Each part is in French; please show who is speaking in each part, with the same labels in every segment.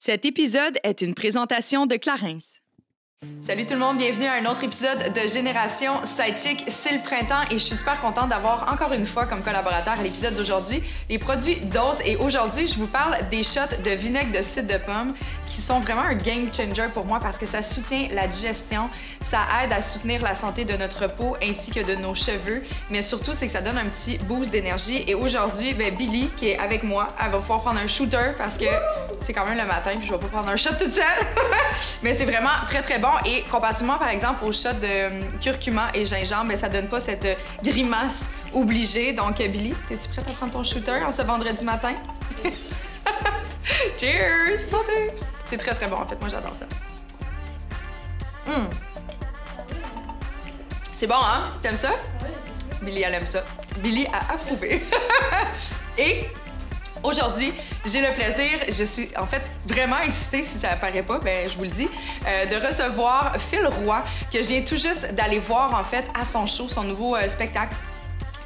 Speaker 1: Cet épisode est une présentation de Clarins.
Speaker 2: Salut tout le monde, bienvenue à un autre épisode de Génération Sidechick. C'est le printemps et je suis super contente d'avoir encore une fois comme collaborateur à l'épisode d'aujourd'hui les produits Dose. Et aujourd'hui, je vous parle des shots de vinaigre de cidre de pomme qui sont vraiment un game changer pour moi parce que ça soutient la digestion, ça aide à soutenir la santé de notre peau ainsi que de nos cheveux, mais surtout c'est que ça donne un petit boost d'énergie. Et aujourd'hui, Billy qui est avec moi, elle va pouvoir prendre un shooter parce que c'est quand même le matin puis je vais pas prendre un shot toute seule. Mais c'est vraiment très très bon. Et comparativement, par exemple, au shot de curcuma et gingembre, ça donne pas cette grimace obligée. Donc, Billy, es-tu prête à prendre ton shooter en ce vendredi matin? Cheers! Santé! C'est très, très bon, en fait. Moi, j'adore ça. C'est bon, hein? T'aimes ça?
Speaker 3: Oui, c'est sûr.
Speaker 2: Billy, elle aime ça. Billy a approuvé. Et aujourd'hui, j'ai le plaisir, je suis en fait vraiment excitée, si ça apparaît pas, je vous le dis, de recevoir Phil Roy, que je viens tout juste d'aller voir en fait à son show, son nouveau spectacle.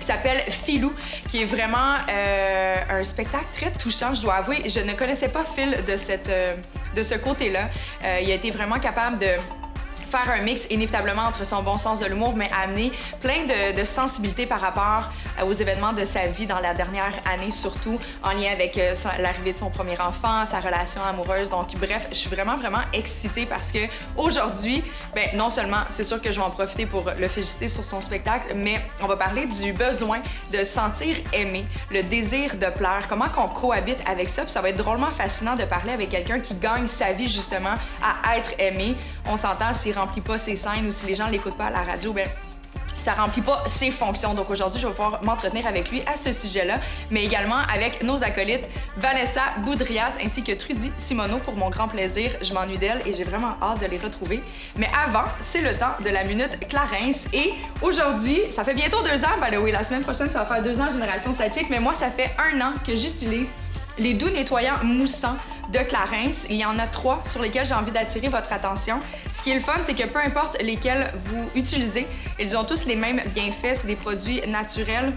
Speaker 2: Il s'appelle Philou, qui est vraiment un spectacle très touchant, je dois avouer. Je ne connaissais pas Phil de ce côté-là. Il a été vraiment capable de faire un mix inévitablement entre son bon sens de l'humour, mais amener plein de sensibilité par rapport aux événements de sa vie dans la dernière année, surtout en lien avec l'arrivée de son premier enfant, sa relation amoureuse. Donc, bref, je suis vraiment, vraiment excitée parce que aujourd'hui, non seulement, c'est sûr que je vais en profiter pour le féliciter sur son spectacle, mais on va parler du besoin de se sentir aimé, le désir de plaire, comment qu'on cohabite avec ça. Puis ça va être drôlement fascinant de parler avec quelqu'un qui gagne sa vie justement à être aimé. On s'entend, s'il remplit pas ses scènes ou si les gens l'écoutent pas à la radio, ça remplit pas ses fonctions. Donc aujourd'hui, je vais pouvoir m'entretenir avec lui à ce sujet-là, mais également avec nos acolytes Vanessa Boudrias ainsi que Trudy Simoneau pour mon grand plaisir. Je m'ennuie d'elle et j'ai vraiment hâte de les retrouver. Mais avant, c'est le temps de la Minute Clarins. Et aujourd'hui, ça fait bientôt 2 ans, la semaine prochaine, ça va faire 2 ans Génération Sidechick, mais moi, ça fait 1 an que j'utilise les doux nettoyants moussants de Clarins. Il y en a 3 sur lesquels j'ai envie d'attirer votre attention. Ce qui est le fun, c'est que peu importe lesquels vous utilisez, ils ont tous les mêmes bienfaits. C'est des produits naturels,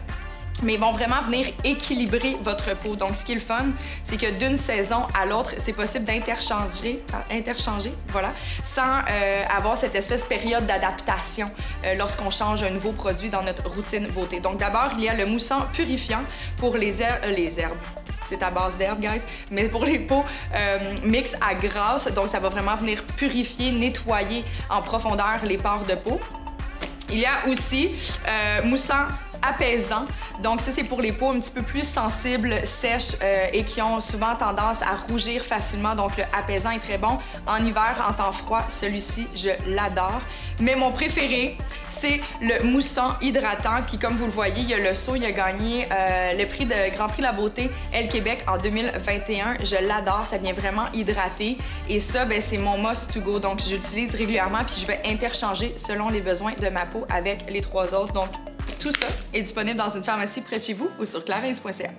Speaker 2: mais ils vont vraiment venir équilibrer votre peau. Donc, ce qui est le fun, c'est que d'une saison à l'autre, c'est possible d'interchanger, sans avoir cette espèce de période d'adaptation lorsqu'on change un nouveau produit dans notre routine beauté. Donc, d'abord, il y a le moussant purifiant pour les herbes. C'est à base d'herbes, guys, mais pour les peaux mix à grasse. Donc, ça va vraiment venir purifier, nettoyer en profondeur les pores de peau. Il y a aussi moussant apaisant. Donc ça, c'est pour les peaux un petit peu plus sensibles, sèches et qui ont souvent tendance à rougir facilement. Donc le apaisant est très bon. En hiver, en temps froid, celui-ci, je l'adore. Mais mon préféré, c'est le moussant hydratant qui, comme vous le voyez, il y a le saut, il a gagné le prix de Grand Prix de la beauté Elle Québec en 2021. Je l'adore, ça vient vraiment hydrater. Et ça, c'est mon must to go. Donc j'utilise régulièrement puis je vais interchanger selon les besoins de ma peau avec les 3 autres. Donc tout ça est disponible dans une pharmacie près de chez vous ou sur clarins.ca.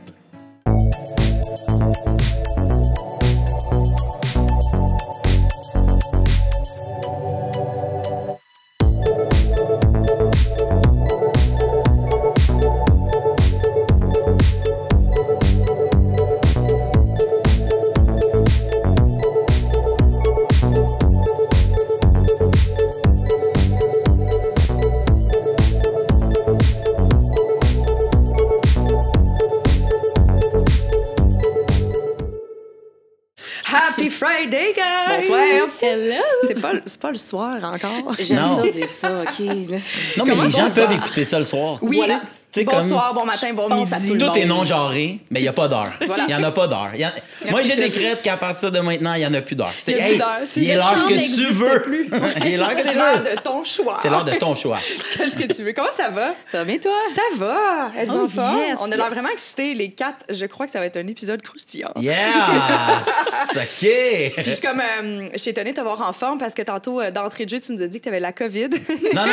Speaker 1: Happy Friday, guys!
Speaker 2: Bonsoir!
Speaker 3: Hello!
Speaker 2: C'est pas le soir encore.
Speaker 3: J'aime
Speaker 4: Non.
Speaker 3: ça dire ça, OK.
Speaker 4: Non, mais les gens
Speaker 2: bonsoir?
Speaker 4: peuvent écouter ça le soir.
Speaker 2: Oui,
Speaker 3: Voilà.
Speaker 4: Tu sais,
Speaker 2: bonsoir, bon matin, bon
Speaker 3: pense à
Speaker 2: midi.
Speaker 3: tout le
Speaker 4: Tout
Speaker 3: monde.
Speaker 4: est non-genré, mais il n'y a pas d'heure.
Speaker 2: Voilà.
Speaker 4: Il n'y en a pas d'heure. Moi, j'ai
Speaker 2: Phil.
Speaker 4: décrété qu'à partir de maintenant, il n'y en a plus d'heure. C'est
Speaker 2: Il y a plus d'heure.
Speaker 4: il est
Speaker 2: Le
Speaker 4: l'heure
Speaker 3: temps
Speaker 4: que tu
Speaker 3: n'existe
Speaker 4: veux.
Speaker 3: plus.
Speaker 4: Il est l'heure que
Speaker 2: C'est
Speaker 4: tu
Speaker 2: l'heure
Speaker 4: veux.
Speaker 2: de ton choix.
Speaker 4: C'est l'heure de ton choix.
Speaker 2: Qu'est-ce que tu veux? Comment ça va?
Speaker 3: Ça va bien, toi?
Speaker 2: Ça va! Êtes-vous en
Speaker 3: Oh,
Speaker 2: forme?
Speaker 3: yes,
Speaker 2: On a l'air
Speaker 3: yes.
Speaker 2: vraiment excités, les 4. Je crois que ça va être un épisode croustillant.
Speaker 4: Yes! OK!
Speaker 2: Puis je suis comme, je suis étonnée de te voir en forme parce que tantôt, d'entrée de jeu, tu nous as dit que tu avais la COVID.
Speaker 4: Non.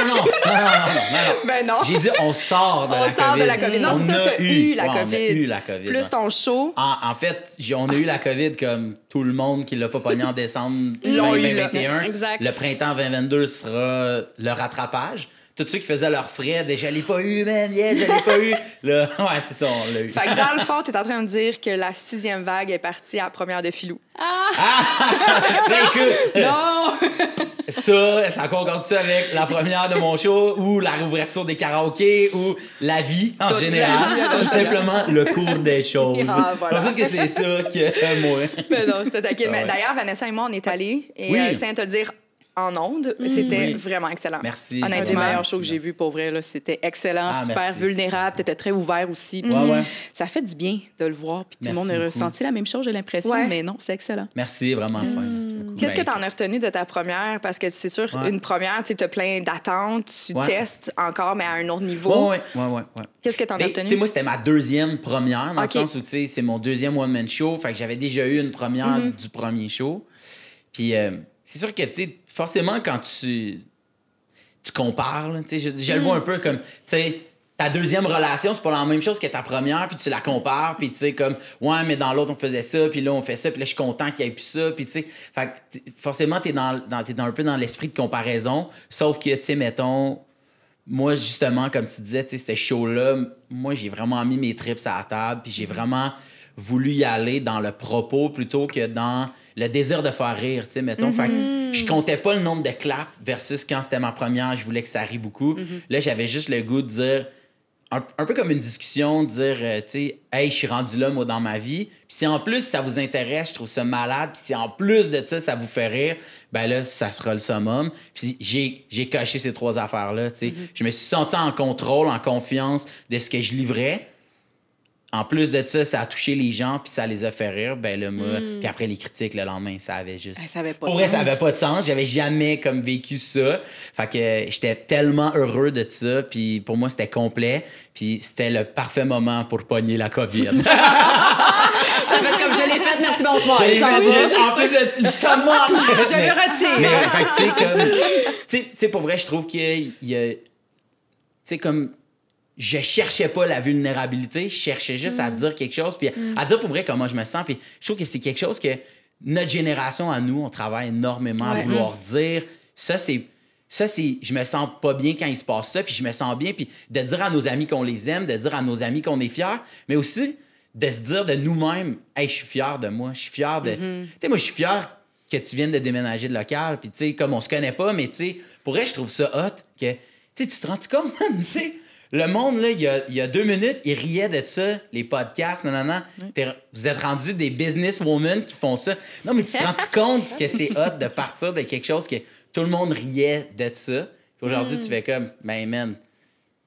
Speaker 2: Ben non.
Speaker 4: J'ai dit, on sort de la COVID.
Speaker 2: On sort de la COVID. Non,
Speaker 4: On
Speaker 2: c'est ça,
Speaker 4: a
Speaker 2: t'as eu la
Speaker 4: Ouais, on a
Speaker 2: COVID.
Speaker 4: eu la COVID.
Speaker 2: Plus ton show.
Speaker 4: En fait, on a eu la COVID comme tout le monde qui l'a pas pogné en décembre
Speaker 2: L'ont eu, là.
Speaker 4: 2021.
Speaker 3: Exact.
Speaker 4: Le printemps 2022 sera le rattrapage. tous ceux qui faisaient leurs frais, je l'ai pas eu, man, yes, je l'ai pas eu. Là, ouais, c'est ça, on l'a eu.
Speaker 3: Fait que dans le fond, t'es en train de me dire que la 6e vague est partie à la première de Philou.
Speaker 4: Écoute,
Speaker 3: Non!
Speaker 4: ça concorde ça avec la première de mon show ou la réouverture des karaokés ou la vie en général. Tout simplement le cours des choses.
Speaker 3: Ah, voilà.
Speaker 4: En plus que c'est ça que moi.
Speaker 3: Mais non, je te taquine.
Speaker 4: Ah
Speaker 3: Mais
Speaker 4: ouais.
Speaker 3: d'ailleurs, Vanessa et moi, on est allés et
Speaker 4: Oui.
Speaker 3: je tiens à te le dire en ondes, c'était
Speaker 4: Oui.
Speaker 3: vraiment excellent.
Speaker 4: Merci.
Speaker 3: Un des
Speaker 4: Vraiment.
Speaker 3: meilleurs shows que j'ai vu pour vrai. Là. C'était excellent,
Speaker 4: Ah,
Speaker 3: super
Speaker 4: merci.
Speaker 3: vulnérable. T'étais très ouvert aussi. Puis
Speaker 4: Ouais.
Speaker 3: ça fait du bien de le voir. Puis tout le
Speaker 4: Merci
Speaker 3: monde a
Speaker 4: beaucoup.
Speaker 3: ressenti la même chose, j'ai l'impression.
Speaker 2: Ouais.
Speaker 3: Mais non, c'est excellent.
Speaker 4: Merci, vraiment fin. Merci beaucoup.
Speaker 3: Qu'est-ce que
Speaker 4: Ben,
Speaker 3: t'en as retenu de ta première? Parce que c'est sûr,
Speaker 4: Ouais.
Speaker 3: une première, tu as plein d'attentes, tu
Speaker 4: Ouais.
Speaker 3: testes encore, mais à un autre niveau.
Speaker 4: Ouais.
Speaker 3: Qu'est-ce que t'en as
Speaker 4: Mais,
Speaker 3: retenu?
Speaker 4: tu sais, moi, c'était ma deuxième première, dans
Speaker 3: Ok.
Speaker 4: le sens où, tu sais, c'est mon deuxième one-man show. Fait que j'avais déjà eu une première du premier show. Puis, c'est sûr que, tu sais, forcément, quand tu compares, là, tu sais, je le vois un peu comme, tu sais, ta deuxième relation, c'est pas la même chose que ta première, puis tu la compares, puis tu sais, comme, ouais, mais dans l'autre, on faisait ça, puis là, on fait ça, puis là, je suis content qu'il y ait plus ça, puis tu sais, fait que forcément, t'es un peu dans l'esprit de comparaison, sauf que, tu sais, mettons, moi, justement, comme tu disais, tu sais, ce show-là, moi, j'ai vraiment mis mes trips à la table, puis j'ai vraiment voulu y aller dans le propos plutôt que dans le désir de faire rire, tu sais, mettons. Fait que je comptais pas le nombre de claps versus quand c'était ma première, je voulais que ça rie beaucoup. Là, j'avais juste le goût de dire, un peu comme une discussion, de dire, tu sais, hey, je suis rendu là, moi, dans ma vie. Puis si en plus, ça vous intéresse, je trouve ça malade. Puis si en plus de ça, ça vous fait rire, ben là, ça sera le summum. Puis j'ai coché ces 3 affaires-là, tu sais. Je me suis senti en contrôle, en confiance de ce que je livrais. En plus de ça, ça a touché les gens, puis ça les a fait rire. Ben là, moi... Puis après, les critiques, le lendemain, ça avait juste...
Speaker 3: Ça avait pas
Speaker 4: Pour
Speaker 3: de
Speaker 4: vrai,
Speaker 3: sens.
Speaker 4: ça avait pas de sens. J'avais jamais comme vécu ça. Fait que j'étais tellement heureux de ça. Puis pour moi, c'était complet. Puis c'était le parfait moment pour pogner la COVID.
Speaker 3: Ça fait comme je l'ai fait, merci, bonsoir.
Speaker 4: J'avais
Speaker 3: Ça
Speaker 4: fait
Speaker 3: va.
Speaker 4: juste- en plus de ça manque.
Speaker 3: Je me retire.
Speaker 4: Mais fait que, tu sais, comme... Tu sais, pour vrai, je trouve qu'il y a... Tu sais, comme... Je cherchais pas la vulnérabilité, je cherchais juste à dire quelque chose, puis à dire pour vrai comment je me sens. Puis je trouve que c'est quelque chose que notre génération à nous, on travaille énormément à vouloir dire. Ça, c'est... Je me sens pas bien quand il se passe ça, puis je me sens bien. Puis de dire à nos amis qu'on les aime, de dire à nos amis qu'on est fiers, mais aussi de se dire de nous-mêmes, « Hey, je suis fier de moi, je suis fier de... Tu sais, moi, je suis fier que tu viennes de déménager de local, puis tu sais, comme on se connaît pas, mais tu sais, pour vrai, je trouve ça hot que... Tu sais, tu te rends compte, man, tu sais... Le monde, là, il y a 2 minutes, il riait de ça, les podcasts, nanana. Vous êtes rendus des businesswomen qui font ça. Non, mais tu te rends compte que c'est hot de partir de quelque chose que tout le monde riait de ça. Puis aujourd'hui, tu fais comme, ben, man,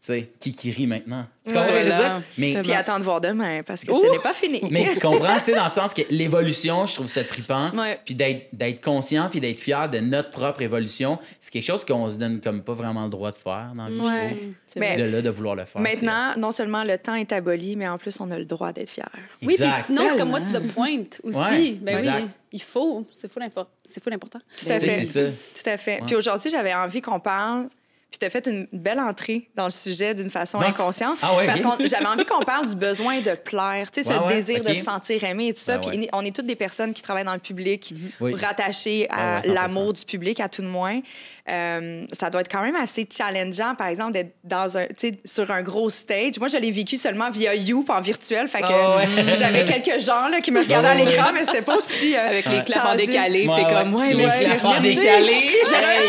Speaker 4: tu sais, qui rit maintenant? Tu comprends ce que je veux dire? Mais,
Speaker 3: Puis attends de voir demain, parce que
Speaker 2: Ouh!
Speaker 3: ce n'est pas fini.
Speaker 4: mais tu comprends, tu sais, dans le sens que l'évolution, je trouve ça trippant.
Speaker 3: Ouais.
Speaker 4: Puis d'être conscient, puis d'être fier de notre propre évolution, c'est quelque chose qu'on se donne comme pas vraiment le droit de faire dans la vie, je
Speaker 3: Ouais.
Speaker 4: trouve.
Speaker 3: Mais
Speaker 4: De là, de vouloir le faire.
Speaker 3: maintenant, non seulement le temps est aboli, mais en plus, on a le droit d'être fier.
Speaker 4: c'est-
Speaker 5: Oui, puis
Speaker 4: Exact.
Speaker 5: sinon, c'est comme moi, tu te pointes aussi.
Speaker 4: Ouais,
Speaker 5: Ben
Speaker 4: exact.
Speaker 5: oui, il faut. C'est fou l'important.
Speaker 3: Tout à
Speaker 4: Tu sais,
Speaker 3: fait.
Speaker 4: c'est ça.
Speaker 3: Tout à fait.
Speaker 4: Ouais.
Speaker 3: Puis aujourd'hui, j'avais envie qu'on parle. Puis tu as fait une belle entrée dans le sujet d'une façon
Speaker 4: Non.
Speaker 3: inconsciente.
Speaker 4: Ah ouais,
Speaker 3: parce
Speaker 4: ok.
Speaker 3: que j'avais envie qu'on parle du besoin de plaire, tu sais, ce
Speaker 4: Ouais, ouais,
Speaker 3: désir
Speaker 4: ok.
Speaker 3: de se sentir aimé et tout ça.
Speaker 4: Ben
Speaker 3: Puis
Speaker 4: ouais.
Speaker 3: on est toutes des personnes qui travaillent dans le public,
Speaker 4: Oui.
Speaker 3: rattachées à
Speaker 4: Ouais, ouais, 100%.
Speaker 3: l'amour du public, à tout de moins. Ça doit être quand même assez challengeant, par exemple, d'être dans un, tu sais, sur un gros stage. Moi, je l'ai vécu seulement via You, en virtuel. Fait que
Speaker 4: Ah ouais.
Speaker 3: j'avais quelques gens là, qui me regardaient à l'écran, mais c'était pas aussi...
Speaker 2: Avec les claps en
Speaker 3: tangible.
Speaker 2: décalé, puis t'es comme, ouais,
Speaker 4: Les
Speaker 2: ouais,
Speaker 4: claps en
Speaker 2: merci.
Speaker 4: décalé.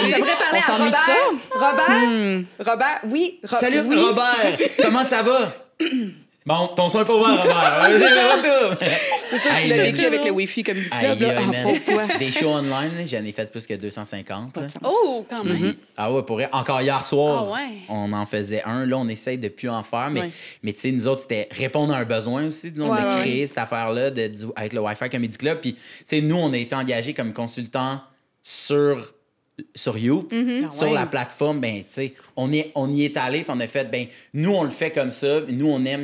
Speaker 3: J'aimerais parler
Speaker 2: on
Speaker 3: à
Speaker 2: s'ennuie de
Speaker 3: Robert. Robert, oui.
Speaker 4: Salut,
Speaker 3: oui.
Speaker 4: Robert! Comment ça va? Bon, ton son est pas ouvert, Robert.
Speaker 2: C'est ça, tu l'as vécu avec le Wi-Fi comme du club, là. Ah, pauvre toi.
Speaker 4: Des shows online, là, j'en ai fait plus que 250. là.
Speaker 5: Oh, quand même.
Speaker 4: Ah ouais, pour vrai. Encore hier soir,
Speaker 5: Ah ouais.
Speaker 4: on en faisait un. Là, on essaye de plus en faire. Mais,
Speaker 2: Ouais.
Speaker 4: mais tu sais, nous autres, c'était répondre à un besoin aussi, disons,
Speaker 3: Ouais,
Speaker 4: de
Speaker 3: ouais,
Speaker 4: créer cette affaire-là avec le Wi-Fi Comedy Club. Puis, tu sais, nous, on a été engagés comme consultants sur You,
Speaker 2: Ah
Speaker 4: sur
Speaker 2: ouais.
Speaker 4: la plateforme. Ben, tu sais, on y est allé, puis on a fait, ben, nous, on le fait comme ça. Nous, on aime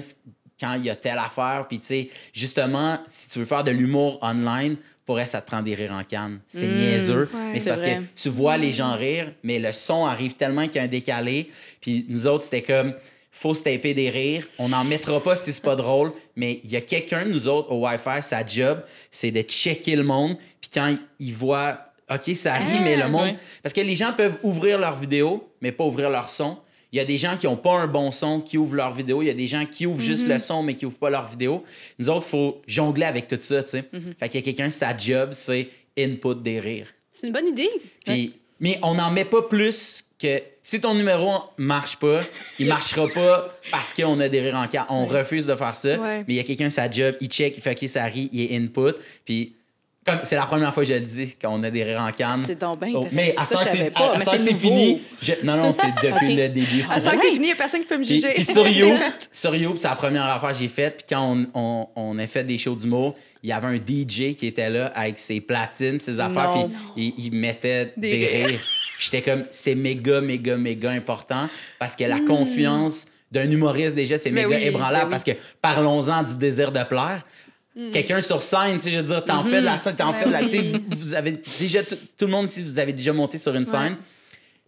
Speaker 4: quand il y a telle affaire. Puis, tu sais, justement, si tu veux faire de l'humour online, pour elle, ça te prend des rires en canne. C'est niaiseux. Mais c'est
Speaker 2: c'est
Speaker 4: parce
Speaker 2: vrai.
Speaker 4: que tu vois les gens rire, mais le son arrive tellement qu'il y a un décalé. Puis nous autres, c'était comme, faut se taper des rires. On n'en mettra pas si c'est pas drôle, mais il y a quelqu'un de nous autres au Wi-Fi, sa job, c'est de checker le monde. Puis quand il voit, OK, ça rit, mais le monde...
Speaker 2: ouais.
Speaker 4: Parce que les gens peuvent ouvrir leur vidéo, mais pas ouvrir leur son. Il y a des gens qui n'ont pas un bon son, qui ouvrent leur vidéo. Il y a des gens qui ouvrent juste le son, mais qui n'ouvrent pas leur vidéo. Nous autres, il faut jongler avec tout ça, tu sais. Fait qu'il y a quelqu'un, sa job, c'est input des rires.
Speaker 5: C'est une bonne idée.
Speaker 4: Puis, mais on n'en met pas plus que... Si ton numéro marche pas, il marchera pas parce qu'on a des rires en cas. On refuse de faire ça.
Speaker 3: Ouais.
Speaker 4: Mais il y a quelqu'un, sa job, il check, il fait OK, ça rit, il est input. Puis... Comme c'est la première fois que je le dis, qu'on a des rires en canne.
Speaker 6: C'est donc bien
Speaker 4: Oh,
Speaker 6: intéressant.
Speaker 4: mais à
Speaker 6: Ça,
Speaker 4: ça,
Speaker 6: je savais
Speaker 4: c'est,
Speaker 6: pas,
Speaker 4: à
Speaker 6: mais
Speaker 4: ça,
Speaker 6: c'est
Speaker 4: c'est
Speaker 6: nouveau.
Speaker 4: fini. Non, c'est depuis
Speaker 6: Ok.
Speaker 4: le début.
Speaker 3: À ça que c'est fini, il n'y a personne qui peut me
Speaker 4: Puis,
Speaker 3: juger.
Speaker 4: puis sur You, c'est la première affaire que j'ai faite. Puis quand on a fait des shows d'humour, il y avait un DJ qui était là avec ses platines, ses affaires,
Speaker 6: Non.
Speaker 4: puis il mettait des rires. J'étais comme, c'est méga, méga, méga important parce que la confiance d'un humoriste, déjà, c'est
Speaker 3: Mais
Speaker 4: méga
Speaker 3: oui,
Speaker 4: ébranlable
Speaker 3: ben oui.
Speaker 4: parce que parlons-en du désir de plaire. Quelqu'un sur scène, tu sais, je veux dire, t'en fais de la scène, t'en fais de la... Tu sais, vous avez déjà... Tout le monde ici, vous avez déjà monté sur une scène.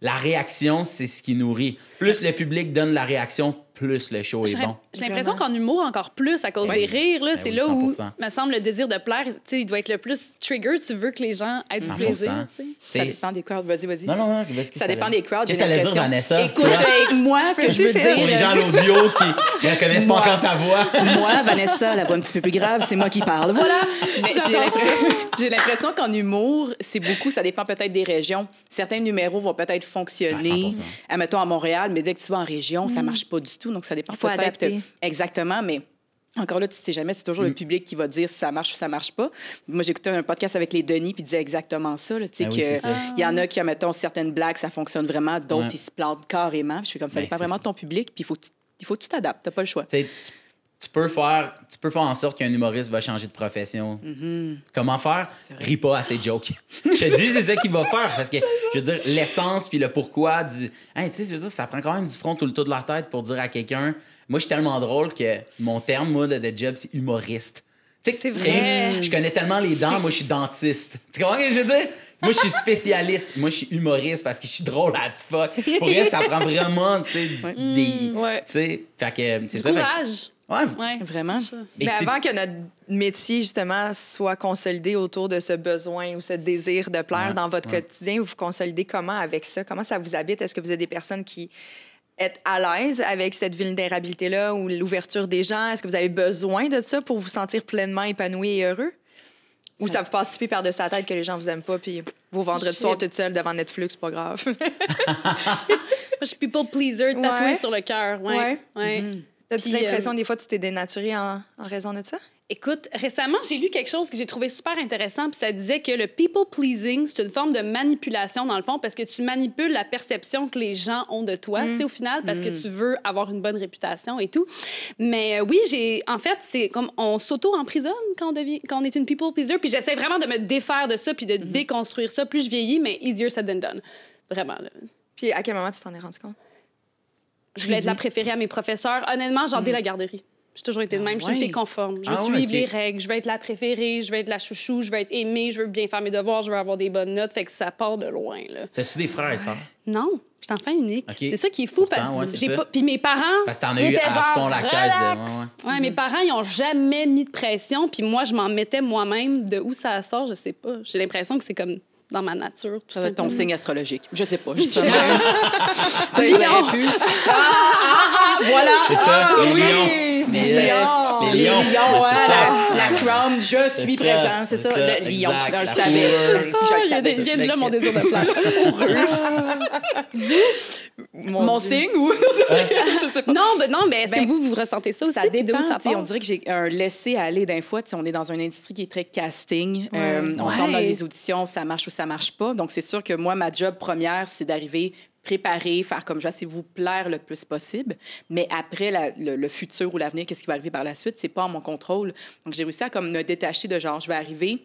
Speaker 4: La réaction, c'est ce qui nourrit. Plus le public donne la réaction, plus le show est bon.
Speaker 5: J'ai l'impression qu'en humour, encore plus, à cause des rires, là,
Speaker 4: Ben
Speaker 5: c'est
Speaker 4: oui,
Speaker 5: là où,
Speaker 4: 100%.
Speaker 5: me semble, le désir de plaire, tu sais, il doit être le plus trigger. Tu veux que les gens aient du
Speaker 4: 100%.
Speaker 5: plaisir, tu sais.
Speaker 6: Ça
Speaker 4: T'sais-
Speaker 6: dépend des crowds. Vas-y.
Speaker 4: Non, qu'est-ce que
Speaker 6: Ça dépend des crowds.
Speaker 4: Qu'est-ce
Speaker 6: j'ai
Speaker 4: que t'allais dire,
Speaker 6: l'impression.
Speaker 4: Vanessa?
Speaker 6: Écoute,
Speaker 4: Toi?
Speaker 6: moi, ce que je veux dire...
Speaker 4: Pour les gens à l'audio qui ne connaissent pas encore ta voix.
Speaker 6: Moi, Vanessa, la voix un petit peu plus grave, c'est moi qui parle. Voilà. Mais j'ai l'impression qu'en humour, c'est beaucoup, ça dépend peut-être des régions. Certains numéros vont peut-être fonctionner,
Speaker 4: 100%.
Speaker 6: admettons à Montréal, mais dès que tu vas en région, ça marche pas du tout. Donc, ça dépend
Speaker 3: Faut
Speaker 6: peut-être.
Speaker 3: adapter.
Speaker 6: Exactement, mais. Encore là, tu sais jamais, c'est toujours le public qui va dire si ça marche ou ça marche pas. Moi, j'écoutais un podcast avec les Denis, puis ils disaient exactement ça. Là, tu sais,
Speaker 4: Ah oui, c'est ça.
Speaker 6: il y en a qui, mettons, certaines blagues, ça fonctionne vraiment, d'autres,
Speaker 4: Ouais.
Speaker 6: ils se plantent carrément. Puis je suis comme ça,
Speaker 4: Ben,
Speaker 6: dépend
Speaker 4: c'est
Speaker 6: vraiment
Speaker 4: ça.
Speaker 6: de ton public, puis il faut que tu t'adaptes, t'as pas le choix.
Speaker 4: Tu sais, tu peux faire en sorte qu'un humoriste va changer de profession. Comment faire? Ris pas à ses jokes. Je te dis, c'est ça qu'il va faire. Parce que, je veux dire, l'essence puis le pourquoi du... Hey, tu sais, je veux dire, ça prend quand même du front tout le tour de la tête pour dire à quelqu'un... Moi, je suis tellement drôle que mon terme, moi, de job, c'est humoriste. Tu sais,
Speaker 5: C'est vrai.
Speaker 4: Je connais tellement les dents, moi, je suis dentiste. Tu comprends ce que je veux dire? Moi, je suis spécialiste. Moi, je suis humoriste parce que je suis drôle as fuck. Pour elle, ça prend vraiment, tu sais, des...
Speaker 3: Ouais.
Speaker 4: Tu sais, fait que c'est
Speaker 5: Du
Speaker 4: ça. fait que-
Speaker 5: courage.
Speaker 4: Ouais.
Speaker 5: Ouais.
Speaker 6: Vraiment.
Speaker 4: Et
Speaker 3: Mais
Speaker 4: tu-
Speaker 3: avant que notre métier, justement, soit consolidé autour de ce besoin ou ce désir de plaire
Speaker 4: Ouais,
Speaker 3: dans votre
Speaker 4: ouais.
Speaker 3: quotidien, vous vous consolidez comment avec ça? Comment ça vous habite? Est-ce que vous êtes des personnes qui êtes à l'aise avec cette vulnérabilité-là ou l'ouverture des gens? Est-ce que vous avez besoin de ça pour vous sentir pleinement épanoui et heureux? Ou ça vous passe si peu par-dessus la tête que les gens vous aiment pas, puis vous vendredi soir toute seule devant Netflix, pas grave.
Speaker 5: Moi, je suis people pleaser tatoué
Speaker 3: Ouais.
Speaker 5: sur le cœur. Ouais.
Speaker 3: Ouais.
Speaker 5: Ouais.
Speaker 3: T'as-tu
Speaker 5: Puis,
Speaker 3: l'impression, des fois, tu t'es dénaturé en raison de ça?
Speaker 5: Écoute, récemment, j'ai lu quelque chose que j'ai trouvé super intéressant, puis ça disait que le people pleasing, c'est une forme de manipulation, dans le fond, parce que tu manipules la perception que les gens ont de toi, tu sais, au final, parce que tu veux avoir une bonne réputation et tout. Mais oui, en fait, c'est comme on s'auto-emprisonne quand on est une people pleaser, puis j'essaie vraiment de me défaire de ça, puis de déconstruire ça. Plus je vieillis, mais easier said than done. Vraiment, là.
Speaker 3: Puis à quel moment tu t'en es rendu compte?
Speaker 5: Je voulais être la préférée à mes professeurs. Honnêtement, genre dès la garderie. J'ai toujours été de même. Je suis une
Speaker 6: ouais.
Speaker 5: fille conforme. Je
Speaker 4: Ah
Speaker 5: suis
Speaker 4: ouais, ok.
Speaker 5: les règles. Je veux être la préférée. Je veux être la chouchou. Je veux être aimée. Je veux bien faire mes devoirs. Je veux avoir des bonnes notes. Fait que ça part de loin, là.
Speaker 4: T'as-tu des frères et sœurs?
Speaker 5: Non, je suis enfant unique.
Speaker 4: Ok.
Speaker 5: C'est ça qui est fou
Speaker 4: Pourtant,
Speaker 5: parce
Speaker 4: ouais,
Speaker 5: que
Speaker 4: c'est
Speaker 5: j'ai
Speaker 4: ça.
Speaker 5: pas. Puis mes parents.
Speaker 4: Parce que t'en as eu
Speaker 5: étaient
Speaker 4: à
Speaker 5: genre,
Speaker 4: fond la caisse de-
Speaker 5: relax. Ouais, mes parents, ils ont jamais mis de pression. Puis moi, je m'en mettais moi-même. De où ça sort, je sais pas. J'ai l'impression que c'est comme dans ma nature. Tout
Speaker 6: Ça va être ton
Speaker 5: simplement.
Speaker 6: signe astrologique. Je sais pas. Je sais
Speaker 5: sais
Speaker 6: pas.
Speaker 5: pas.
Speaker 6: Ça, ils auraient pu. Voilà.
Speaker 4: C'est ça, les lions.
Speaker 6: Les
Speaker 4: Les
Speaker 6: lions.
Speaker 4: les lions.
Speaker 6: Les
Speaker 4: Ouais,
Speaker 6: lions,
Speaker 4: c'est
Speaker 6: hein, la crown, je suis
Speaker 4: ça,
Speaker 6: présent. C'est
Speaker 4: c'est
Speaker 6: ça,
Speaker 4: ça,
Speaker 6: le lion.
Speaker 4: exact,
Speaker 6: Je le
Speaker 4: la
Speaker 6: savais.
Speaker 4: fourrure.
Speaker 6: Si, je le
Speaker 5: Ah,
Speaker 6: savais.
Speaker 5: vient de là mon désir de plaire.
Speaker 6: Mon signe ou... Je sais pas.
Speaker 5: Non, mais est-ce
Speaker 6: Ben,
Speaker 5: que vous ressentez ça aussi?
Speaker 6: Ça
Speaker 5: puis
Speaker 6: dépend.
Speaker 5: d'où ça
Speaker 6: tu sais,
Speaker 5: part?
Speaker 6: on dirait que j'ai un laisser-aller d'un fois. Tu sais, on est dans une industrie qui est très casting. On
Speaker 5: Ouais.
Speaker 6: tombe dans des auditions, ça marche ou ça marche pas. Donc, c'est sûr que moi, ma job première, c'est d'arriver préparer, faire comme je vais, vous plaire le plus possible. Mais après, le futur ou l'avenir, qu'est-ce qui va arriver par la suite, c'est pas en mon contrôle. Donc, j'ai réussi à comme me détacher de genre, je vais arriver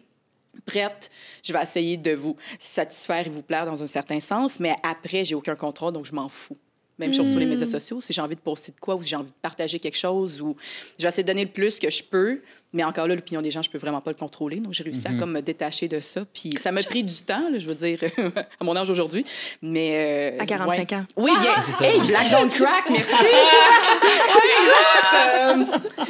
Speaker 6: prête, je vais essayer de vous satisfaire et vous plaire dans un certain sens, mais après, j'ai aucun contrôle, donc je m'en fous. Même chose sur les médias sociaux, si j'ai envie de poster de quoi ou si j'ai envie de partager quelque chose ou j'essaie de donner le plus que je peux, Mais encore là, l'opinion des gens, je peux vraiment pas le contrôler. Donc, j'ai réussi à comme me détacher de ça. Puis ça m'a pris du temps, là, je veux dire, à mon âge aujourd'hui. Mais...
Speaker 3: À 45 ans.
Speaker 6: Oui, bien.
Speaker 4: c'est ça.
Speaker 6: Hey, Black Don't Crack, merci!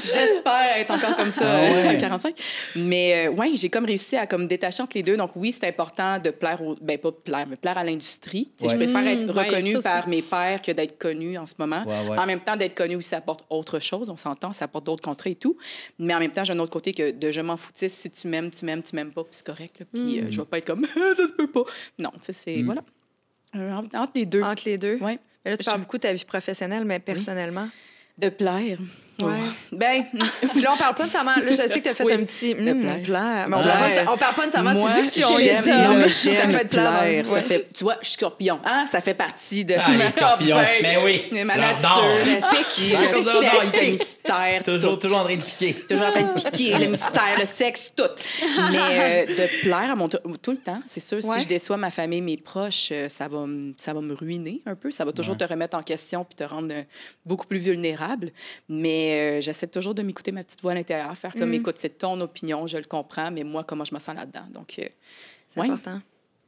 Speaker 6: J'espère être encore comme ça à 45. Mais oui, j'ai comme réussi à comme détacher entre les deux. Donc oui, c'est important de plaire ben pas plaire, mais plaire à l'industrie. Tu sais, je préfère être reconnue par mes pairs que d'être connue en ce moment.
Speaker 4: Ouais.
Speaker 6: En même temps, d'être connue aussi, ça apporte autre chose. On s'entend, ça apporte d'autres contrats et tout. Mais en même temps, j'ai un autre côté que de je m'en foutisse. Si tu m'aimes, tu m'aimes pas, puis c'est correct. Là. Puis je vais pas être comme ça se peut pas. Non, tu sais, c'est voilà. Entre les deux.
Speaker 3: Entre les deux.
Speaker 6: Ouais.
Speaker 3: Mais là, tu parles beaucoup de ta vie professionnelle, mais personnellement.
Speaker 6: De plaire.
Speaker 3: Ouais.
Speaker 6: Ben,
Speaker 3: Puis là, on parle pas nécessairement. Là, je sais que tu as fait un petit.
Speaker 6: plaire.
Speaker 3: Mais on parle pas nécessairement de
Speaker 6: Moi,
Speaker 3: séduction.
Speaker 6: j'aime
Speaker 3: Ça
Speaker 6: j'aime
Speaker 3: peut être plaire.
Speaker 6: plaire. Ça
Speaker 3: Ouais.
Speaker 6: fait, tu vois, je suis scorpion. Hein? Ça fait partie de
Speaker 4: Ah, les scorpions.
Speaker 6: Ben,
Speaker 4: Mais oui.
Speaker 6: mais ma
Speaker 4: Leur
Speaker 6: nature,
Speaker 4: dard.
Speaker 6: le sexe,
Speaker 4: Leur dard,
Speaker 6: le mystère,
Speaker 4: Toujours
Speaker 6: tout.
Speaker 4: en train de piquer.
Speaker 6: Toujours en train de piquer, le mystère, le sexe, tout. Mais de plaire à mon tout le temps, c'est sûr.
Speaker 3: Ouais.
Speaker 6: Si je déçois ma famille, mes proches, ça va me ruiner un peu. Ça va toujours te remettre en question puis te rendre beaucoup plus vulnérable. Mais j'essaie toujours de m'écouter ma petite voix à l'intérieur, faire comme, écoute, c'est ton opinion, je le comprends, mais moi, comment je me sens là-dedans. Donc,
Speaker 3: C'est important.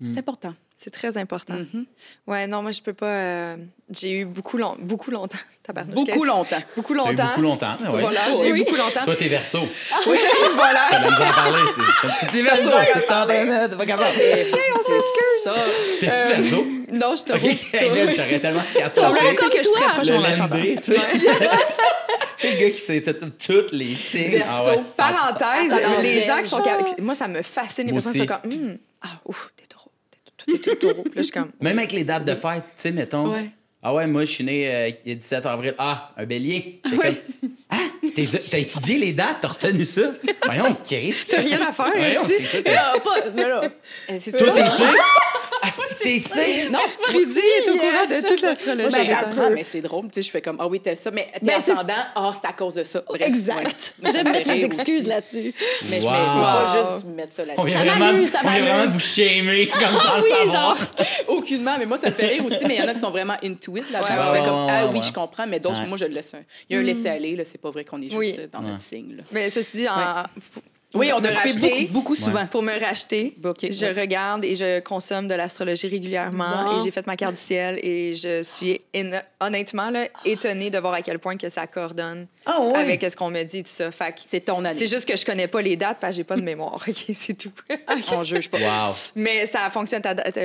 Speaker 6: c'est important.
Speaker 3: C'est très important.
Speaker 6: Mhm.
Speaker 3: Ouais, non, moi, je peux pas. J'ai eu beaucoup longtemps. Tabarnouche,
Speaker 6: Beaucoup
Speaker 3: qu'est-ce-
Speaker 6: longtemps.
Speaker 3: Beaucoup
Speaker 4: Ça a eu
Speaker 3: longtemps.
Speaker 4: beaucoup longtemps. Ouais.
Speaker 3: Voilà, j'ai eu beaucoup longtemps.
Speaker 4: Toi, t'es verso.
Speaker 3: Oui, voilà.
Speaker 4: T'as même en parler. T'es verso. T'es en train de... Pas capable.
Speaker 6: Ça.
Speaker 4: T'es-tu verso?
Speaker 3: Non, je te
Speaker 4: OK, hey, j'aurais tellement
Speaker 3: Ça
Speaker 4: capoté.
Speaker 3: me dit que je suis très proche de
Speaker 4: Le
Speaker 3: mon ascendant.
Speaker 4: LMD, tu sais. Tu sais, le gars qui sait tous les signes. Ah ouais,
Speaker 3: Sauf parenthèse,
Speaker 6: Ah,
Speaker 3: les gens qui sont...
Speaker 6: genre.
Speaker 3: Moi, ça me fascine. Les
Speaker 4: Moi
Speaker 3: personnes qui sont
Speaker 4: aussi.
Speaker 3: comme... T'es taureau. T'es taureau. Là, je suis comme...
Speaker 4: Même avec les dates de fête, tu sais, mettons.
Speaker 3: Ouais.
Speaker 4: Ah ouais, moi, je suis né il y a 17 avril. Ah, un bélier. J'ai comme... Ah, t'as étudié les dates? T'as retenu ça? Voyons, Chris.
Speaker 3: T'as rien à faire,
Speaker 4: Voyons,
Speaker 3: esti.
Speaker 4: c'est ça.
Speaker 5: Mais là,
Speaker 6: C'est
Speaker 4: Toi,
Speaker 6: sûr.
Speaker 4: t'es sûr? Ah, si t'es sûr?
Speaker 6: Non,
Speaker 3: Trudy est au courant de toute l'astrologie.
Speaker 6: Ben, j'apprends, mais c'est drôle. Tu sais, je fais comme, ah oui, t'as ça, mais t'es
Speaker 5: Ben, c'est-
Speaker 6: ascendant, c'est à cause de ça. Bref,
Speaker 5: exact.
Speaker 6: ouais.
Speaker 5: J'aime
Speaker 6: Ça me
Speaker 5: mettre
Speaker 6: fait
Speaker 5: les
Speaker 6: rire
Speaker 5: excuses
Speaker 6: aussi.
Speaker 5: là-dessus.
Speaker 6: Mais je
Speaker 4: Wow.
Speaker 6: fais pas
Speaker 3: Wow.
Speaker 6: juste mettre ça
Speaker 4: On
Speaker 6: là-dessus.
Speaker 4: vient
Speaker 5: Ça
Speaker 4: vraiment,
Speaker 5: m'amuse, ça
Speaker 4: on vient
Speaker 5: m'amuse.
Speaker 4: vraiment de vous shamer comme ça le
Speaker 5: Oui,
Speaker 4: savoir.
Speaker 5: genre.
Speaker 6: Aucunement, mais moi, ça me fait rire aussi. Mais il y en a qui sont vraiment into it là-dedans.
Speaker 3: Ouais,
Speaker 6: Tu fais
Speaker 4: ouais,
Speaker 6: comme,
Speaker 4: ouais,
Speaker 6: ah
Speaker 4: ouais,
Speaker 6: oui,
Speaker 4: ouais.
Speaker 6: je comprends, mais d'autres,
Speaker 4: Ouais.
Speaker 6: moi, je le laisse. Il y a un laisser-aller, là. C'est pas vrai qu'on est juste
Speaker 3: Oui.
Speaker 6: dans notre signe, là.
Speaker 3: Mais ceci dit,
Speaker 6: Oui, on
Speaker 3: me
Speaker 6: a
Speaker 3: racheter,
Speaker 6: coupé beaucoup souvent.
Speaker 3: Pour me racheter,
Speaker 6: OK,
Speaker 3: je
Speaker 6: ouais.
Speaker 3: regarde et je consomme de l'astrologie régulièrement.
Speaker 5: Bon.
Speaker 3: Et j'ai fait ma carte du ciel et je suis honnêtement là, étonnée de voir à quel point que ça coordonne
Speaker 4: Ah ouais?
Speaker 3: avec ce qu'on me dit, tout ça. Fait que
Speaker 6: C'est ton année.
Speaker 3: c'est juste que je connais pas les dates parce que j'ai pas de mémoire. OK, c'est tout.
Speaker 6: On juge pas.
Speaker 4: Wow.
Speaker 3: Mais ça fonctionne.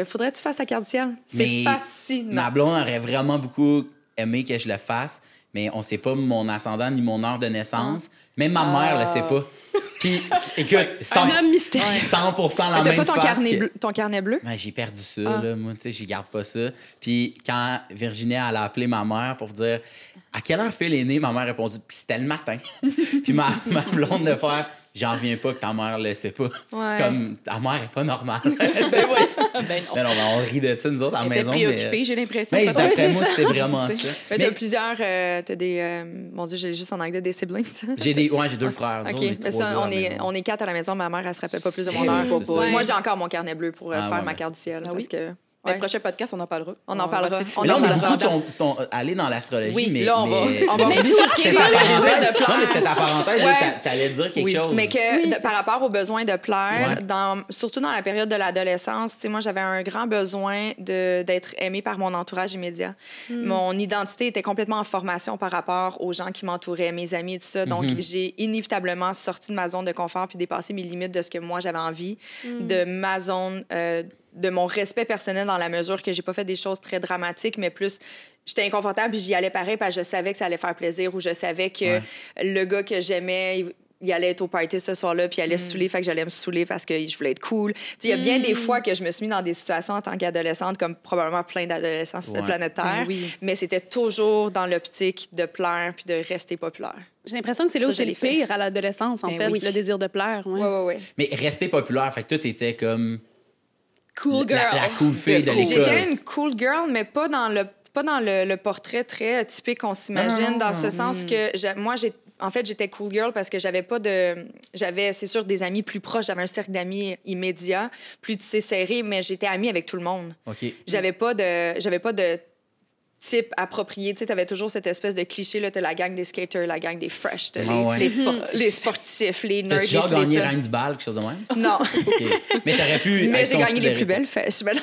Speaker 3: Faudrait que tu fasses ta carte du ciel. C'est
Speaker 4: Mais
Speaker 3: fascinant.
Speaker 4: Ma blonde aurait vraiment beaucoup aimé que je le fasse, mais on sait pas mon ascendant ni mon heure de naissance. Même ma mère le sait pas. Puis, écoute,
Speaker 5: Un homme mystérieux.
Speaker 4: 100% la
Speaker 3: T'as
Speaker 4: même
Speaker 3: pas ton
Speaker 4: face
Speaker 3: carnet,
Speaker 4: que-
Speaker 3: bleu, ton carnet bleu?
Speaker 4: Ouais, j'ai perdu ça, là. Moi, tu sais, j'y garde pas ça. Puis quand Virginie, elle a appelé ma mère pour dire à quelle heure Phil est né, ma mère a répondu, puis c'était le matin. Puis ma blonde de faire, j'en reviens pas que ta mère le sait pas.
Speaker 3: Ouais.
Speaker 4: Comme ta mère est pas normale.
Speaker 6: Ben oui. Ben non.
Speaker 4: Non, on rit de ça, nous autres, à la
Speaker 6: Elle était
Speaker 4: maison.
Speaker 6: préoccupée, j'ai l'impression.
Speaker 4: Mais
Speaker 6: peut-être.
Speaker 4: d'après
Speaker 5: Oui,
Speaker 4: moi,
Speaker 5: c'est
Speaker 4: c'est vraiment
Speaker 6: Tu
Speaker 4: ça.
Speaker 6: sais.
Speaker 3: Mais
Speaker 4: Mais
Speaker 3: t'as plusieurs. T'as des. Mon Dieu, j'ai juste en anglais des siblings.
Speaker 4: j'ai deux frères. Nous
Speaker 3: OK.
Speaker 4: autres, on est
Speaker 3: Mais
Speaker 4: trois
Speaker 3: ça,
Speaker 4: gars à
Speaker 3: on
Speaker 4: la
Speaker 3: est,
Speaker 4: maison.
Speaker 3: on est 4 à la maison. Ma mère, elle se rappelle pas plus de mon
Speaker 4: C'est-
Speaker 3: heure.
Speaker 4: c'est ça.
Speaker 5: Ouais.
Speaker 3: Moi, j'ai encore mon carnet bleu pour
Speaker 4: Ah,
Speaker 3: faire
Speaker 4: ouais,
Speaker 3: ma
Speaker 4: mais-
Speaker 3: carte du ciel.
Speaker 6: Ah
Speaker 3: parce
Speaker 6: oui?
Speaker 3: que.
Speaker 6: Mais
Speaker 3: Ouais.
Speaker 6: le prochain podcast, on en parlera.
Speaker 3: On en parlera.
Speaker 6: va-
Speaker 3: On
Speaker 4: Mais là, on
Speaker 3: en
Speaker 4: a
Speaker 3: parlera.
Speaker 4: beaucoup allé dans l'astrologie,
Speaker 6: Oui,
Speaker 4: mais...
Speaker 6: là, on va
Speaker 5: Mais
Speaker 6: vite
Speaker 5: toi,
Speaker 4: C'était
Speaker 5: Kevin,
Speaker 4: ta
Speaker 5: le
Speaker 4: parenthèse.
Speaker 3: désir de plaire.
Speaker 4: Non, mais c'était ta parenthèse,
Speaker 3: Ouais.
Speaker 4: là, t'allais dire quelque
Speaker 6: Oui.
Speaker 4: chose.
Speaker 3: Mais que
Speaker 5: Oui,
Speaker 3: par rapport au besoin de plaire,
Speaker 4: Ouais.
Speaker 3: surtout dans la période de l'adolescence, tu sais, moi, j'avais un grand besoin d'être aimée par mon entourage immédiat. Mon identité était complètement en formation par rapport aux gens qui m'entouraient, mes amis et tout ça. Donc, j'ai inévitablement sorti de ma zone de confort puis dépassé mes limites de ce que moi, j'avais envie, de ma zone, de mon respect personnel dans la mesure que j'ai pas fait des choses très dramatiques, mais plus j'étais inconfortable puis j'y allais pareil parce que je savais que ça allait faire plaisir ou je savais que le gars que j'aimais, il allait être au party ce soir-là, puis il allait se saouler, fait que j'allais me saouler parce que je voulais être cool. Tu sais, il y a bien des fois que je me suis mis dans des situations en tant qu'adolescente, comme probablement plein d'adolescents sur cette planète Terre,
Speaker 6: Ben oui.
Speaker 3: mais c'était toujours dans l'optique de plaire puis de rester populaire.
Speaker 5: J'ai l'impression que c'est là
Speaker 3: Ça,
Speaker 5: où
Speaker 3: je
Speaker 5: c'est
Speaker 3: l'ai
Speaker 5: le
Speaker 3: fait.
Speaker 5: pire à l'adolescence, en
Speaker 6: Ben
Speaker 5: fait,
Speaker 6: oui.
Speaker 5: le désir de plaire. Ouais.
Speaker 3: Ouais.
Speaker 4: Mais rester populaire, fait que toi, t'étais comme
Speaker 5: Cool girl.
Speaker 4: la cool fille de l'école.
Speaker 3: J'étais une cool girl, mais pas dans le portrait très typique qu'on s'imagine,
Speaker 4: Non,
Speaker 3: dans ce sens que en fait, j'étais cool girl parce que j'avais, c'est sûr, des amis plus proches. J'avais un cercle d'amis immédiat, plus serré, mais j'étais amie avec tout le monde.
Speaker 4: OK.
Speaker 3: J'avais pas de type approprié. Tu sais, t'avais toujours cette espèce de cliché, là, t'as la gang des skaters, la gang des fresh, t'as
Speaker 4: ouais.
Speaker 3: les sportifs, les nerds,
Speaker 4: T'as-tu genre gagné reine du bal, quelque chose de même?
Speaker 3: Non.
Speaker 4: OK. Mais t'aurais pu
Speaker 3: Mais
Speaker 4: être
Speaker 3: j'ai gagné les
Speaker 4: considéré
Speaker 3: plus belles fesses. Mais non.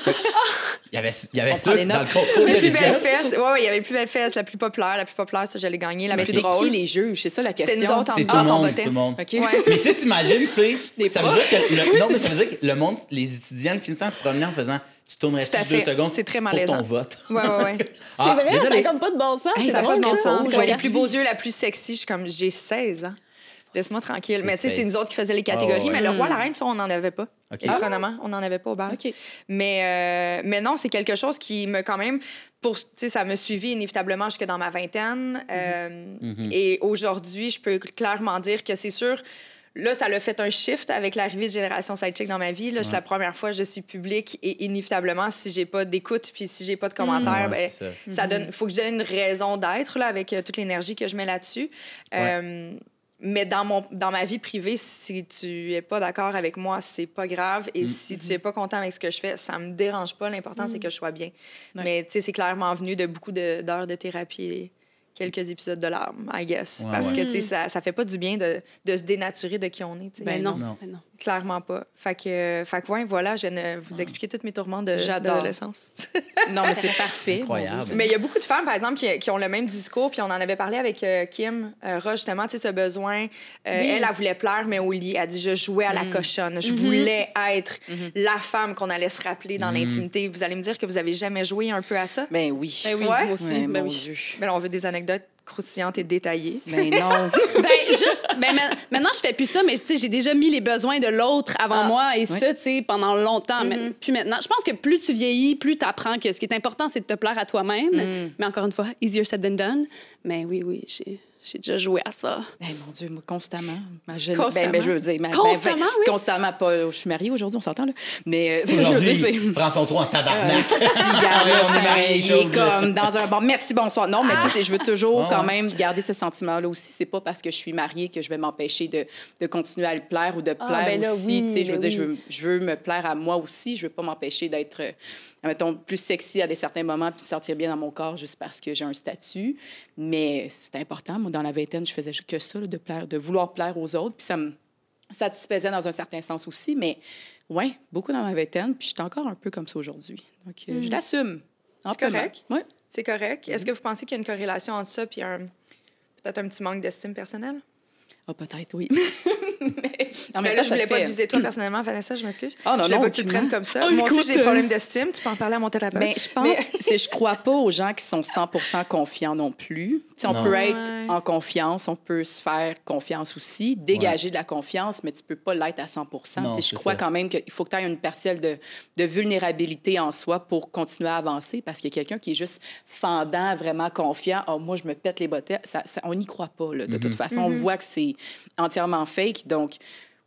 Speaker 4: Il y avait
Speaker 6: On
Speaker 4: ça
Speaker 6: prend les
Speaker 4: dans le
Speaker 6: notes.
Speaker 4: concours de
Speaker 3: Les plus belles
Speaker 4: recette.
Speaker 3: fesses. Ouais, il y avait les plus belles fesses, la plus populaire. La plus populaire, ça, je l'ai gagnée. La
Speaker 6: Mais
Speaker 3: plus
Speaker 6: c'est
Speaker 3: drôle.
Speaker 6: qui les juges? C'est ça la question.
Speaker 3: C'était nous autres en
Speaker 4: C'est
Speaker 3: bas,
Speaker 4: tout le
Speaker 3: on
Speaker 4: monde,
Speaker 3: votait.
Speaker 4: tout le monde.
Speaker 6: OK.
Speaker 3: Ouais.
Speaker 4: Mais tu sais, t'imagines, tu sais,
Speaker 6: Des
Speaker 4: ça veut dire que ça veut dire que le monde, les étudiants, le finissant se promener en faisant tu tournerais
Speaker 3: Tout à
Speaker 4: 2
Speaker 3: fait.
Speaker 4: secondes
Speaker 3: C'est très
Speaker 4: pour
Speaker 3: malaisant.
Speaker 4: ton vote.
Speaker 3: Ouais.
Speaker 5: C'est vrai, ça
Speaker 4: désolé.
Speaker 5: n'a comme pas de bon sens.
Speaker 6: Hey,
Speaker 5: c'est
Speaker 6: ça
Speaker 5: drôle,
Speaker 6: a pas de
Speaker 5: ça.
Speaker 6: bon sens.
Speaker 3: Je vois les
Speaker 6: Merci.
Speaker 3: plus beaux yeux, la plus sexy. Je suis comme, j'ai 16 ans. Laisse-moi tranquille.
Speaker 4: C'est
Speaker 3: Mais tu sais, c'est
Speaker 4: space.
Speaker 3: nous autres qui faisaient les catégories.
Speaker 4: Ouais, ouais.
Speaker 3: Mais le roi, la reine, ça, on n'en avait pas.
Speaker 4: OK.
Speaker 3: Étonnamment, on n'en avait pas au bal.
Speaker 6: OK.
Speaker 3: Mais non, c'est quelque chose qui me, quand même, ça me suivi inévitablement jusque dans ma vingtaine. Et aujourd'hui, je peux clairement dire que c'est sûr. Là, ça l'a fait un shift avec l'arrivée de Génération Sidechick dans ma vie. Là, c'est la première fois que je suis publique et inévitablement, si j'ai pas d'écoute puis si j'ai pas de commentaires,
Speaker 4: Ouais,
Speaker 3: ben,
Speaker 4: c'est
Speaker 3: ça donne. Faut que je donne une raison d'être là avec toute l'énergie que je mets là-dessus. Mais dans ma vie privée, si tu es pas d'accord avec moi, c'est pas grave. Et si tu es pas content avec ce que je fais, ça me dérange pas. L'important, c'est que je sois bien. Mais tu sais, c'est clairement venu de beaucoup d'heures de thérapie et quelques épisodes de larmes, I guess.
Speaker 4: Ouais,
Speaker 3: Parce
Speaker 4: ouais.
Speaker 3: que, tu sais, ça fait pas du bien de se dénaturer de qui on est. tu sais.
Speaker 5: Ben non.
Speaker 4: Non.
Speaker 5: Ben non.
Speaker 3: Clairement pas. Fait que ouais, voilà, je viens de vous expliquer tous mes tourments d'adolescence.
Speaker 6: Non, mais c'est parfier.
Speaker 4: Incroyable.
Speaker 6: Mon Dieu,
Speaker 3: Mais il y a beaucoup de femmes, par exemple, qui ont le même discours, puis on en avait parlé avec Kim Roche, justement, tu sais, ce besoin. Elle voulait plaire, mais au lit. Elle dit, je jouais à la cochonne. Je voulais être la femme qu'on allait se rappeler dans l'intimité. Vous allez me dire que vous avez jamais joué un peu à ça?
Speaker 6: Ben oui.
Speaker 5: Ben oui,
Speaker 3: Ouais?
Speaker 5: moi aussi.
Speaker 6: Ouais,
Speaker 5: ben
Speaker 6: mon
Speaker 5: oui.
Speaker 6: Dieu.
Speaker 3: Mais là, on veut des anecdotes croustillantes et détaillées.
Speaker 6: Ben non.
Speaker 5: Maintenant, je fais plus ça, mais tu sais, j'ai déjà mis les besoins de l'autre avant moi et ça, tu sais, pendant longtemps. Mais puis maintenant, je pense que plus tu vieillis, plus tu apprends que ce qui est important, c'est de te plaire à toi-même. Mais encore une fois, easier said than done. Mais oui, j'ai déjà joué à ça.
Speaker 6: Hey, mon Dieu, moi, constamment. Ma jeune...
Speaker 3: Constamment?
Speaker 6: Ben, je veux dire...
Speaker 5: Constamment, oui.
Speaker 6: Constamment, pas... Je suis mariée aujourd'hui, on s'entend, là. Mais je veux
Speaker 4: Aujourd'hui,
Speaker 6: dire, c'est...
Speaker 4: il prend son trou en tabarnak.
Speaker 6: on est mariés,
Speaker 4: les choses, là.
Speaker 6: comme dans un bon merci bonsoir. Non, mais tu sais, je veux toujours
Speaker 4: Ah,
Speaker 6: quand
Speaker 4: ouais.
Speaker 6: même garder ce sentiment-là aussi. C'est pas parce que je suis mariée que je vais m'empêcher de continuer à le plaire ou de plaire
Speaker 5: ben là,
Speaker 6: aussi.
Speaker 5: oui,
Speaker 6: Tu sais, je veux
Speaker 5: ben
Speaker 6: dire,
Speaker 5: oui.
Speaker 6: je veux me plaire à moi aussi. Je veux pas m'empêcher d'être, mettons, plus sexy à des certains moments puis de sentir bien dans mon corps juste parce que j'ai un statut. Mais c'est important. Moi, dans la vingtaine, je faisais que ça, là, de plaire, de vouloir plaire aux autres. Puis ça me satisfaisait dans un certain sens aussi. Mais ouais, beaucoup dans ma vingtaine. Puis je suis encore un peu comme ça aujourd'hui. Donc, je l'assume.
Speaker 3: C'est correct?
Speaker 6: Oui.
Speaker 3: C'est correct. Est-ce que vous pensez qu'il y a une corrélation entre ça et peut-être un petit manque d'estime personnelle?
Speaker 6: Ah, peut-être, oui.
Speaker 3: Mais là, je voulais pas te viser toi personnellement, Vanessa, je m'excuse.
Speaker 6: Ah, non,
Speaker 3: je voulais
Speaker 6: non,
Speaker 3: pas que tu le
Speaker 6: aucunement.
Speaker 3: prennes comme ça.
Speaker 6: Ah,
Speaker 3: Moi aussi,
Speaker 6: écoute,
Speaker 3: j'ai des problèmes d'estime. Tu peux en parler à mon thérapeute.
Speaker 6: Ben, je pense, je crois pas aux gens qui sont 100% confiants non plus. Tu sais, on
Speaker 4: Non.
Speaker 6: peut être
Speaker 3: Ouais.
Speaker 6: en confiance, on peut se faire confiance aussi, dégager de la confiance, mais tu peux pas l'être à 100%.
Speaker 4: Non,
Speaker 6: Tu sais, je
Speaker 4: c'est
Speaker 6: crois
Speaker 4: ça.
Speaker 6: quand même qu'il faut que tu aies une parcelle de vulnérabilité en soi pour continuer à avancer, parce qu'il y a quelqu'un qui est juste fendant, vraiment confiant. « Oh, moi, je me pète les bottes. » On n'y croit pas, là, de toute façon. On voit que c'est entièrement fake. Donc,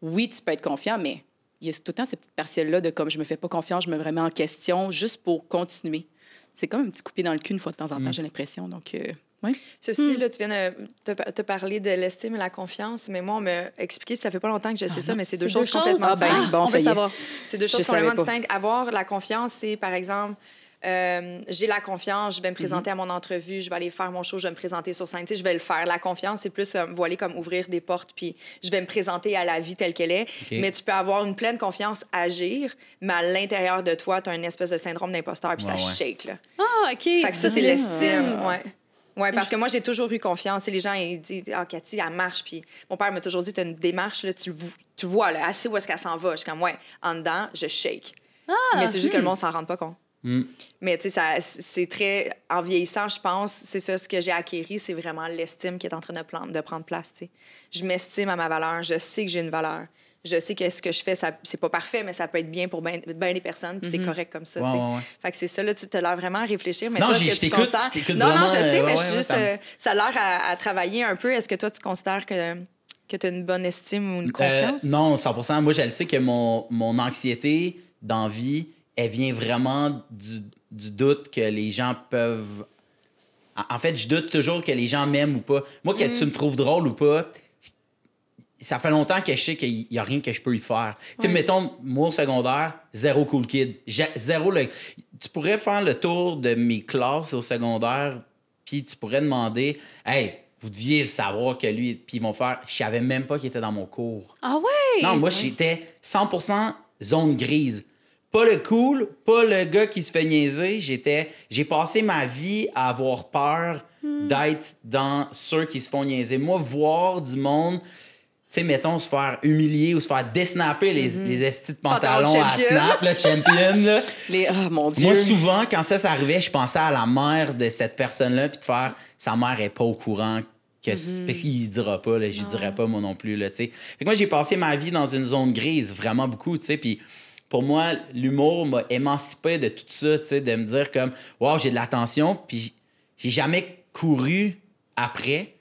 Speaker 6: oui, tu peux être confiant, mais il y a tout le temps cette petite partielle-là de comme je me fais pas confiance, je me remets en question juste pour continuer. C'est comme un petit coupé dans le cul une fois de temps en temps, j'ai l'impression. Donc, oui.
Speaker 3: Ceci dit, là, tu viens de te parler de l'estime et la confiance, mais moi, on m'a expliqué, puis ça fait pas longtemps que je sais ça, mais c'est deux choses complètement
Speaker 6: Ah, ben,
Speaker 3: distinctes.
Speaker 6: bon,
Speaker 5: on
Speaker 6: ça
Speaker 5: veut
Speaker 6: y est.
Speaker 5: savoir.
Speaker 3: C'est deux
Speaker 6: Je
Speaker 3: choses
Speaker 6: savais
Speaker 3: complètement
Speaker 6: pas.
Speaker 3: distinctes. Avoir la confiance, c'est, par exemple, j'ai la confiance, je vais me présenter à mon entrevue, je vais aller faire mon show, je vais me présenter sur scène. Tu sais, je vais le faire. La confiance, c'est plus voiler comme ouvrir des portes, puis je vais me présenter à la vie telle qu'elle est. Mais tu peux avoir une pleine confiance, agir, mais à l'intérieur de toi, tu as une espèce de syndrome d'imposteur, puis
Speaker 4: Ouais,
Speaker 3: ça
Speaker 4: ouais.
Speaker 3: shake, là.
Speaker 5: Ah, OK.
Speaker 3: Fait que ça, c'est
Speaker 5: Ah.
Speaker 3: l'estime, ouais. Oui, parce que moi, j'ai toujours eu confiance. Tu sais, les gens, ils disent « Ah, Cathy, elle marche. » Puis mon père m'a toujours dit « Tu as une démarche, là, tu vois, là, assez où est-ce qu'elle s'en va. » Je suis comme « Ouais, en dedans, je shake. Mais c'est juste que le monde s'en rend pas compte. Mais tu sais, c'est très... En vieillissant, je pense, c'est ça, ce que j'ai acquéri, c'est vraiment l'estime qui est en train de prendre place, tu sais. Je m'estime à ma valeur. Je sais que j'ai une valeur. Je sais que ce que je fais, c'est pas parfait, mais ça peut être bien pour bien des personnes, puis c'est correct comme ça, tu sais.
Speaker 4: Ouais.
Speaker 3: Fait que c'est ça, là, tu as l'air vraiment à réfléchir. Mais
Speaker 4: Non,
Speaker 3: toi, est-ce
Speaker 4: je
Speaker 3: que tu
Speaker 4: t'écoute,
Speaker 3: considères...
Speaker 4: je t'écoute
Speaker 3: Non,
Speaker 4: vraiment,
Speaker 3: je sais, mais
Speaker 4: ouais,
Speaker 3: juste, ça a l'air à travailler un peu. Est-ce que toi, tu considères que tu as une bonne estime ou une confiance?
Speaker 4: Non, 100%. Moi, je le sais que mon anxiété d'envie, elle vient vraiment du doute que les gens peuvent... En fait, je doute toujours que les gens m'aiment ou pas. Moi, que tu me trouves drôle ou pas, ça fait longtemps que je sais qu'il n'y a rien que je peux y faire. Tu sais, mettons, moi, au secondaire, zéro cool kid. Zéro le... tu pourrais faire le tour de mes classes au secondaire, puis tu pourrais demander, hey, vous deviez le savoir que lui, puis ils vont faire, je savais même pas qu'il était dans mon cours.
Speaker 5: Ah ouais?
Speaker 4: Non, moi, j'étais 100% zone grise. Pas le cool, pas le gars qui se fait niaiser. J'ai passé ma vie à avoir peur d'être dans ceux qui se font niaiser. Moi, voir du monde, tu sais, mettons, se faire humilier ou se faire désnapper les estis de pantalons à snap, le champion. Là.
Speaker 6: Ah, mon Dieu.
Speaker 4: Moi, souvent, quand ça arrivait, je pensais à la mère de cette personne-là, puis de faire, sa mère est pas au courant. Parce qu'il dira pas, là, j'y dirais pas moi non plus. Là, fait que moi, j'ai passé ma vie dans une zone grise, vraiment beaucoup, tu sais, puis pour moi, l'humour m'a émancipé de tout ça, tu sais, de me dire comme, wow, j'ai de l'attention, puis j'ai jamais couru après.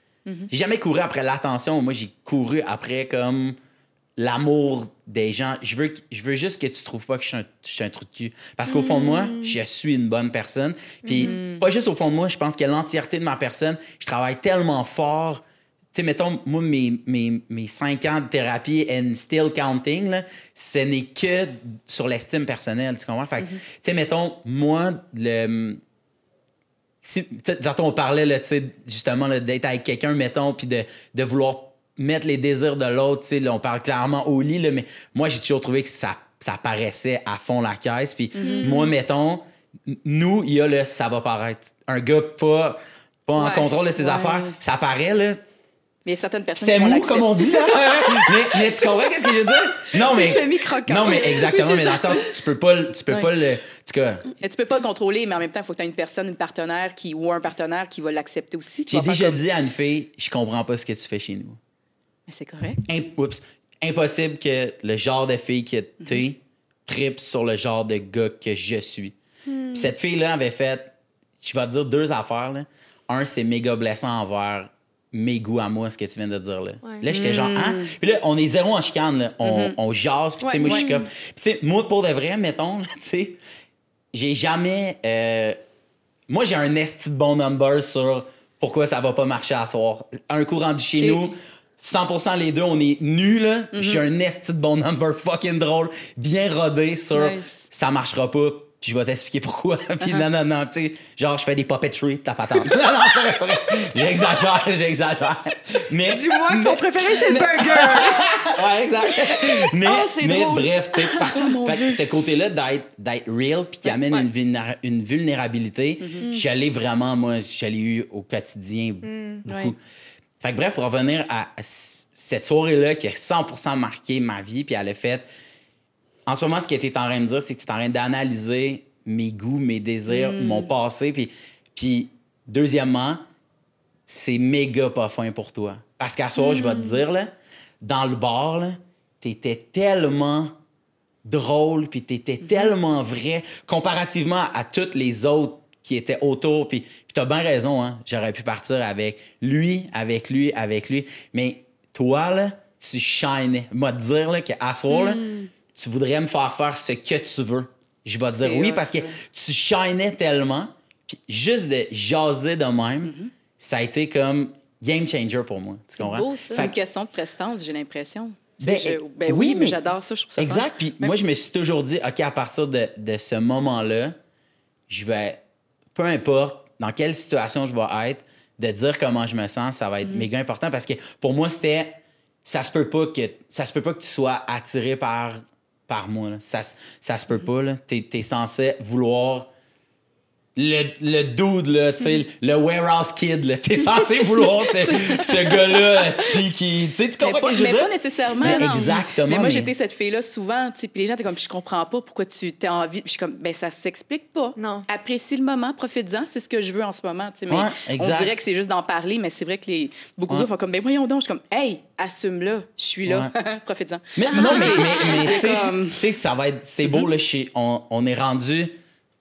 Speaker 4: J'ai jamais couru après l'attention. Moi, j'ai couru après comme l'amour des gens. Je veux juste que tu trouves pas que je suis un trou de cul. Parce qu'au fond de moi, je suis une bonne personne. Puis pas juste au fond de moi, je pense que l'entièreté de ma personne, je travaille tellement fort. Tu sais, mettons, moi, mes 5 ans de thérapie and still counting, là, ce n'est que sur l'estime personnelle, tu comprends? Fait que, tu sais, mettons, moi, tantôt, on parlait, là, tu sais, justement, là, d'être avec quelqu'un, mettons, puis de vouloir mettre les désirs de l'autre, tu sais, là, on parle clairement au lit, là, mais moi, j'ai toujours trouvé que ça paraissait à fond la caisse. Puis moi, mettons, nous, il y a le « ça va paraître ». Un gars pas en contrôle de ses affaires, ça paraît, là.
Speaker 6: Mais il y a certaines personnes
Speaker 4: c'est
Speaker 6: qui vont
Speaker 4: mou, comme on dit, là. mais tu comprends qu'est-ce que je veux dire? Non, mais
Speaker 3: semi-croquant.
Speaker 4: Non, mais exactement. Mais dans le sens, tu peux pas le... En tout cas...
Speaker 6: Mais tu peux pas le contrôler, mais en même temps, il faut que tu aies une partenaire ou un partenaire qui va l'accepter aussi.
Speaker 4: J'ai déjà dit à une fille, je comprends pas ce que tu fais chez nous.
Speaker 6: Mais c'est correct.
Speaker 4: Impossible que le genre de fille que t'es tripe sur le genre de gars que je suis. Puis cette fille-là avait fait, je vais te dire 2 affaires. Là. Un, c'est méga blessant envers mes goûts à moi, ce que tu viens de dire. Là, là j'étais genre, hein? Puis là, on est zéro en chicane. Là. On jase. Puis tu sais, moi, je suis comme... Puis tu sais, moi, pour de vrai, mettons, tu sais, j'ai jamais... Moi, j'ai un esti de bon number sur pourquoi ça va pas marcher à soir. Un coup rendu chez nous... 100% les deux, on est nus, là. J'ai un esti de bon number fucking drôle, bien rodé sur ça marchera pas, puis je vais t'expliquer pourquoi. Puis non, tu sais, genre, je fais des puppetry de ta patente. non, j'exagère. Mais,
Speaker 3: dis-moi que ton préféré, c'est le burger!
Speaker 4: ouais, exact. Mais
Speaker 3: drôle.
Speaker 4: Bref, tu sais, ce côté-là d'être real, puis qui amène une vulnérabilité, je l'ai vraiment, moi, je l'ai eu au quotidien beaucoup. Fait que bref, pour revenir à cette soirée-là qui a 100% marqué ma vie, puis elle a fait... En ce moment, ce que tu es en train de dire, c'est que tu es en train d'analyser mes goûts, mes désirs, mon passé, puis deuxièmement, c'est méga pas fin pour toi. Parce qu'à soir, je vais te dire, là, dans le bar, là, t'étais tellement drôle, puis t'étais tellement vrai, comparativement à toutes les autres qui étaient autour. Puis t'as bien raison, hein? J'aurais pu partir avec lui. Mais toi, là, tu shinais. Moi, te dire là, qu'à soir, là, tu voudrais me faire ce que tu veux. Je vais te dire oui, parce que tu shinais tellement. Puis juste de jaser de même, ça a été comme game changer pour moi. Tu comprends?
Speaker 5: Beau, ça.
Speaker 6: C'est une question de prestance, j'ai l'impression.
Speaker 4: Oui,
Speaker 6: mais j'adore ça, je trouve ça
Speaker 4: exact. Puis moi, je me suis toujours dit, OK, à partir de ce moment-là, je vais... Peu importe dans quelle situation je vais être, de dire comment je me sens, ça va être méga important parce que pour moi, c'était... Ça se peut pas que tu sois attiré par moi. Là. Ça se peut pas. Là. T'es censé vouloir... Le dude, là, tu sais, le warehouse kid, là. T'es censé vouloir ce gars-là, qui... Tu comprends ce que je veux dire?
Speaker 6: Mais pas nécessairement,
Speaker 4: mais
Speaker 6: non.
Speaker 4: Exactement.
Speaker 6: Mais moi, j'étais cette fille-là souvent, tu sais, puis les gens étaient comme, je comprends pas pourquoi tu t'as envie. Puis je suis comme, ben ça s'explique pas.
Speaker 3: Non.
Speaker 6: Apprécie le moment, profite-en, c'est ce que je veux en ce moment, tu sais. Mais
Speaker 4: exact.
Speaker 6: on dirait que c'est juste d'en parler, mais c'est vrai que beaucoup de gens font comme, ben voyons donc. Je suis comme, hey, assume-le, je suis là, profite-en.
Speaker 4: Mais tu sais, ça va être... C'est beau, là, on est rendu...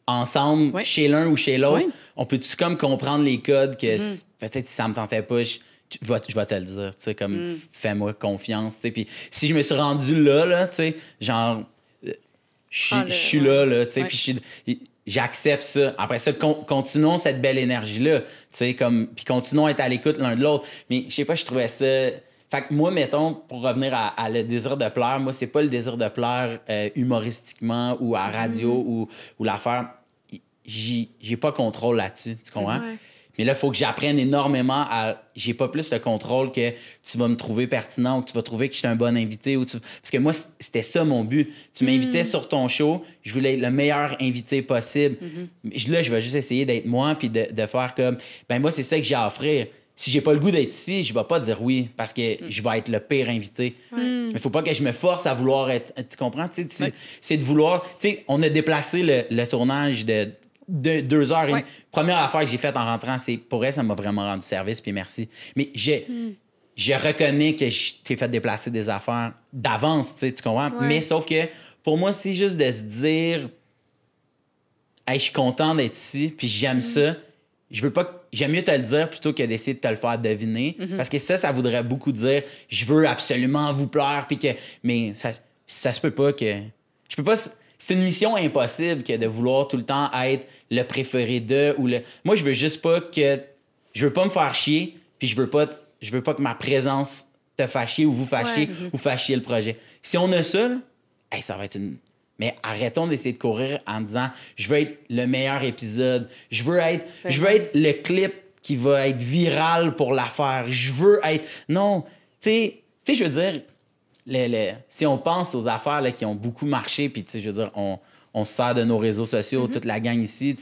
Speaker 4: ensemble, chez l'un ou chez l'autre, on peut-tu comme comprendre les codes que peut-être si ça me tentait pas, je vais te le dire, tu sais, comme fais-moi confiance, tu sais. Puis si je me suis rendu là, tu sais, genre, je suis là, tu sais, puis j'accepte ça. Après ça, continuons cette belle énergie-là, tu sais, comme, puis continuons à être à l'écoute l'un de l'autre. Mais je sais pas, je trouvais ça... Fait que moi, mettons, pour revenir à le désir de plaire, moi, c'est pas le désir de plaire humoristiquement ou à radio ou l'affaire. j'ai pas contrôle là-dessus, tu comprends?
Speaker 3: Ouais.
Speaker 4: Mais là, il faut que j'apprenne énormément à... J'ai pas plus le contrôle que tu vas me trouver pertinent ou que tu vas trouver que je suis un bon invité. Parce que moi, c'était ça mon but. Tu m'invitais sur ton show, je voulais être le meilleur invité possible. Là, je vais juste essayer d'être moi puis de faire comme... Ben moi, c'est ça que j'ai à offrir. Si j'ai pas le goût d'être ici, je vais pas dire oui parce que je vais être le pire invité. Mais il faut pas que je me force à vouloir être... Tu comprends? C'est de vouloir... Tu sais, on a déplacé le tournage de 2 heures.
Speaker 3: Ouais.
Speaker 4: Première affaire que j'ai faite en rentrant, c'est pour elle, ça m'a vraiment rendu service, puis merci. Mais je reconnais que je t'ai fait déplacer des affaires d'avance, tu comprends?
Speaker 3: Ouais.
Speaker 4: Mais sauf que pour moi, c'est juste de se dire, hey, je suis content d'être ici, puis j'aime ça. Je veux pas. J'aime mieux te le dire plutôt que d'essayer de te le faire deviner. Parce que ça voudrait beaucoup dire, je veux absolument vous plaire, puis que. Mais ça se peut pas que. Je peux pas. C'est une mission impossible que de vouloir tout le temps être le préféré de ou le. Moi, je veux juste pas que. Je veux pas me faire chier, puis je veux pas que ma présence te fasse chier ou vous fasse chier ou fasse chier le projet. Si on a ça, là, hey, ça va être une. Mais arrêtons d'essayer de courir en disant je veux être le meilleur épisode, je veux être le clip qui va être viral pour l'affaire, je veux être. Non, tu sais, je veux dire. Si on pense aux affaires là, qui ont beaucoup marché, puis je veux dire, on se sert de nos réseaux sociaux, toute la gang ici,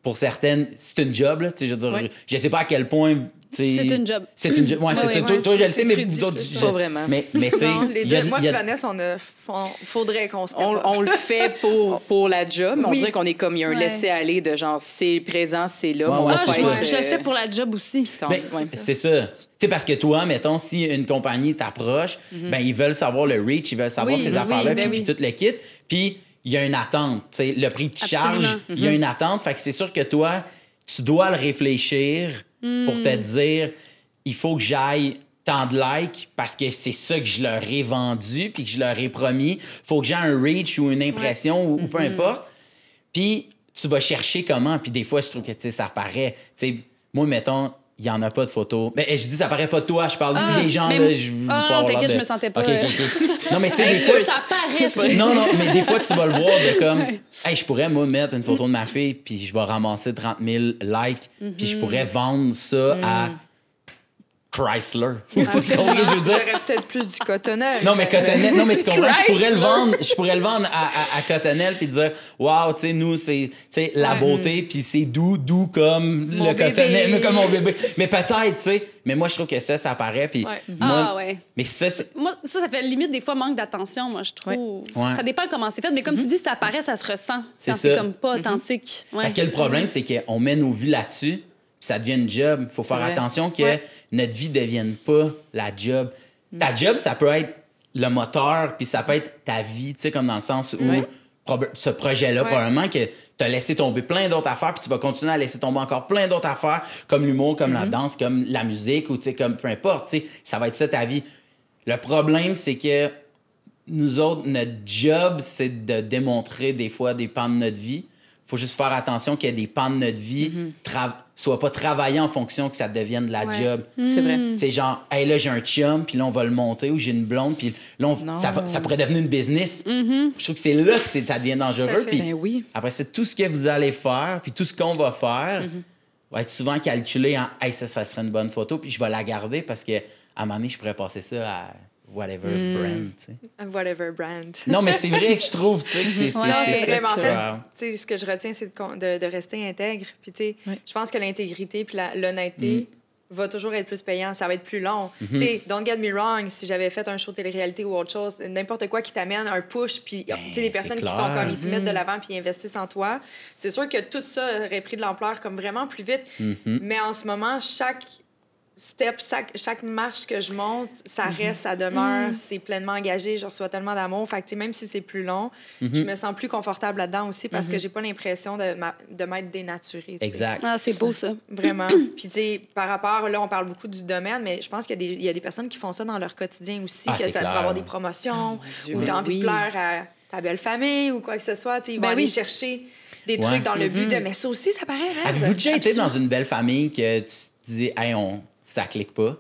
Speaker 4: pour certaines, c'est une job, là, je veux dire, je sais pas à quel point...
Speaker 5: C'est une job.
Speaker 4: C'est une job, ouais, c'est ça. Toi, je le sais, mais vous autres...
Speaker 6: Pas vraiment.
Speaker 4: Mais tu sais...
Speaker 3: Non, les deux, moi et Vanessa, faudrait qu'on se
Speaker 6: On le fait pour la job, mais on dirait qu'on est comme, il y a un
Speaker 3: Ouais.
Speaker 6: laisser-aller de genre, c'est présent, c'est là,
Speaker 4: Ouais,
Speaker 6: mais on
Speaker 4: ouais,
Speaker 6: va
Speaker 4: c'est
Speaker 6: pas
Speaker 4: ça.
Speaker 6: être...
Speaker 5: Je le fais pour la job aussi.
Speaker 4: C'est ça. Tu sais, parce que toi, mettons, si une compagnie t'approche, ben ils veulent savoir le reach, ils veulent savoir
Speaker 5: Oui,
Speaker 4: ces
Speaker 5: oui,
Speaker 4: affaires-là,
Speaker 5: ben
Speaker 4: puis
Speaker 5: oui.
Speaker 4: tout le kit. Puis il y a une attente. Tu sais, le prix que tu
Speaker 5: Absolument.
Speaker 4: charges, il y a une attente. Fait que c'est sûr que toi, tu dois le réfléchir pour te dire, il faut que j'aille tant de likes parce que c'est ça que je leur ai vendu puis que je leur ai promis. Faut que j'ai un reach ou une impression ou peu importe. Puis tu vas chercher comment. Puis des fois, je trouve que ça paraît. Tu sais, moi, mettons, il n'y en a pas de photos. Mais je dis, ça paraît pas de toi. Je parle des gens.
Speaker 5: mais
Speaker 4: Là, je veux pas avoir
Speaker 5: t'inquiète,
Speaker 4: l'air de-
Speaker 5: je me sentais pas,
Speaker 4: OK. Non, mais tu sais, des
Speaker 5: Ça,
Speaker 4: fois...
Speaker 5: ça paraît.
Speaker 4: Non, mais des fois, tu vas le voir de comme... Hey, je pourrais, moi, mettre une photo de ma fille puis je vais ramasser 30 000 likes puis je pourrais vendre ça à Chrysler. Tu comprends ce que je veux dire?
Speaker 3: J'aurais peut-être plus du cotonnel.
Speaker 4: Non, mais Cottonelle, non, mais tu comprends, je pourrais
Speaker 3: Chrysler.
Speaker 4: le vendre à Cottonelle puis dire, waouh, tu sais, nous, c'est la beauté, puis c'est doux comme
Speaker 3: Mon
Speaker 4: le Cottonelle,
Speaker 3: bébé.
Speaker 4: comme mon bébé. Mais peut-être, tu sais, mais moi, je trouve que ça apparaît, puis
Speaker 3: Ouais.
Speaker 4: moi,
Speaker 5: Ah ouais.
Speaker 4: mais ça, c'est.
Speaker 5: Moi, ça fait limite des fois manque d'attention, moi, je trouve.
Speaker 4: Ouais.
Speaker 5: Ça dépend comment c'est fait, mais comme tu dis, ça apparaît, ça se ressent.
Speaker 4: C'est
Speaker 5: Quand
Speaker 4: ça.
Speaker 5: c'est comme pas authentique. Ouais.
Speaker 4: Parce que le problème, c'est qu'on met nos vies là-dessus, puis ça devient une job. Il faut faire
Speaker 6: Ouais.
Speaker 4: attention que
Speaker 3: Ouais.
Speaker 4: notre vie ne devienne pas la job. Ta job, ça peut être le moteur, puis ça peut être ta vie, tu sais, comme dans le sens où
Speaker 6: Ouais.
Speaker 4: ce projet-là,
Speaker 3: Ouais.
Speaker 4: probablement que tu as laissé tomber plein d'autres affaires, puis tu vas continuer à laisser tomber encore plein d'autres affaires, comme l'humour, comme la danse, comme la musique, ou tu sais, comme peu importe, tu sais, ça va être ça ta vie. Le problème, c'est que nous autres, notre job, c'est de démontrer des fois des pans de notre vie. Faut juste faire attention qu'il y ait des pans de notre vie soient pas travaillés en fonction que ça devienne de la
Speaker 3: Ouais.
Speaker 4: job.
Speaker 6: C'est vrai.
Speaker 4: Tu sais, genre, hey, là, j'ai un chum, puis là, on va le monter, ou j'ai une blonde, puis là,
Speaker 6: Non.
Speaker 4: ça pourrait devenir une business. Je trouve que c'est là que ça devient dangereux.
Speaker 3: Tout à fait.
Speaker 4: Puis
Speaker 6: Ben oui.
Speaker 4: après ça, tout ce que vous allez faire, puis tout ce qu'on va faire, va être souvent calculé en, hey, ça serait une bonne photo, puis je vais la garder parce que à un moment donné, je pourrais passer ça à whatever brand, tu sais.
Speaker 3: Whatever brand.
Speaker 4: Non, mais c'est vrai que je trouve, tu sais, que c'est
Speaker 3: Non,
Speaker 4: c'est
Speaker 3: c'est
Speaker 4: ça
Speaker 3: vrai, mais en
Speaker 4: que-
Speaker 3: fait,
Speaker 4: Wow.
Speaker 3: tu sais, ce que je retiens, c'est de rester intègre. Puis, tu sais,
Speaker 6: Ouais.
Speaker 3: je pense que l'intégrité puis l'honnêteté va toujours être plus payant. Ça va être plus long. Tu sais, don't get me wrong, si j'avais fait un show de télé-réalité ou autre chose, n'importe quoi qui t'amène un push, puis, tu sais, des personnes qui
Speaker 4: c'est
Speaker 3: sont
Speaker 4: clair.
Speaker 3: comme, ils te mettent de l'avant puis ils investissent en toi, c'est sûr que tout ça aurait pris de l'ampleur comme vraiment plus vite. Mais en ce moment, chaque step, chaque marche que je monte, ça reste, ça demeure, c'est pleinement engagé, je reçois tellement d'amour. Fait que, tu sais, même si c'est plus long, je me sens plus confortable là-dedans aussi parce que j'ai pas l'impression de m'être dénaturée. tu sais.
Speaker 4: Exact.
Speaker 5: Ah, c'est beau, ça.
Speaker 3: Vraiment. Puis, tu sais, par rapport, là, on parle beaucoup du domaine, mais je pense qu'il y a des personnes qui font ça dans leur quotidien aussi,
Speaker 4: Ah,
Speaker 3: que
Speaker 4: c'est
Speaker 3: ça
Speaker 4: clair.
Speaker 3: peut avoir des promotions
Speaker 6: Dieu,
Speaker 3: ou
Speaker 6: mais
Speaker 3: t'as envie
Speaker 6: oui.
Speaker 3: de plaire à ta belle famille ou quoi que ce soit. Tu sais, ils vont
Speaker 5: Ben
Speaker 3: aller
Speaker 5: oui.
Speaker 3: chercher des
Speaker 4: Ouais.
Speaker 3: trucs dans le but de. Mais ça aussi, ça paraît rêve.
Speaker 4: Avez-vous déjà été dans une belle famille que tu te dis, hey, ça clique pas?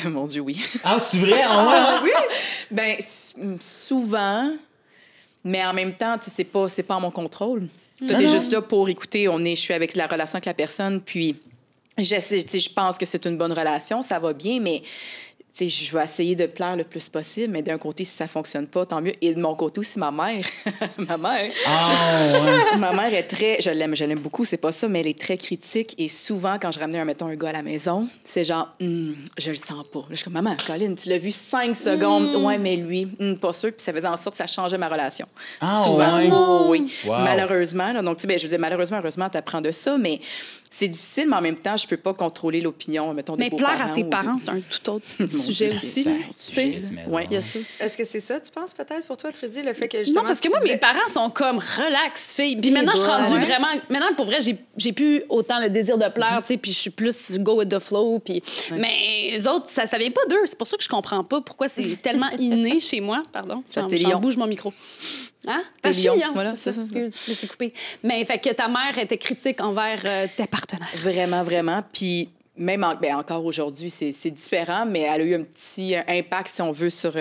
Speaker 6: Mon Dieu, oui.
Speaker 4: Ah, c'est vrai? Ah, ouais?
Speaker 6: Ben, souvent, mais en même temps, tu sais, c'est pas en mon contrôle. Toi, t'es juste là pour écouter. Je suis avec la relation avec la personne, puis je pense que c'est une bonne relation, ça va bien, mais je vais essayer de plaire le plus possible, mais d'un côté, si ça fonctionne pas, tant mieux. Et de mon côté aussi, ma mère. Ma mère. Ma mère est très... Je l'aime beaucoup, c'est pas ça, mais elle est très critique. Et souvent, quand je ramenais, mettons, un gars à la maison, c'est genre, je le sens pas. Je suis comme, maman, Colin, tu l'as vu 5 secondes. Ouais, mais lui, pas sûr. Puis ça faisait en sorte que ça changeait ma relation. Souvent.
Speaker 4: Ouais.
Speaker 6: Oh, oui.
Speaker 4: Wow.
Speaker 6: Malheureusement. Là, donc, je veux dire, malheureusement, heureusement, tu apprends de ça, mais c'est difficile, mais en même temps, je peux pas contrôler l'opinion, mettons, des beaux-parents.
Speaker 5: Mais plaire à ses parents, c'est un tout autre sujet aussi.
Speaker 6: Ouais.
Speaker 5: Il y a ça aussi.
Speaker 3: Est-ce que c'est ça, tu penses, peut-être, pour toi, Trudy, le fait que justement...
Speaker 5: Non, parce que moi, mes parents sont comme relax, fille. Puis maintenant, je suis rendue vraiment... Maintenant, pour vrai, j'ai plus autant le désir de plaire, tu sais, puis je suis plus go with the flow. Puis... Mais eux autres, ça vient pas d'eux. C'est pour ça que je comprends pas pourquoi c'est tellement inné chez moi. Pardon.
Speaker 6: C'est parce que t'es lion.
Speaker 5: Bouge mon micro. Hein?
Speaker 6: T'es
Speaker 5: Je suis lion.
Speaker 6: Voilà,
Speaker 5: c'est ça. Excuse, je t'ai coupé. Mais fait que ta mère était critique envers tes partenaires.
Speaker 6: Vraiment, vraiment. Puis même encore aujourd'hui, c'est différent, mais elle a eu un petit impact, si on veut, sur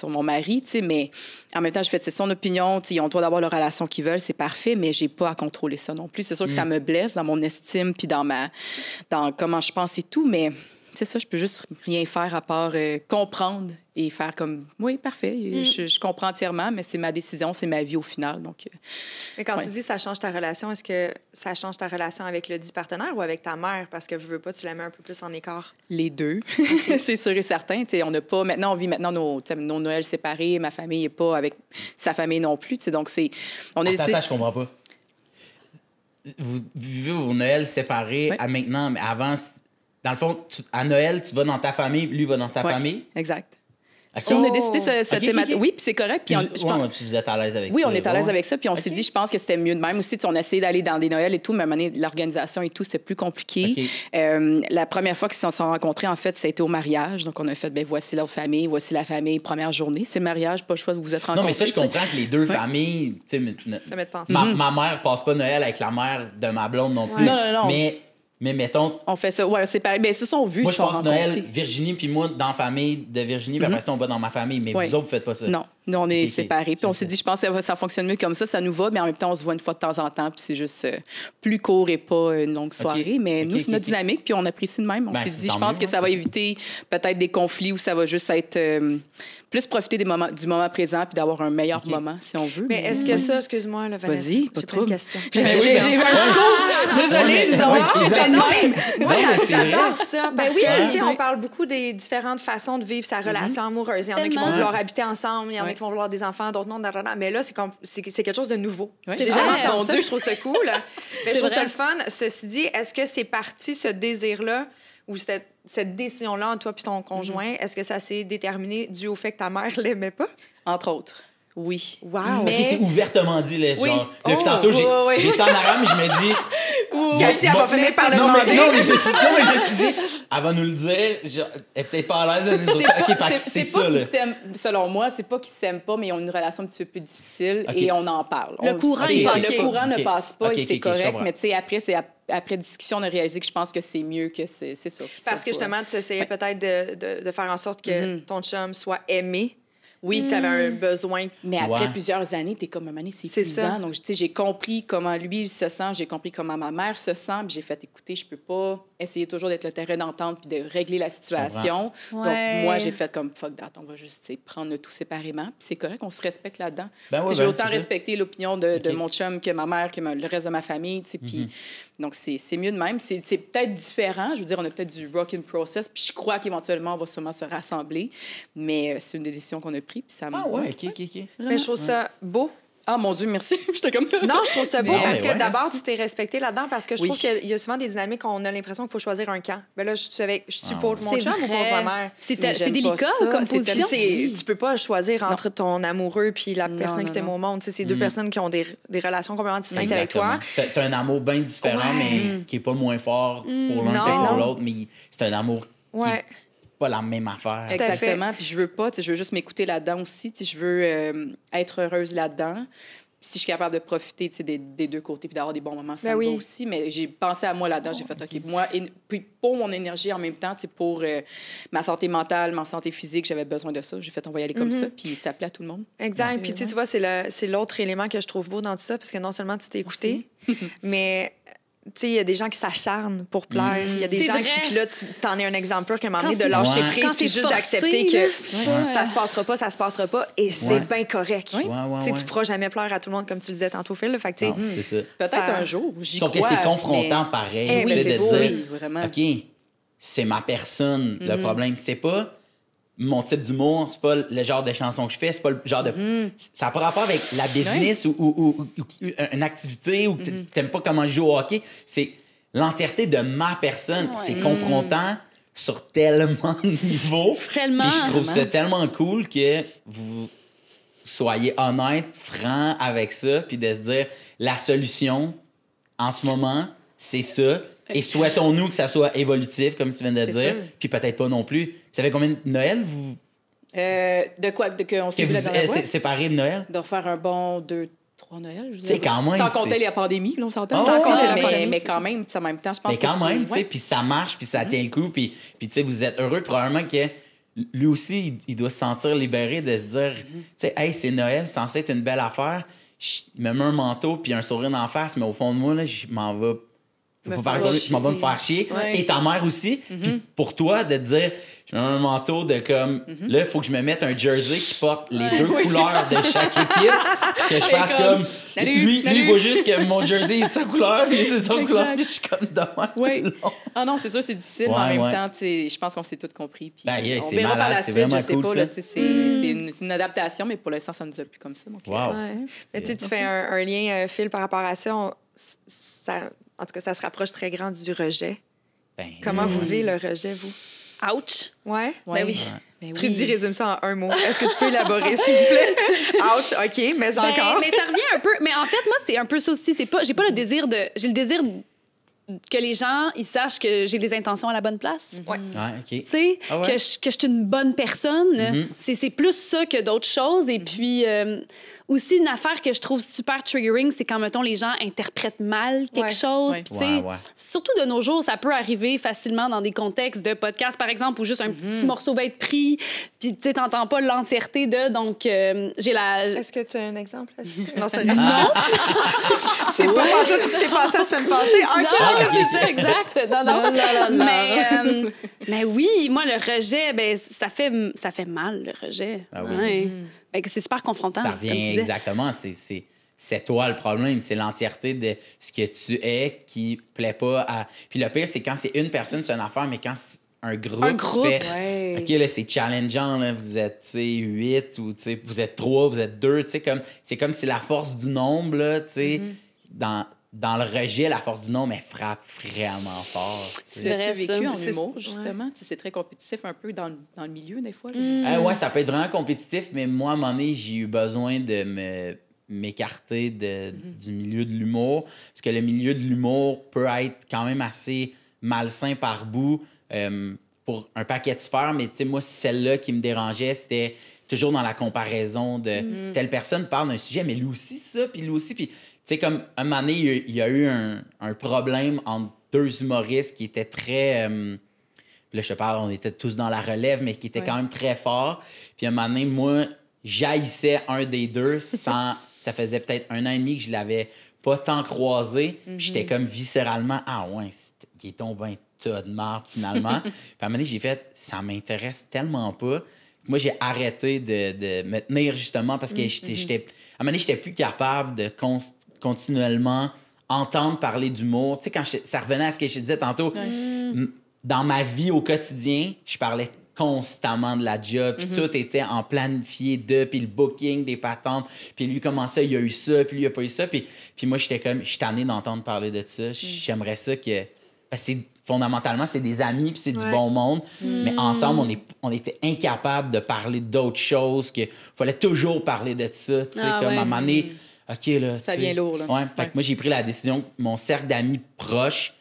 Speaker 6: mon mari, tu sais, mais en même temps, je fais, c'est son opinion, tu sais, ils ont le droit d'avoir la relation qu'ils veulent, c'est parfait, mais j'ai pas à contrôler ça non plus. C'est sûr que ça me blesse dans mon estime, puis dans comment je pense et tout, mais c'est ça, je peux juste rien faire à part comprendre et faire comme, oui, parfait, je comprends entièrement, mais c'est ma décision, c'est ma vie au final. Donc,
Speaker 3: mais quand tu dis ça change ta relation, est-ce que ça change ta relation avec le dit partenaire ou avec ta mère? Parce que veux pas, tu la mets un peu plus en écart.
Speaker 6: Les deux, c'est sûr et certain. T'sais, on vit maintenant nos Noëls séparés, ma famille n'est pas avec sa famille non plus. Donc,
Speaker 4: Attends, je comprends pas. Vous vivez vos Noëls séparés à maintenant, mais avant... Dans le fond, à Noël, tu vas dans ta famille, lui va dans sa famille.
Speaker 6: Exact.
Speaker 4: Okay.
Speaker 6: On a décidé cette thématique. Okay. Oui, puis c'est correct. Puis
Speaker 4: vous êtes à l'aise avec ça.
Speaker 6: Oui, on est à l'aise avec ça. Puis on s'est dit, je pense que c'était mieux de même aussi. On a essayé d'aller dans des Noëls et tout, mais à un moment donné, l'organisation et tout, c'était plus compliqué. La première fois qu'ils se sont rencontrés, en fait, ça a été au mariage. Donc, on a fait, voici leur famille, voici la famille, première journée. C'est le mariage, pas le choix de vous êtes rencontrés.
Speaker 4: Non, mais ça, je comprends que les deux familles...
Speaker 3: Ça met de penser.
Speaker 4: Ma mère passe pas Noël avec la mère de ma blonde non plus.
Speaker 6: Non.
Speaker 4: Mais mettons...
Speaker 6: On fait ça, c'est pareil. Bien, c'est son vu.
Speaker 4: Moi, je passe Noël, Virginie, puis moi, dans la famille de Virginie, puis après ça, on va dans ma famille. Mais vous autres, vous faites pas ça.
Speaker 6: Non, nous, on est séparés. Puis on s'est dit, je pense que ça fonctionne mieux comme ça nous va, mais en même temps, on se voit une fois de temps en temps, puis c'est juste plus court et pas une longue soirée. Mais nous, c'est notre dynamique, puis on apprécie de même. On s'est dit, je pense que ça va éviter peut-être des conflits où ça va juste être... plus profiter du moment présent puis d'avoir un meilleur moment, si on veut.
Speaker 3: Mais est-ce que ça, excuse-moi, là, Vanessa,
Speaker 6: vas-y, pas trop.
Speaker 3: J'ai une question.
Speaker 6: J'ai un scoop. Désolée, nous avons touché ça de même.
Speaker 3: Moi, j'adore ça parce que, on parle beaucoup des différentes façons de vivre sa relation amoureuse. Il y en a qui vont vouloir habiter ensemble, il y en a qui vont vouloir des enfants, d'autres non. Mais là, c'est quelque chose de nouveau. J'ai jamais entendu ça, je trouve ça cool. Mais je trouve ça le fun. Ceci dit, est-ce que c'est parti, ce désir-là, ou cette décision-là entre toi et ton conjoint, est-ce que ça s'est déterminé dû au fait que ta mère l'aimait pas?
Speaker 6: Entre autres. Oui.
Speaker 3: Wow!
Speaker 4: Mais... c'est ouvertement dit, là, genre. Depuis tantôt, j'ai ça en arabe, mais je me dis...
Speaker 6: Cathy, elle va finir par le demander.
Speaker 4: Non, mais je me suis dit, elle va nous le dire, genre, elle est peut-être pas à l'aise de nous dire ça. OK, c'est ça, là.
Speaker 6: Selon moi, c'est pas qu'ils s'aiment pas, mais ils ont une relation un petit peu plus difficile et on en parle.
Speaker 5: Le courant
Speaker 6: ne passe pas et c'est correct, mais tu sais, après discussion, on a réalisé que je pense que c'est mieux que c'est ça.
Speaker 3: Parce que justement, tu essayais peut-être de faire en sorte que ton chum soit aimé. Oui, tu avais un besoin.
Speaker 6: Mais après plusieurs années, t'es comme, un année, c'est épuisant. Donc, tu sais, j'ai compris comment lui, il se sent, j'ai compris comment ma mère se sent, puis j'ai fait, écoutez, je peux pas essayer toujours d'être le terrain d'entente puis de régler la situation. Donc, moi, j'ai fait comme, fuck that, on va juste, prendre le tout séparément. Puis c'est correct, on se respecte là-dedans. J'ai autant respecté l'opinion de mon chum que ma mère, que le reste de ma famille, tu sais, puis... Donc, c'est mieux de même. C'est peut-être différent. Je veux dire, on a peut-être du rock in process, puis je crois qu'éventuellement, on va sûrement se rassembler. Mais c'est une décision qu'on a prise, puis ça me...
Speaker 4: OK.
Speaker 3: Mais je trouve ça beau.
Speaker 6: Ah, mon Dieu, merci. J'étais comme...
Speaker 3: Non, je trouve ça beau parce que d'abord, tu t'es respecté là-dedans parce que je trouve qu'il y a souvent des dynamiques où on a l'impression qu'il faut choisir un camp. Ben là, je suis pour mon chum ou pour ma mère?
Speaker 5: C'est délicat comme position.
Speaker 3: Tu peux pas choisir entre ton amoureux puis la personne qui t'aime au monde. C'est deux personnes qui ont des relations complètement distinctes avec toi.
Speaker 4: T'as un amour bien différent, mais qui est pas moins fort pour l'un que pour l'autre. Mais c'est un amour qui est pas la même affaire.
Speaker 6: Exactement. Puis je veux pas, je veux juste m'écouter là-dedans aussi. Je veux être heureuse là-dedans. Puis si je suis capable de profiter des deux côtés puis d'avoir des bons moments, ça me
Speaker 3: oui.
Speaker 6: va aussi. Mais j'ai pensé à moi là-dedans. J'ai fait, OK, moi, puis pour mon énergie en même temps, pour ma santé mentale, ma santé physique, j'avais besoin de ça. J'ai fait, on va y aller comme ça. Puis ça plaît à tout le monde.
Speaker 3: Exact. Puis tu vois, c'est l'autre élément que je trouve beau dans tout ça, parce que non seulement tu t'es écouté, mais tu sais, il y a des gens qui s'acharnent pour plaire. Il y a des
Speaker 5: C'est
Speaker 3: gens
Speaker 5: vrai.
Speaker 3: qui, puis là, tu t'en es un exemple qu'à un moment donné, de
Speaker 5: c'est-
Speaker 3: lâcher
Speaker 4: Ouais.
Speaker 3: prise,
Speaker 5: Quand
Speaker 3: puis
Speaker 5: c'est
Speaker 3: juste
Speaker 5: forcé,
Speaker 3: d'accepter
Speaker 5: là,
Speaker 3: que
Speaker 5: c'est pas-
Speaker 3: ça se passera pas, et c'est
Speaker 4: Ouais.
Speaker 3: bien correct.
Speaker 4: Ouais,
Speaker 3: Tu sais,
Speaker 4: ouais.
Speaker 3: tu pourras jamais plaire à tout le monde, comme tu le disais tantôt, Phil. Là. Fait que, tu sais,
Speaker 4: Non, c'est ça.
Speaker 6: Peut-être
Speaker 3: Ça-
Speaker 6: un jour, j'y
Speaker 4: Sauf que
Speaker 6: crois.
Speaker 4: c'est confrontant
Speaker 6: mais-
Speaker 4: pareil.
Speaker 3: Eh
Speaker 4: tu
Speaker 3: oui,
Speaker 4: sais,
Speaker 3: c'est
Speaker 4: de
Speaker 3: beau.
Speaker 4: dire,
Speaker 6: Oui, vraiment.
Speaker 4: OK, c'est ma personne, le problème. C'est pas mon type d'humour, c'est pas le genre de chanson que je fais, c'est pas le genre de... Ça n'a pas rapport avec la business ou une activité ou que t'aimes pas comment je joue au hockey. C'est l'entièreté de ma personne. C'est confrontant sur tellement de niveaux.
Speaker 5: Tellement.
Speaker 4: Puis je trouve ça tellement cool que vous soyez honnête, franc avec ça, puis de se dire la solution en ce moment, c'est ça. Et souhaitons-nous que ça soit évolutif, comme tu viens de
Speaker 6: C'est
Speaker 4: dire,
Speaker 6: sûr.
Speaker 4: puis peut-être pas non plus. Ça fait combien de Noël vous
Speaker 6: De quoi? Qu'on
Speaker 4: que
Speaker 6: s'est vu la
Speaker 4: vous
Speaker 6: dernière fois?
Speaker 4: séparés de Noël?
Speaker 6: De refaire un bon 2-3 Noël, je
Speaker 4: Tu sais,
Speaker 6: dirais.
Speaker 4: quand même,
Speaker 6: Sans
Speaker 4: c'est-
Speaker 6: compter la pandémie, là, on s'entend.
Speaker 4: Ah,
Speaker 6: Sans
Speaker 4: ouais,
Speaker 6: compter
Speaker 4: ouais,
Speaker 6: la pandémie, mais
Speaker 3: c'est
Speaker 6: quand
Speaker 3: ça.
Speaker 6: même, en même temps, je pense
Speaker 4: Mais
Speaker 6: que
Speaker 4: quand
Speaker 6: c'est-
Speaker 4: même, tu sais,
Speaker 6: ouais.
Speaker 4: puis ça marche, puis ça tient le coup, puis tu sais, vous êtes heureux. Probablement que lui aussi, il doit se sentir libéré de se dire, tu sais, hey, c'est Noël, c'est censé être une belle affaire. Je me mets un manteau puis un sourire en face, mais au fond de moi, là, je m'en vais. Je
Speaker 3: Me
Speaker 4: vais pas
Speaker 3: faire
Speaker 4: faire-
Speaker 3: chier.
Speaker 4: je m'en vais me faire chier.
Speaker 3: Ouais.
Speaker 4: Et ta mère aussi. Puis pour toi, de te dire, je me mets un manteau de comme, là, il faut que je me mette un jersey qui porte les deux couleurs de chaque équipe. Que je fasse comme,
Speaker 6: Salut,
Speaker 4: lui,
Speaker 6: salut.
Speaker 4: il voit juste que mon jersey est de sa couleur, puis c'est de son
Speaker 6: Exact.
Speaker 4: couleur. Puis je suis comme demain.
Speaker 6: Oui. Ah non, c'est sûr, c'est difficile, mais en
Speaker 4: Ouais,
Speaker 6: même
Speaker 4: ouais.
Speaker 6: temps, tu sais, je pense qu'on s'est tous compris. Puis
Speaker 4: Ben, yeah,
Speaker 6: on
Speaker 4: c'est
Speaker 6: verra par
Speaker 4: malade,
Speaker 6: la
Speaker 4: c'est
Speaker 6: suite, je
Speaker 4: vraiment
Speaker 6: sais
Speaker 4: cool,
Speaker 6: pas.
Speaker 4: ça.
Speaker 6: Là, tu sais, c'est une adaptation, mais pour l'instant, ça nous a plus comme ça. Donc,
Speaker 4: Wow.
Speaker 3: Ouais. Mais tu sais, tu fais un lien, Phil, par rapport à ça. En tout cas, ça se rapproche très grand du rejet.
Speaker 4: Ben,
Speaker 3: Comment vous vivez le rejet, vous?
Speaker 5: Ouch.
Speaker 3: Ouais?
Speaker 6: Ouais.
Speaker 5: Ben oui.
Speaker 6: Ben oui.
Speaker 3: Trudy résume ça en un mot. Est-ce que tu peux élaborer, s'il vous plaît? Ouch, OK, mais
Speaker 5: Ben,
Speaker 3: encore.
Speaker 5: mais ça revient un peu. Mais en fait, moi, c'est un peu ça aussi. J'ai pas le désir de. J'ai le désir que les gens ils sachent que j'ai les intentions à la bonne place.
Speaker 3: Ouais.
Speaker 4: Ouais, OK.
Speaker 5: Tu sais,
Speaker 4: Ah ouais?
Speaker 5: que je suis une bonne personne. C'est plus ça que d'autres choses. Et puis, aussi, une affaire que je trouve super triggering, c'est quand, mettons, les gens interprètent mal quelque
Speaker 3: Ouais.
Speaker 5: chose.
Speaker 6: Ouais.
Speaker 5: Puis, tu sais,
Speaker 4: Ouais, ouais.
Speaker 5: surtout de nos jours, ça peut arriver facilement dans des contextes de podcast, par exemple, où juste un petit morceau va être pris. Puis, tu sais, t'entends pas l'entièreté de. Donc, j'ai la.
Speaker 3: Est-ce que tu as un exemple? Non, ça non. C'est pas tout ce qui s'est passé la semaine passée. OK.
Speaker 5: Non, c'est ça, exact. Non, non. Mais oui, moi, le rejet, ben, ça fait mal, le rejet.
Speaker 4: Ah oui.
Speaker 5: Ouais. Fait que c'est super confrontant.
Speaker 4: Ça
Speaker 5: comme tu
Speaker 4: revient
Speaker 5: disais.
Speaker 4: exactement. C'est toi le problème. C'est l'entièreté de ce que tu es qui plaît pas à. Puis le pire, c'est quand c'est une personne, c'est une affaire, mais quand c'est un groupe,
Speaker 5: Un
Speaker 4: tu
Speaker 5: groupe,
Speaker 4: fais,
Speaker 6: Ouais.
Speaker 4: OK, là, c'est challengeant. Là, vous êtes 8 ou vous êtes 3, vous êtes 2. C'est comme si la force du nombre, là, dans le rejet, la force du nombre, elle frappe vraiment fort. tu sais.
Speaker 5: C'est vrai,
Speaker 6: L'as-tu
Speaker 5: ça.
Speaker 6: vécu en
Speaker 3: C'est-
Speaker 6: humour, justement? Tu sais, c'est très compétitif un peu dans le milieu, des fois. là.
Speaker 4: Ouais, ça peut être vraiment compétitif, mais moi, à un moment donné, j'ai eu besoin de m'écarter du milieu de l'humour, parce que le milieu de l'humour peut être quand même assez malsain par bout pour un paquet de sphères, mais tu sais, moi, celle-là qui me dérangeait, c'était toujours dans la comparaison de telle personne parle d'un sujet, mais lui aussi ça, puis lui aussi, puis tu sais, comme un moment donné, il y a eu un problème entre deux humoristes qui étaient très... Là, je te parle, on était tous dans la relève, mais qui était quand même très fort. Puis à un moment donné, moi, j'haïssais un des deux sans... Ça faisait peut-être 1 an et demi que je l'avais pas tant croisé. Puis j'étais comme viscéralement, ah ouais, il est tombé un tas de marde finalement. Puis à un moment donné, j'ai fait, ça m'intéresse tellement pas. Puis moi, j'ai arrêté de me tenir justement parce que à un moment donné, j'étais plus capable de continuellement entendre parler d'humour. Tu sais, quand ça revenait à ce que je disais tantôt, dans ma vie au quotidien, je parlais constamment de la job, puis tout était en planifié puis le booking des patentes, puis lui, comment ça, il a eu ça, puis lui, il a pas eu ça, puis moi, j'étais comme, je suis tanné d'entendre parler de ça, j'aimerais ça que... Parce que fondamentalement, c'est des amis, puis c'est du bon monde, mais ensemble, on était incapables de parler d'autres choses, qu'il fallait toujours parler de ça, tu sais,
Speaker 5: Ah
Speaker 4: comme
Speaker 5: ouais.
Speaker 4: à un moment donné, OK, là,
Speaker 6: Ça
Speaker 4: tu sais.
Speaker 6: vient lourd, là.
Speaker 4: Ouais, fait que moi, j'ai pris la décision, mon cercle d'amis proches,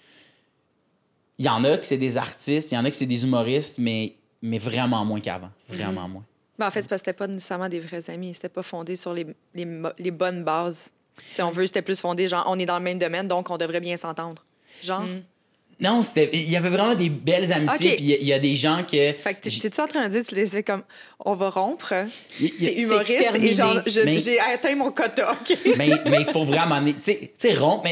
Speaker 4: il y en a que c'est des artistes, il y en a que c'est des humoristes, mais vraiment moins qu'avant. Vraiment moins.
Speaker 3: Ben, en fait, c'est parce que c'était pas nécessairement des vrais amis. C'était pas fondé sur les bonnes bases. Si on veut, c'était plus fondé, genre, on est dans le même domaine, donc on devrait bien s'entendre. Genre.
Speaker 4: Non, il y avait vraiment des belles amitiés.
Speaker 3: Ok.
Speaker 4: Puis il y a des gens que...
Speaker 3: Fait que t'es-tu en train de dire, tu les fais comme, on va rompre,
Speaker 4: T'es
Speaker 3: t'es humoriste, et genre,
Speaker 4: Mais-
Speaker 3: j'ai atteint mon quota, OK?
Speaker 4: mais pour vraiment... Tu sais, rompre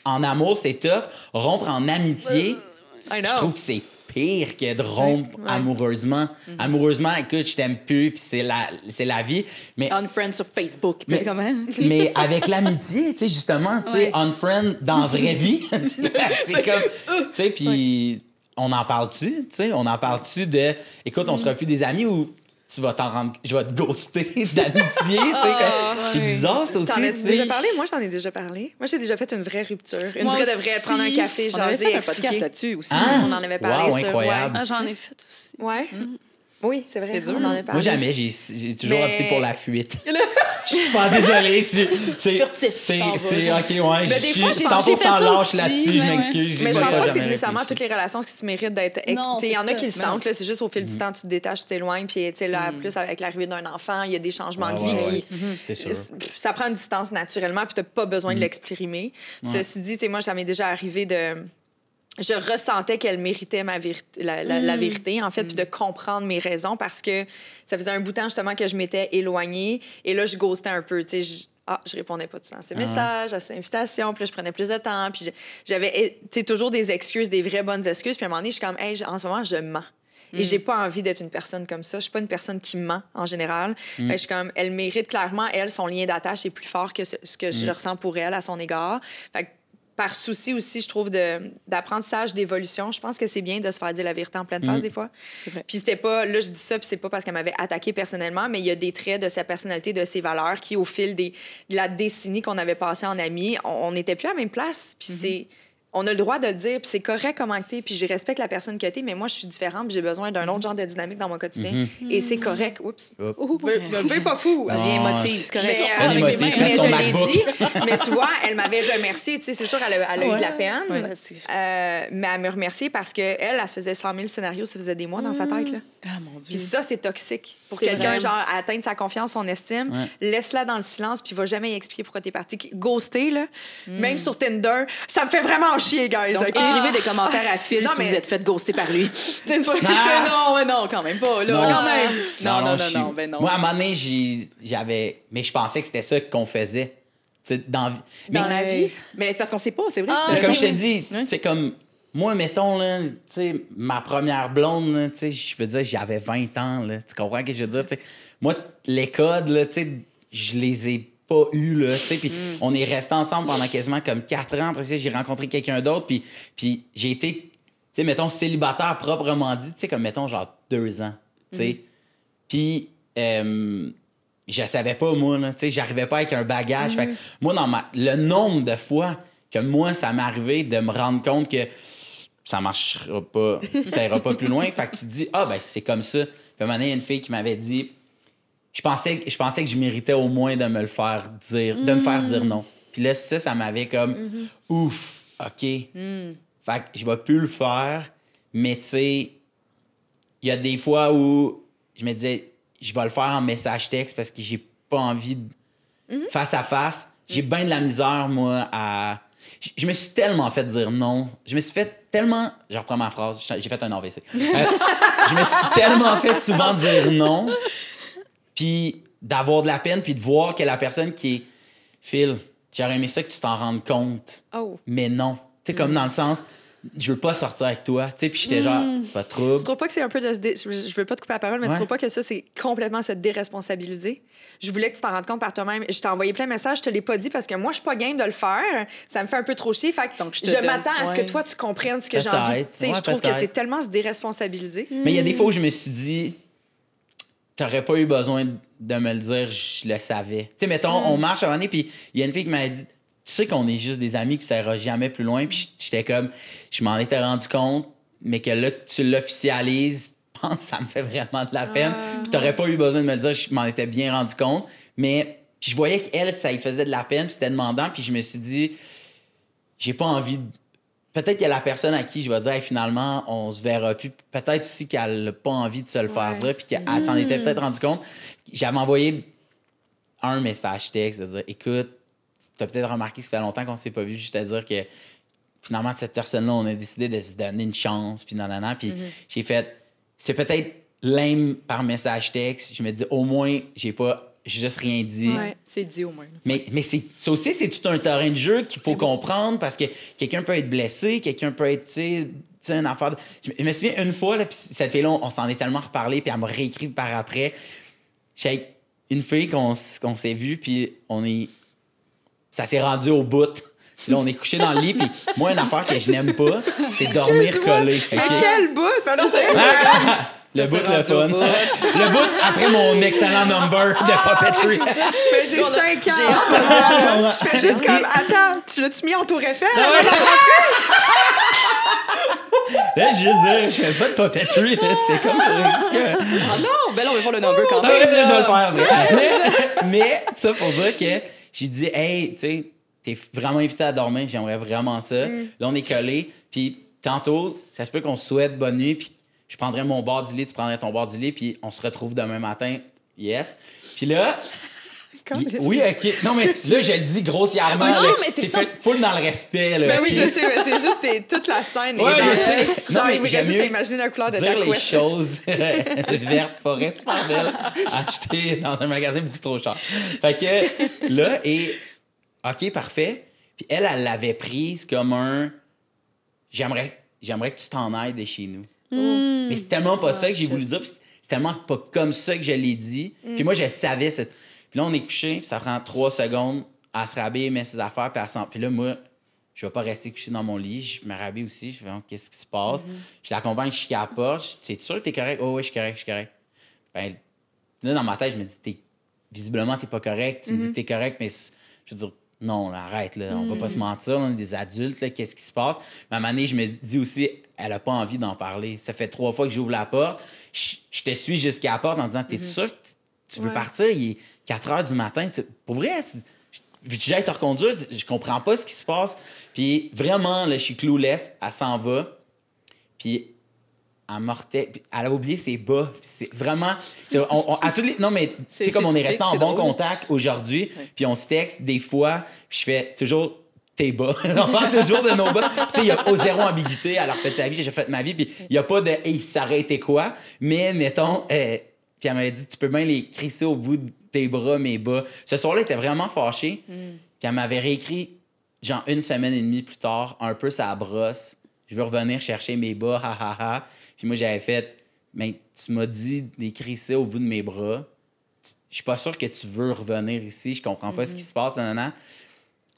Speaker 4: en amour, c'est tough. Rompre en amitié,
Speaker 3: I know.
Speaker 4: je trouve que c'est pire que de rompre
Speaker 3: Ouais.
Speaker 4: amoureusement. Amoureusement, écoute, je t'aime plus, puis c'est la vie. Mais
Speaker 6: Unfriend sur Facebook.
Speaker 4: Mais-
Speaker 6: Mais comment?
Speaker 4: Mais avec l'amitié, tu sais, justement, tu sais, unfriend dans la vraie vie, c'est comme, tu sais, puis on en parle-tu, tu sais, on en parle-tu de, écoute, on sera plus des amis ou tu vas t'en rendre, je vais te ghoster d'amitié, tu sais, comme- c'est bizarre ça aussi,
Speaker 3: T'en
Speaker 4: tu
Speaker 3: as-tu
Speaker 4: sais.
Speaker 3: déjà parlé? Moi, j'en ai déjà parlé. Moi, j'ai déjà fait une vraie rupture. Une
Speaker 5: Moi
Speaker 3: vraie de
Speaker 5: aussi.
Speaker 3: vraie, prendre un café,
Speaker 6: On avait
Speaker 3: jaser,
Speaker 6: fait un
Speaker 3: expliquer.
Speaker 6: podcast là-dessus aussi.
Speaker 4: Hein?
Speaker 3: On en avait parlé
Speaker 4: Wow,
Speaker 3: sur...
Speaker 4: incroyable.
Speaker 5: Ah, j'en ai fait aussi.
Speaker 3: Ouais. Oui, c'est vrai.
Speaker 6: C'est dur.
Speaker 3: On en a parlé.
Speaker 4: Moi, jamais, j'ai toujours
Speaker 3: Mais-
Speaker 4: opté pour la fuite. Je suis pas désolée,
Speaker 6: Furtif,
Speaker 4: c'est,
Speaker 6: s'en va.
Speaker 4: OK, ouais, je
Speaker 3: des
Speaker 4: suis
Speaker 3: fois, j'ai
Speaker 4: 100%
Speaker 5: fait ça
Speaker 4: lâche
Speaker 5: aussi,
Speaker 4: là-dessus,
Speaker 5: mais
Speaker 4: je
Speaker 5: ouais.
Speaker 4: m'excuse.
Speaker 3: Mais je pense pas que c'est
Speaker 4: jamais
Speaker 3: nécessairement
Speaker 4: réfléchi.
Speaker 3: toutes les relations qui méritent d'être.
Speaker 5: Non,
Speaker 3: Il y en a
Speaker 5: c'est
Speaker 3: qui le
Speaker 5: ça.
Speaker 3: sentent, là, c'est juste au fil du temps, tu te détaches, tu t'éloignes, puis tu sais, là, plus avec l'arrivée d'un enfant, il y a des changements de vie qui.
Speaker 4: C'est sûr.
Speaker 3: Ça prend une distance naturellement, puis tu n'as pas besoin de l'exprimer. Ceci dit, tu sais, moi, ça m'est déjà arrivé de. Je ressentais qu'elle méritait ma vérité, la vérité, en fait, puis de comprendre mes raisons parce que ça faisait un bout de temps, justement, que je m'étais éloignée. Et là, je ghostais un peu. Tu sais, je répondais pas tout le temps à ses messages, à ses invitations. Puis là, je prenais plus de temps. Puis j'avais, tu sais, toujours des excuses, des vraies bonnes excuses. Puis à un moment donné, je suis comme, hey, en ce moment, je mens. Et j'ai pas envie d'être une personne comme ça. Je suis pas une personne qui ment, en général. Fait que je suis comme, elle mérite clairement, elle, son lien d'attache est plus fort que ce que je ressens pour elle à son égard. Fait que par souci aussi, je trouve, d'apprentissage, d'évolution, je pense que c'est bien de se faire dire la vérité en pleine face, des fois.
Speaker 6: C'est vrai.
Speaker 3: Puis c'était pas... Là, je dis ça, puis c'est pas parce qu'elle m'avait attaqué personnellement, mais il y a des traits de sa personnalité, de ses valeurs qui, au fil de la décennie qu'on avait passée en amis, on n'était plus à la même place. Puis c'est... On a le droit de le dire, puis c'est correct comment t'es, puis je respecte la personne que t'es, mais moi, je suis différente, puis j'ai besoin d'un autre genre de dynamique dans mon quotidien. Et c'est correct. Oups. Veux pas fou.
Speaker 6: Ça devient émotif, c'est correct.
Speaker 3: Mais,
Speaker 4: Pas émotif,
Speaker 3: mais
Speaker 4: prête son
Speaker 3: je l'ai
Speaker 4: MacBook.
Speaker 3: dit. Mais tu vois, elle m'avait remercié. Tu sais, c'est sûr, elle a eu de la peine.
Speaker 6: Ouais.
Speaker 3: Mais elle me remercié parce qu'elle, elle se faisait 100 000 scénarios, ça faisait des mois dans sa tête. Là.
Speaker 6: Ah, mon Dieu.
Speaker 3: Puis ça, c'est toxique. Pour
Speaker 5: C'est
Speaker 3: quelqu'un,
Speaker 5: vrai.
Speaker 3: genre, atteindre sa confiance, son estime, laisse-la dans le silence, puis va jamais y expliquer pourquoi t'es parti. Ghoster, là, même sur Tinder, ça me fait vraiment chier, guys.
Speaker 6: Donc,
Speaker 3: OK?
Speaker 6: écrivez des commentaires à Phil
Speaker 3: non,
Speaker 6: si
Speaker 3: mais-
Speaker 6: vous êtes fait ghoster par lui.
Speaker 4: Ah!
Speaker 6: non, quand même pas, là,
Speaker 4: Non.
Speaker 6: quand même.
Speaker 4: Non,
Speaker 6: Ben non.
Speaker 4: Moi, à un moment donné, j'avais... Mais je pensais que c'était ça qu'on faisait. Tu sais, dans
Speaker 6: Dans la vie. Mais c'est parce qu'on sait pas, c'est vrai.
Speaker 5: Ah,
Speaker 4: Mais
Speaker 6: T'as
Speaker 4: comme je
Speaker 6: raison.
Speaker 4: te dis,
Speaker 6: Ouais.
Speaker 4: c'est comme... Moi, mettons, là, tu sais, ma première blonde, là, tu sais, je veux dire, j'avais 20 ans, là. Tu comprends ce que je veux dire? Tu sais, moi, les codes, là, tu sais, je les ai pas eus, là, tu sais. Puis on est restés ensemble pendant quasiment comme 4 ans. Après ça, j'ai rencontré quelqu'un d'autre, puis j'ai été, tu sais, mettons, célibataire proprement dit, tu sais, comme, mettons, genre 2 ans, tu sais. Puis... je savais pas, moi, là, tu sais, j'arrivais pas avec un bagage. Fait que moi, le nombre de fois que moi, ça m'est arrivé de me rendre compte que ça marchera pas, ça ira pas plus loin. Fait que tu te dis, ah, ben, c'est comme ça. Puis à un moment donné, il y a une fille qui m'avait dit, je pensais que je méritais au moins de me le faire dire, de me faire dire non. Puis là, ça m'avait comme, ouf, OK. Fait que je vais plus le faire, mais tu sais, il y a des fois où je me disais, je vais le faire en message texte parce que j'ai pas envie de... face à face. J'ai bien de la misère, moi, à... Je me suis tellement fait dire non. Je me suis fait tellement... Je reprends ma phrase. J'ai fait un AVC. Je me suis tellement fait souvent dire non. Puis d'avoir de la peine, puis de voir que la personne qui est... Phil, j'aurais aimé ça que tu t'en rendes compte.
Speaker 3: Oh.
Speaker 4: Mais non. Tu sais, comme dans le sens... Je veux pas sortir avec toi. Tu sais, puis j'étais genre, pas de trouble.
Speaker 3: Tu trouves pas que c'est un peu de je veux pas te couper la parole, mais tu trouves pas que ça, c'est complètement se déresponsabiliser? Je voulais que tu t'en rendes compte par toi-même. Je t'ai envoyé plein de messages, je te l'ai pas dit parce que moi, je suis pas game de le faire. Ça me fait un peu trop chier. Fait que
Speaker 6: Donc, je te
Speaker 3: je
Speaker 6: donne.
Speaker 3: m'attends à ce que
Speaker 6: Ouais.
Speaker 3: toi, tu comprennes ce que j'ai envie.
Speaker 4: Peut-être.
Speaker 3: Tu sais,
Speaker 4: Ouais,
Speaker 3: je trouve que
Speaker 4: peut-être.
Speaker 3: c'est tellement se déresponsabiliser.
Speaker 4: Mais il y a des fois où je me suis dit, t'aurais pas eu besoin de me le dire, je le savais. Tu sais, mettons, on marche à un moment donné, puis il y a une fille qui m'avait dit, tu sais qu'on est juste des amis, puis ça ira jamais plus loin. Puis j'étais comme, je m'en étais rendu compte, mais que là, que tu l'officialises, je pense que ça me fait vraiment de la peine. Puis t'aurais pas eu besoin de me le dire, je m'en étais bien rendu compte. Mais puis je voyais qu'elle, ça lui faisait de la peine, puis c'était demandant, puis je me suis dit, j'ai pas envie peut-être qu'il y a la personne à qui je vais dire hey, finalement, on se verra plus. Peut-être aussi qu'elle n'a pas envie de se le faire dire puis qu'elle s'en était peut-être rendu compte. J'avais envoyé un message texte de dire écoute, tu as peut-être remarqué que ça fait longtemps qu'on ne s'est pas vu, juste à dire que finalement, cette personne-là, on a décidé de se donner une chance, puis nanana. Puis j'ai fait, c'est peut-être lame par message texte. Je me dis, au moins, j'ai juste rien dit.
Speaker 3: Ouais, c'est dit au moins.
Speaker 4: Mais ça aussi, c'est tout un terrain de jeu qu'il faut comprendre parce que quelqu'un peut être blessé, quelqu'un peut être, tu sais, une affaire. Je me souviens une fois, là, puis cette fille-là, on s'en est tellement reparlé, puis elle m'a réécrit par après. J'ai une fille qu'on s'est vue, puis ça s'est rendu au bout. Là, on est couché dans le lit, puis moi, une affaire que je n'aime pas, c'est dormir collé.
Speaker 3: À quel bout?
Speaker 4: Le bout, le fun. Le bout après mon excellent number de puppetry.
Speaker 3: Mais j'ai 5 ans. Je fais juste comme, attends, tu l'as-tu mis en tour Eiffel?
Speaker 4: Là, je fais pas de puppetry. C'était comme...
Speaker 6: Ah non, ben là, on va voir le number quand même.
Speaker 4: Je vais le faire après. Mais ça pour dire que j'ai dit, hey, tu sais, t'es vraiment invité à dormir, j'aimerais vraiment ça. Là, on est collés, puis tantôt, ça se peut qu'on se souhaite bonne nuit, puis je prendrais mon bord du lit, tu prendrais ton bord du lit, puis on se retrouve demain matin. Yes. Puis là... Oui, OK. Non, mais là, je le dis grossièrement.
Speaker 5: Non,
Speaker 4: là,
Speaker 5: mais c'est
Speaker 4: fait full dans le respect. Là,
Speaker 3: Ben oui,
Speaker 4: okay?
Speaker 3: je sais, mais c'est juste toute la scène.
Speaker 4: Ouais,
Speaker 3: est dans
Speaker 4: je sais.
Speaker 3: Genre,
Speaker 4: Non, mais
Speaker 3: il
Speaker 4: j'aime
Speaker 3: juste
Speaker 4: mieux
Speaker 3: imaginer la couleur de ta
Speaker 4: dire les
Speaker 3: couette.
Speaker 4: choses vertes, forêt, super belle, achetées dans un magasin beaucoup trop cher. Fait que là, OK, parfait. Puis elle l'avait prise comme un... J'aimerais que tu t'en ailles de chez nous. Mais c'est tellement pas ça que j'ai voulu dire. Puis c'est tellement pas comme ça que je l'ai dit. Puis moi, je savais. Puis là, on est couché, puis ça prend 3 secondes à se rhabiller, mettre ses affaires, puis puis là, moi, je vais pas rester couché dans mon lit. Je me rhabille aussi. Je fais, qu'est-ce qui se passe? Je l'accompagne jusqu'à la porte. C'est sûr que t'es correct? Oh, oui, je suis correct. Ben, là, dans ma tête, je me dis, visiblement, t'es pas correct. Tu me dis que t'es correct, mais je veux dire, non, là, arrête, là, on va pas se mentir, on est des adultes, là, qu'est-ce qui se passe? Mais à un moment donné, je me dis aussi, elle a pas envie d'en parler. Ça fait 3 fois que j'ouvre la porte. Je te suis jusqu'à la porte en disant, t'es sûr que tu veux partir? Il est 4 heures du matin. Pour vrai, veux-tu que j'aille te reconduire? Je comprends pas ce qui se passe. Puis vraiment, là, je suis clueless. Elle s'en va. Puis elle a oublié ses bas. Puis c'est vraiment... à tous les, non, mais tu sais, comme on est resté en bon contact aujourd'hui, puis on se texte des fois, puis je fais toujours... tes bas. On parle toujours de nos bas. Tu sais, il n'y a pas zéro ambiguïté. Elle a refait sa vie, j'ai fait ma vie, puis il n'y a pas de « hey, ça aurait été quoi? » Mais, mettons, puis elle m'avait dit « tu peux bien les crisser au bout de tes bras, mes bas. » Ce soir-là, elle était vraiment fâchée. Puis elle m'avait réécrit, genre 1 semaine et demie plus tard, un peu sa brosse. Je veux revenir chercher mes bas, ha, ha, ha. Puis moi, j'avais fait « mais tu m'as dit de les crisser au bout de mes bras. Je suis pas sûr que tu veux revenir ici. Je comprends pas ce qui se passe. »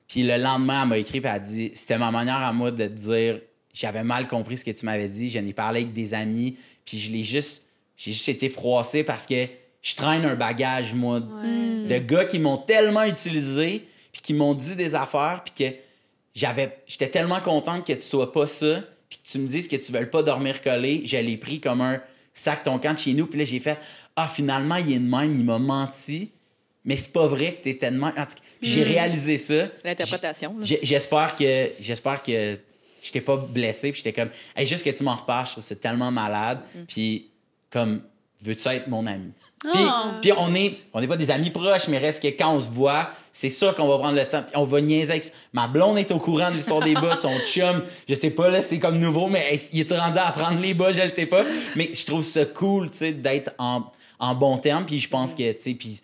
Speaker 4: Puis le lendemain, elle m'a écrit et elle a dit « c'était ma manière à moi de te dire j'avais mal compris ce que tu m'avais dit. J'en ai parlé avec des amis. Puis j'ai juste été froissé parce que je traîne un bagage, moi, de gars qui m'ont tellement utilisé puis qui m'ont dit des affaires puis que j'étais tellement contente que tu sois pas ça puis que tu me dises que tu veux pas dormir collé. Je l'ai pris comme un sac ton camp de chez nous. Puis là, j'ai fait « ah, finalement, il est de même. Il m'a menti. » Mais c'est pas vrai que t'étais de même. Puis j'ai réalisé ça.
Speaker 6: L'interprétation.
Speaker 4: J'espère que je t'ai pas blessé. Puis j'étais comme, hey, juste que tu m'en reparles, je trouve que c'est tellement malade. Puis comme, veux-tu être mon ami? Puis on n'est pas des amis proches, mais reste que quand on se voit, c'est sûr qu'on va prendre le temps. Puis on va niaiser avec... Ma blonde est au courant de l'histoire des bas, son chum, je sais pas, là, c'est comme nouveau, mais il est-tu rendu à apprendre les bas? Je le sais pas. Mais je trouve ça cool, tu sais, d'être en bon terme. Puis je pense que, tu sais,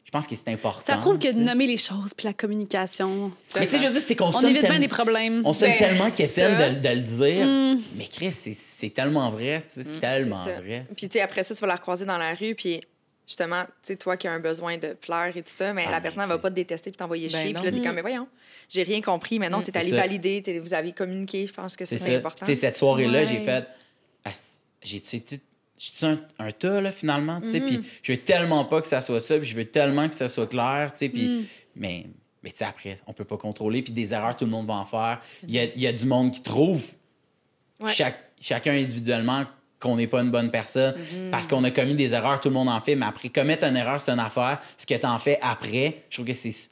Speaker 4: je pense que c'est important.
Speaker 5: Ça prouve que de nommer les choses puis la communication.
Speaker 4: Mais tu sais, je veux dire, c'est qu'on
Speaker 5: on évite bien des problèmes.
Speaker 4: On sonne tellement quétaine de le dire. Mais Chris, c'est tellement vrai. C'est tellement vrai.
Speaker 3: Puis tu sais, après ça, tu vas la recroiser dans la rue, puis justement, tu sais, toi qui as un besoin de plaire et tout ça, mais la personne, elle va pas te détester puis t'envoyer chier. Puis là, t'es comme, mais voyons, j'ai rien compris. Mais non, t'es allé valider, vous avez communiqué. Je pense que c'est important.
Speaker 4: Tu sais, cette soirée-là, j'ai fait... Je suis un tas, là, finalement, tu sais, puis je veux tellement pas que ça soit ça, puis je veux tellement que ça soit clair, tu sais, puis... Mais tu sais, après, on peut pas contrôler, puis des erreurs, tout le monde va en faire. Il y a du monde qui trouve, chacun individuellement, qu'on n'est pas une bonne personne, parce qu'on a commis des erreurs, tout le monde en fait, mais après, commettre une erreur, c'est une affaire. Ce que t'en fais après, je trouve que c'est...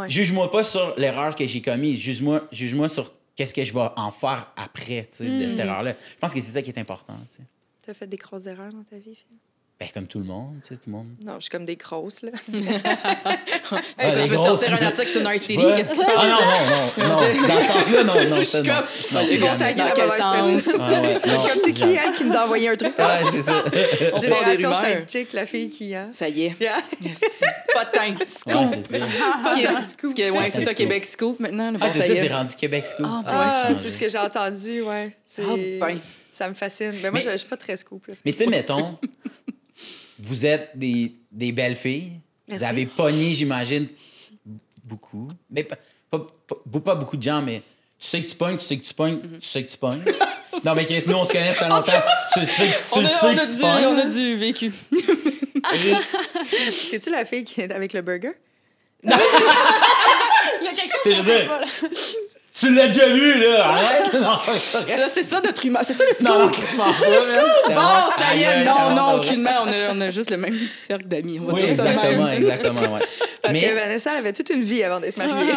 Speaker 4: Juge-moi pas sur l'erreur que j'ai commise, juge-moi sur qu'est-ce que je vais en faire après, tu sais, de cette erreur-là. Je pense que c'est ça qui est important, tu sais.
Speaker 3: T'as fait des grosses erreurs dans ta vie, Phil?
Speaker 4: Ben, comme tout le monde, tu sais, tout le monde.
Speaker 3: Non, je suis comme des grosses, là.
Speaker 6: Tu veux sortir un article sur Narcity,
Speaker 4: Ouais.
Speaker 6: qu'est-ce qui se passe?
Speaker 4: Ah non. Dans ce sens-là, non.
Speaker 6: Je suis comme,
Speaker 3: Ils vont taguer la
Speaker 6: Dans quel
Speaker 3: mauvaise
Speaker 6: sens?
Speaker 3: personne. Comme c'est qui, elle, qui nous a envoyé un truc?
Speaker 4: Ouais, c'est ça.
Speaker 6: On
Speaker 3: Génération
Speaker 6: part des rumeurs.
Speaker 3: Sidechick, la fille qui... Hein?
Speaker 6: Ça y est.
Speaker 3: Yeah.
Speaker 6: Merci. Pas de temps. Scoop.
Speaker 4: Ouais, c'est ça.
Speaker 6: Ouais, c'est ça,
Speaker 4: Scoop.
Speaker 6: Québec Scoop maintenant.
Speaker 4: Ah, c'est ça,
Speaker 6: y est.
Speaker 4: c'est rendu Québec Scoop.
Speaker 3: Ah,
Speaker 4: Ouais,
Speaker 3: c'est ce que j'ai entendu, ouais. C'est...
Speaker 6: Ah, ben.
Speaker 3: Ça me fascine. Mais moi,
Speaker 4: Mais-
Speaker 3: je suis pas très scoop, là.
Speaker 4: Mais tu sais, mettons, vous êtes des belles filles.
Speaker 3: Merci.
Speaker 4: Vous avez pogné, j'imagine, beaucoup. Mais pas beaucoup de gens, mais tu sais que tu pognes, tu sais que tu pognes, tu sais que tu pognes. Non, mais Chris, nous, on se connaît, ça fait longtemps. Tu sais que tu pognes.
Speaker 6: On a du vécu.
Speaker 3: Es-tu la fille qui est avec le burger?
Speaker 5: Il y a quelque chose
Speaker 4: Tu sais, je veux dire, tu l'as déjà vu, là! Arrête! Non, c'est vrai.
Speaker 6: Là, c'est ça notre humain. C'est ça le scoop.
Speaker 4: Non, je m'en fous.
Speaker 6: Bon, ça y est. Non, aucunement. On a juste le même petit cercle d'amis. On va
Speaker 4: Oui,
Speaker 6: dire ça de même.
Speaker 4: exactement, ouais.
Speaker 3: Parce
Speaker 4: Mais-
Speaker 3: que Vanessa, elle avait toute une vie avant d'être mariée.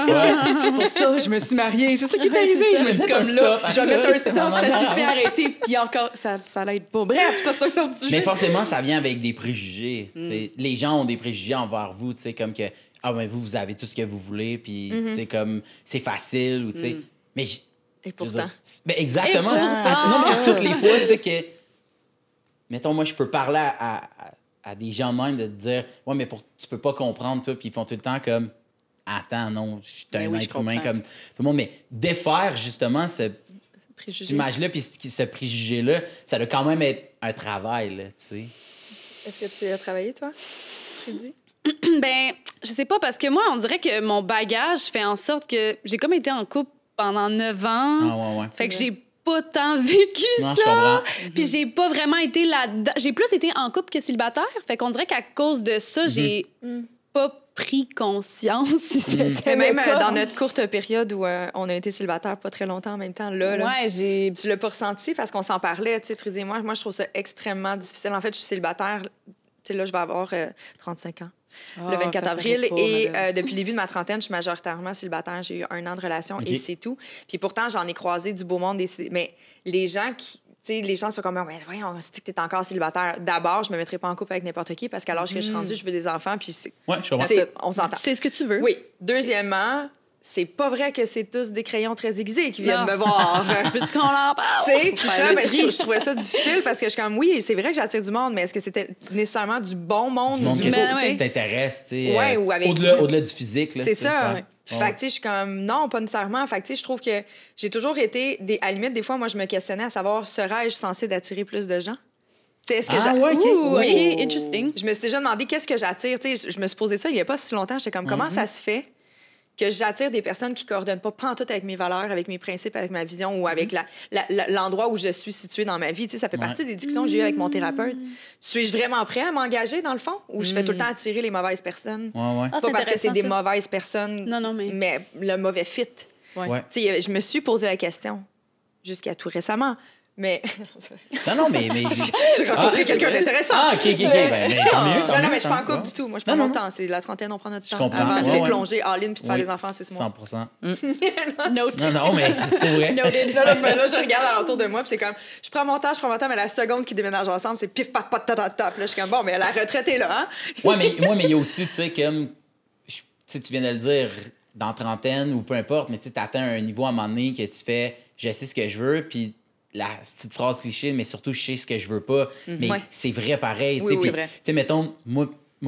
Speaker 6: C'est pour ça que je me suis mariée. C'est ça qui est arrivé.
Speaker 4: c'est ça.
Speaker 6: Je me suis
Speaker 4: Mettre un
Speaker 6: comme là,
Speaker 4: stop à
Speaker 6: je vais
Speaker 4: ça.
Speaker 6: mettre un stop,
Speaker 4: Non,
Speaker 6: ça
Speaker 4: non,
Speaker 6: suffit,
Speaker 4: non.
Speaker 6: arrêter. Puis encore, ça l'aide pas. Bref, ça, c'est un autre sujet.
Speaker 4: Mais forcément, ça vient avec des préjugés. tu sais. Les gens ont des préjugés envers vous, tu sais, comme que ah ben vous avez tout ce que vous voulez, puis c'est comme c'est facile ou tu sais. Mais
Speaker 3: Et
Speaker 4: je veux
Speaker 3: pourtant.
Speaker 4: dire, ben exactement.
Speaker 5: Et pourtant.
Speaker 4: Non, mais toutes les fois, tu sais que mettons moi je peux parler à des gens de même de te dire ouais mais tu peux pas comprendre toi, puis ils font tout le temps comme attends non, je suis
Speaker 6: Ben
Speaker 4: un
Speaker 6: oui, je
Speaker 4: être humain
Speaker 6: comprends.
Speaker 4: comme tout le monde, mais défaire justement cette
Speaker 3: Préjugés.
Speaker 4: image-là puis ce préjugé-là, ça doit quand même être un travail là, tu sais.
Speaker 3: Est-ce que tu as travaillé, toi? Freddy?
Speaker 5: Ben, je sais pas, parce que moi, on dirait que mon bagage fait en sorte que j'ai comme été en couple pendant 9 ans.
Speaker 4: Ah ouais.
Speaker 5: Fait que j'ai pas tant vécu
Speaker 4: Non, je
Speaker 5: ça.
Speaker 4: comprends.
Speaker 5: Puis j'ai pas vraiment été là-dedans. J'ai plus été en couple que célibataire. Fait qu'on dirait qu'à cause de ça, j'ai pas pris conscience si c'était
Speaker 3: Mais même
Speaker 5: le cas.
Speaker 3: dans notre courte période où on a été célibataire pas très longtemps en même temps, là,
Speaker 5: Ouais, j'ai...
Speaker 3: tu l'as pas ressenti parce qu'on s'en parlait, tu sais, Trudy et moi. Moi, je trouve ça extrêmement difficile. En fait, je suis célibataire. Tu sais, là, je vais avoir 35 ans.
Speaker 6: Ah,
Speaker 3: Le 24
Speaker 6: ça
Speaker 3: avril.
Speaker 6: paraît pas,
Speaker 3: Et
Speaker 6: madame.
Speaker 3: depuis le début de ma trentaine, je suis majoritairement célibataire. J'ai eu 1 an de relation
Speaker 4: OK.
Speaker 3: et c'est tout. Puis pourtant, j'en ai croisé du beau monde. Mais les gens qui... Tu sais, les gens sont comme, mais voyons, c'est que t'es encore célibataire. D'abord, je me mettrais pas en couple avec n'importe qui parce qu'à l'âge que je suis rendue, je veux des enfants. Puis
Speaker 4: Ouais, je comprends.
Speaker 3: tu sais, on s'entend.
Speaker 5: C'est ce que tu veux.
Speaker 3: Oui. Deuxièmement, c'est pas vrai que c'est tous des crayons très aiguisés qui viennent
Speaker 5: Non.
Speaker 3: me voir.
Speaker 5: Peux-tu qu'on en parle?
Speaker 3: Tu sais, puis
Speaker 6: faire
Speaker 3: ça,
Speaker 6: le
Speaker 3: ben,
Speaker 6: tri.
Speaker 3: je trouvais ça difficile parce que je suis comme, oui, c'est vrai que j'attire du monde, mais est-ce que c'était nécessairement du bon monde?
Speaker 4: Du monde
Speaker 3: ou
Speaker 4: que
Speaker 5: Ben
Speaker 3: tu sais?
Speaker 4: qui t'intéresse, tu sais.
Speaker 3: Ouais, ou avec-
Speaker 4: Au-delà du physique, là.
Speaker 3: C'est
Speaker 4: tu sais,
Speaker 3: ça.
Speaker 4: ouais.
Speaker 3: Fait que, tu sais, je suis comme, non, pas nécessairement. Fait que, tu sais, je trouve que j'ai toujours été, à la limite, des fois, moi, je me questionnais à savoir, serais-je censée d'attirer plus de gens? Tu sais, est-ce que
Speaker 4: Ah, ouais, OK.
Speaker 5: Ouh,
Speaker 3: Oui.
Speaker 5: OK, interesting.
Speaker 3: Je me suis déjà demandé qu'est-ce que j'attire. Tu sais, je me suis posé ça il y a pas si longtemps. J'étais comme, comment ça se fait que j'attire des personnes qui coordonnent pas pantoute avec mes valeurs, avec mes principes, avec ma vision ou avec l'endroit où je suis située dans ma vie. Tu sais, ça fait partie des discussions que j'ai eues avec mon thérapeute. Suis-je vraiment prêt à m'engager, dans le fond, ou je fais tout le temps attirer les mauvaises personnes?
Speaker 4: Ouais.
Speaker 5: Ah,
Speaker 3: Pas parce que c'est des
Speaker 5: intéressant, ça.
Speaker 3: mauvaises personnes,
Speaker 5: Non, mais-
Speaker 3: le mauvais fit.
Speaker 4: Ouais.
Speaker 3: Tu sais, je me suis posé la question jusqu'à tout récemment. Mais
Speaker 4: Non, mais
Speaker 3: j'ai rencontré quelqu'un d'intéressant.
Speaker 4: Ah, OK. Ben, tant mieux.
Speaker 3: Non, mais je suis pas en couple du tout. Moi, je prends
Speaker 4: Non,
Speaker 3: mon
Speaker 4: non.
Speaker 3: temps. C'est la trentaine, on prend notre temps.
Speaker 4: comprends.
Speaker 3: Avant de
Speaker 4: Ouais,
Speaker 3: faire
Speaker 4: ouais.
Speaker 3: plonger all-in puis de faire
Speaker 4: Oui.
Speaker 3: les enfants, c'est ce mois.
Speaker 4: 100%.
Speaker 5: Note.
Speaker 4: Non, mais pour vrai.
Speaker 5: Noted.
Speaker 3: Là, je regarde alentour de moi, puis c'est comme, je prends mon temps, mais la seconde qu'ils déménagent ensemble, c'est pif, paf, pat, ta, ta, ta. Puis là, je suis comme, bon, mais la retraite est là, hein?
Speaker 4: Ouais, mais il y a aussi, tu sais, comme. Tu sais, tu viens de le dire, dans trentaine ou peu importe, mais tu atteins un niveau à un moment donné que tu fais, je sais ce que je veux, puis la petite phrase cliché, mais surtout, je sais ce que je veux pas. Mais
Speaker 3: Ouais.
Speaker 4: c'est vrai pareil.
Speaker 3: Oui, oui,
Speaker 4: Puis,
Speaker 3: vrai.
Speaker 4: tu sais, mettons, moi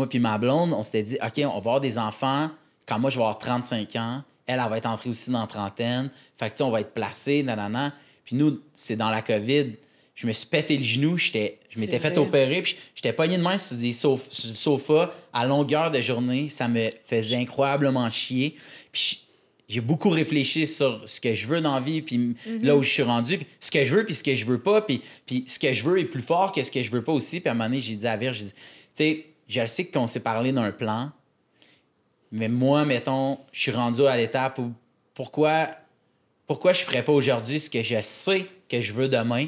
Speaker 4: puis ma blonde, on s'était dit, OK, on va avoir des enfants. Quand moi, je vais avoir 35 ans, elle va être entrée aussi dans la trentaine. Fait que, tu sais, on va être placés, nanana. Puis nous, c'est dans la COVID. Je me suis pété le genou, je m'étais fait
Speaker 6: vrai.
Speaker 4: opérer, puis j'étais pogné de main sur sur le sofa à longueur de journée. Ça me faisait incroyablement chier. Puis j'ai beaucoup réfléchi sur ce que je veux dans la vie, puis là où je suis rendu, puis ce que je veux, puis ce que je veux pas, puis ce que je veux est plus fort que ce que je veux pas aussi. Puis à un moment donné, j'ai dit à la Vierge, j'ai dit, tu sais, je sais qu'on s'est parlé d'un plan, mais moi, mettons, je suis rendu à l'étape où pourquoi je ferais pas aujourd'hui ce que je sais que je veux demain?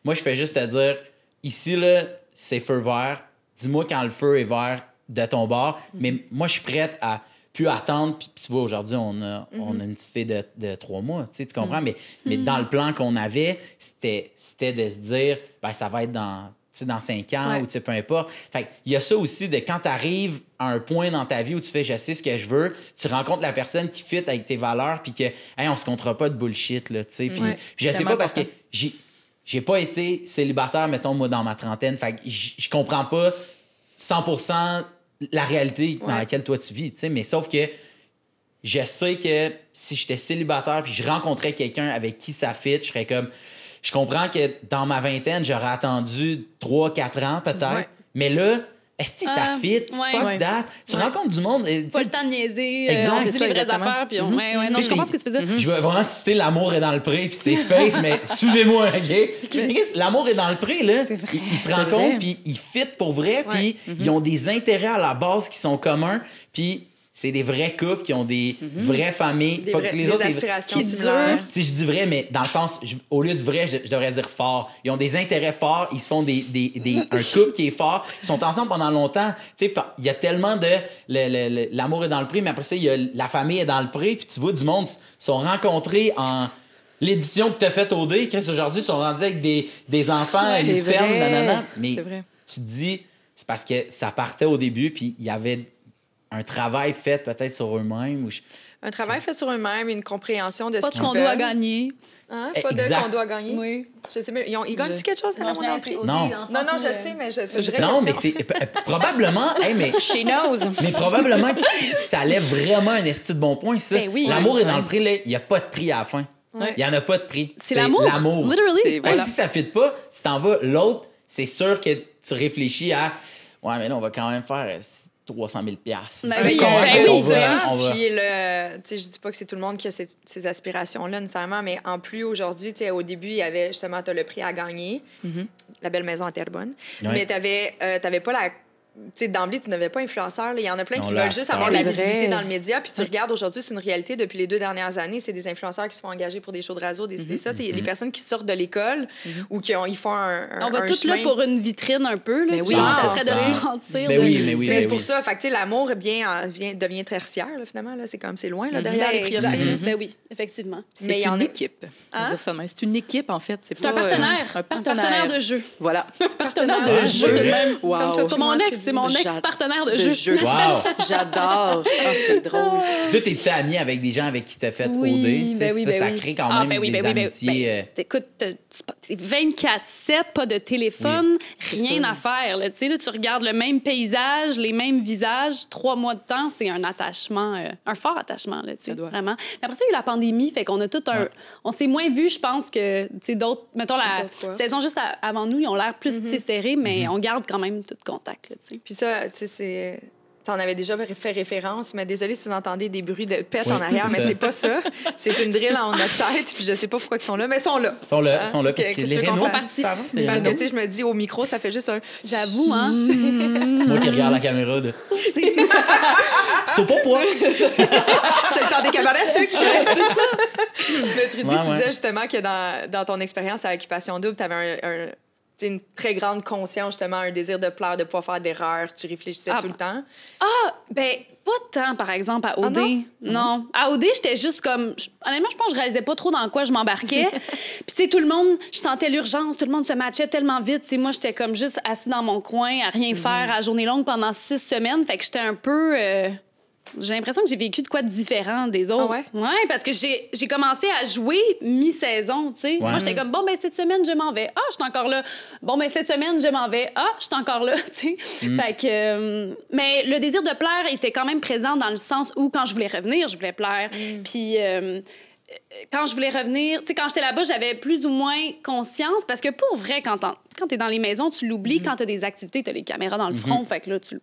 Speaker 4: Moi, je fais juste te dire, ici, là, c'est feu vert. Dis-moi quand le feu est vert de ton bord. Mais moi, je suis prête à pu attendre. Puis tu vois, aujourd'hui, on a une petite fille de 3 mois, tu comprends? Mais dans le plan qu'on avait, c'était de se dire, ben ça va être dans 5 ans ou peu importe. Fait il y a ça aussi de quand tu arrives à un point dans ta vie où tu fais « je sais ce que je veux », tu rencontres la personne qui fit avec tes valeurs puis que « hey, on se comptera pas de bullshit », là, tu sais. Puis je sais pas parce que j'ai pas été célibataire, mettons, moi, dans ma trentaine. Fait que je comprends pas 100% la réalité dans laquelle toi tu vis, tu sais. Mais sauf que je sais que si j'étais célibataire puis je rencontrais quelqu'un avec qui ça fit, je serais comme... Je comprends que dans ma vingtaine, j'aurais attendu 3-4 ans peut-être. Mais là, est-ce que ça fit? Fuck that. Tu rencontres du monde.
Speaker 5: Pas le temps de niaiser.
Speaker 4: Exact.
Speaker 5: On se dit les vraies affaires. Puis non, je comprends ce que tu faisais.
Speaker 4: Je veux vraiment citer L'amour est dans le pré, puis c'est space, mais suivez-moi, OK? L'amour est dans le pré, là. Ils se rencontrent, puis ils fit pour vrai, puis ils ont des intérêts à la base qui sont communs, puis... C'est des vrais couples qui ont des vraies familles.
Speaker 3: Les autres, aspirations similaires.
Speaker 4: Si je dis vrai, mais dans le sens, au lieu de vrai, je devrais dire fort. Ils ont des intérêts forts, ils se font un couple qui est fort. Ils sont ensemble pendant longtemps. Il y a tellement de... L'amour est dans le pré, mais après ça, il y a la famille est dans le pré. Puis tu vois, du monde sont rencontrés en... L'édition que tu as faite au D, Chris, aujourd'hui, sont rendus avec des enfants, une ferme, nanana. Mais tu te dis, c'est parce que ça partait au début, puis il y avait... un travail fait peut-être sur eux-mêmes.
Speaker 3: Un travail fait sur eux-mêmes, une compréhension de ce qu'ils veulent.
Speaker 5: Pas de qu'on doit gagner.
Speaker 3: Hein? Pas de qu'on doit gagner.
Speaker 5: Oui.
Speaker 3: Je sais, mais ils gagnent-tu quelque chose dans la monnaie?
Speaker 4: Non.
Speaker 3: Non, je sais, mais je suis
Speaker 4: Non, mais c'est probablement... mais
Speaker 3: She knows.
Speaker 4: Mais probablement que ça lève vraiment un esti de bon point, ça.
Speaker 5: Ben oui.
Speaker 4: L'amour est dans le prix, là. Il n'y a pas de prix à la fin. Il n'y en a pas de prix.
Speaker 5: C'est l'amour. Literally.
Speaker 4: Voilà. Si ça ne fit pas, si t'en vas l'autre, c'est sûr que tu réfléchis à... Ouais, mais là, on va quand même faire... 300 000 $.
Speaker 3: Puis je dis pas que c'est tout le monde qui a ces aspirations-là nécessairement, mais en plus aujourd'hui, au début, il y avait justement le prix à gagner, la belle maison à Terrebonne, mais t'avais pas la... Tu sais, d'emblée, tu n'avais pas influenceur. Il y en a plein qui veulent juste avoir de la visibilité dans le média. Puis tu regardes aujourd'hui, c'est une réalité depuis les 2 dernières années. C'est des influenceurs qui se font engager pour des shows de radio, des ça. Les personnes qui sortent de l'école ou ils font un
Speaker 5: On va tous là pour une vitrine un peu. Là,
Speaker 3: mais
Speaker 5: ça serait de se mentir.
Speaker 3: Mais c'est pour ça. Fait que l'amour devient tertiaire, là, finalement. Là. C'est loin là, derrière les priorités.
Speaker 5: Ben oui, effectivement.
Speaker 6: C'est une équipe. C'est une équipe, en fait.
Speaker 5: C'est un partenaire. Un partenaire de jeu.
Speaker 6: Voilà.
Speaker 5: Partenaire de jeu. C'est pas mon ex. C'est mon ex-partenaire de jeu.
Speaker 4: Wow.
Speaker 6: J'adore. C'est drôle.
Speaker 4: Puis toi, t'es-tu amie avec des gens avec qui t'as fait OD? Ça crée quand même des amitiés.
Speaker 5: Écoute, 24/7, pas de téléphone, rien à faire. Là, tu regardes le même paysage, les mêmes visages, 3 mois de temps, c'est un attachement, un fort attachement. Là, vraiment. Mais après ça, il y a eu la pandémie, fait qu'on a tout un... On s'est moins vus, je pense, que d'autres... Mettons, la saison juste avant nous, ils ont l'air plus serrés, mais on garde quand même tout contact. Là,
Speaker 3: puis ça, tu sais, t'en avais déjà fait référence, mais désolé si vous entendez des bruits de pète en arrière, mais c'est pas ça. C'est une drill en notre tête, puis je sais pas pourquoi ils sont là, mais ils sont là.
Speaker 4: Ils sont là, parce que les Rénaux partis.
Speaker 3: Parce que, tu sais, je me dis, au micro, ça fait juste un...
Speaker 5: J'avoue, hein?
Speaker 4: Moi qui regarde la caméra de... C'est pas moi!
Speaker 3: C'est le temps des cabarets sucres! C'est ça! Mais Trudy, tu disais justement que dans ton expérience à Occupation Double, t'avais une très grande conscience, justement, un désir de plaire, de ne pas faire d'erreur. Tu réfléchissais tout le temps.
Speaker 5: Ben pas tant, par exemple, à OD. Non. À OD, j'étais juste comme... Honnêtement, je pense que je réalisais pas trop dans quoi je m'embarquais. Puis, tu sais, tout le monde... Je sentais l'urgence. Tout le monde se matchait tellement vite. T'sais, moi, j'étais comme juste assis dans mon coin à rien faire à journée longue pendant 6 semaines. Fait que j'étais un peu... J'ai l'impression que j'ai vécu de quoi de différent des autres.
Speaker 3: Ah ouais?
Speaker 5: Ouais, parce que j'ai commencé à jouer mi-saison, tu sais.
Speaker 4: Ouais.
Speaker 5: Moi, j'étais comme, bon, ben cette semaine, je m'en vais. Ah, je suis encore là. Bon, ben cette semaine, je m'en vais. Ah, je suis encore là, tu sais. Fait que... mais le désir de plaire était quand même présent dans le sens où, quand je voulais revenir, je voulais plaire. Puis... quand je voulais revenir, tu sais, quand j'étais là-bas, j'avais plus ou moins conscience, parce que pour vrai, quand t'es dans les maisons, tu l'oublies. Quand t'as des activités, t'as les caméras dans le front, fait que là, tu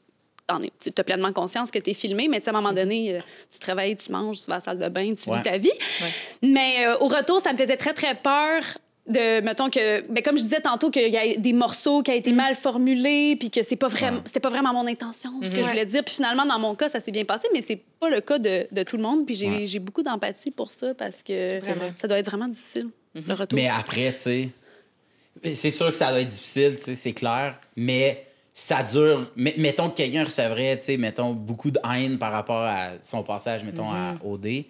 Speaker 5: as pleinement conscience que tu es filmé, mais à un moment donné, tu te réveilles, tu manges, tu vas à la salle de bain, tu vis ta vie. Mais au retour, ça me faisait très, très peur de, mettons que, ben, comme je disais tantôt, qu'il y a des morceaux qui ont été mal formulés, puis que c'était pas vraiment mon intention, ce que je voulais dire. Puis finalement, dans mon cas, ça s'est bien passé, mais c'est pas le cas de tout le monde. Puis j'ai beaucoup d'empathie pour ça, parce que ça doit être vraiment difficile, le retour.
Speaker 4: Mais après, tu sais, c'est sûr que ça doit être difficile, tu sais, c'est clair, mais ça dure. Mettons que quelqu'un recevrait, tu sais, mettons, beaucoup de haine par rapport à son passage, mettons, à OD.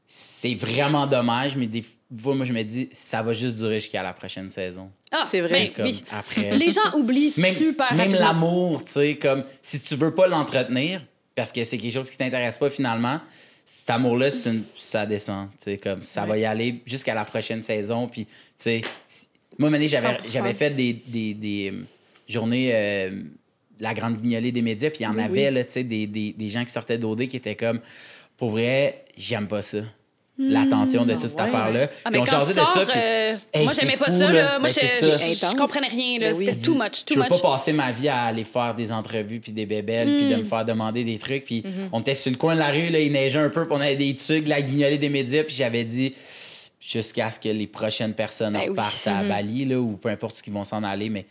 Speaker 4: C'est vraiment dommage, mais des fois, moi, je me dis, ça va juste durer jusqu'à la prochaine saison.
Speaker 5: Ah,
Speaker 6: C'est vrai.
Speaker 5: ben, oui.
Speaker 4: Après.
Speaker 5: Les gens oublient super
Speaker 4: Même
Speaker 5: rapidement.
Speaker 4: l'amour, tu sais, comme si tu veux pas l'entretenir, parce que c'est quelque chose qui t'intéresse pas finalement, cet amour-là, ça descend, tu sais, comme ça va y aller jusqu'à la prochaine saison, puis, tu sais, moi, à un moment donné, j'avais fait des journées la grande guignolée des médias, puis il y en avait, là, tu sais, des gens qui sortaient d'OD qui étaient comme, pour vrai, j'aime pas ça. L'attention de toute cette affaire-là.
Speaker 5: Ah,
Speaker 4: Puis
Speaker 5: mais
Speaker 4: on
Speaker 5: quand
Speaker 4: jasait
Speaker 5: tu
Speaker 4: de ça,
Speaker 5: sors,
Speaker 4: puis, hey,
Speaker 5: moi, j'aimais
Speaker 4: c'est
Speaker 5: pas
Speaker 4: fou,
Speaker 5: ça. Là. Moi,
Speaker 4: Ben, c'est ça.
Speaker 5: je comprenais rien. Là.
Speaker 6: Ben oui.
Speaker 5: C'était too much,
Speaker 4: Je veux pas passer ma vie à aller faire des entrevues puis des bébelles puis de me faire demander des trucs. Puis on était sur le coin de la rue, là, il neigeait un peu, puis on avait des tugs, la guignolée des médias, puis j'avais dit jusqu'à ce que les prochaines personnes repartent à Bali là, ou peu importe où ils vont s'en aller, mais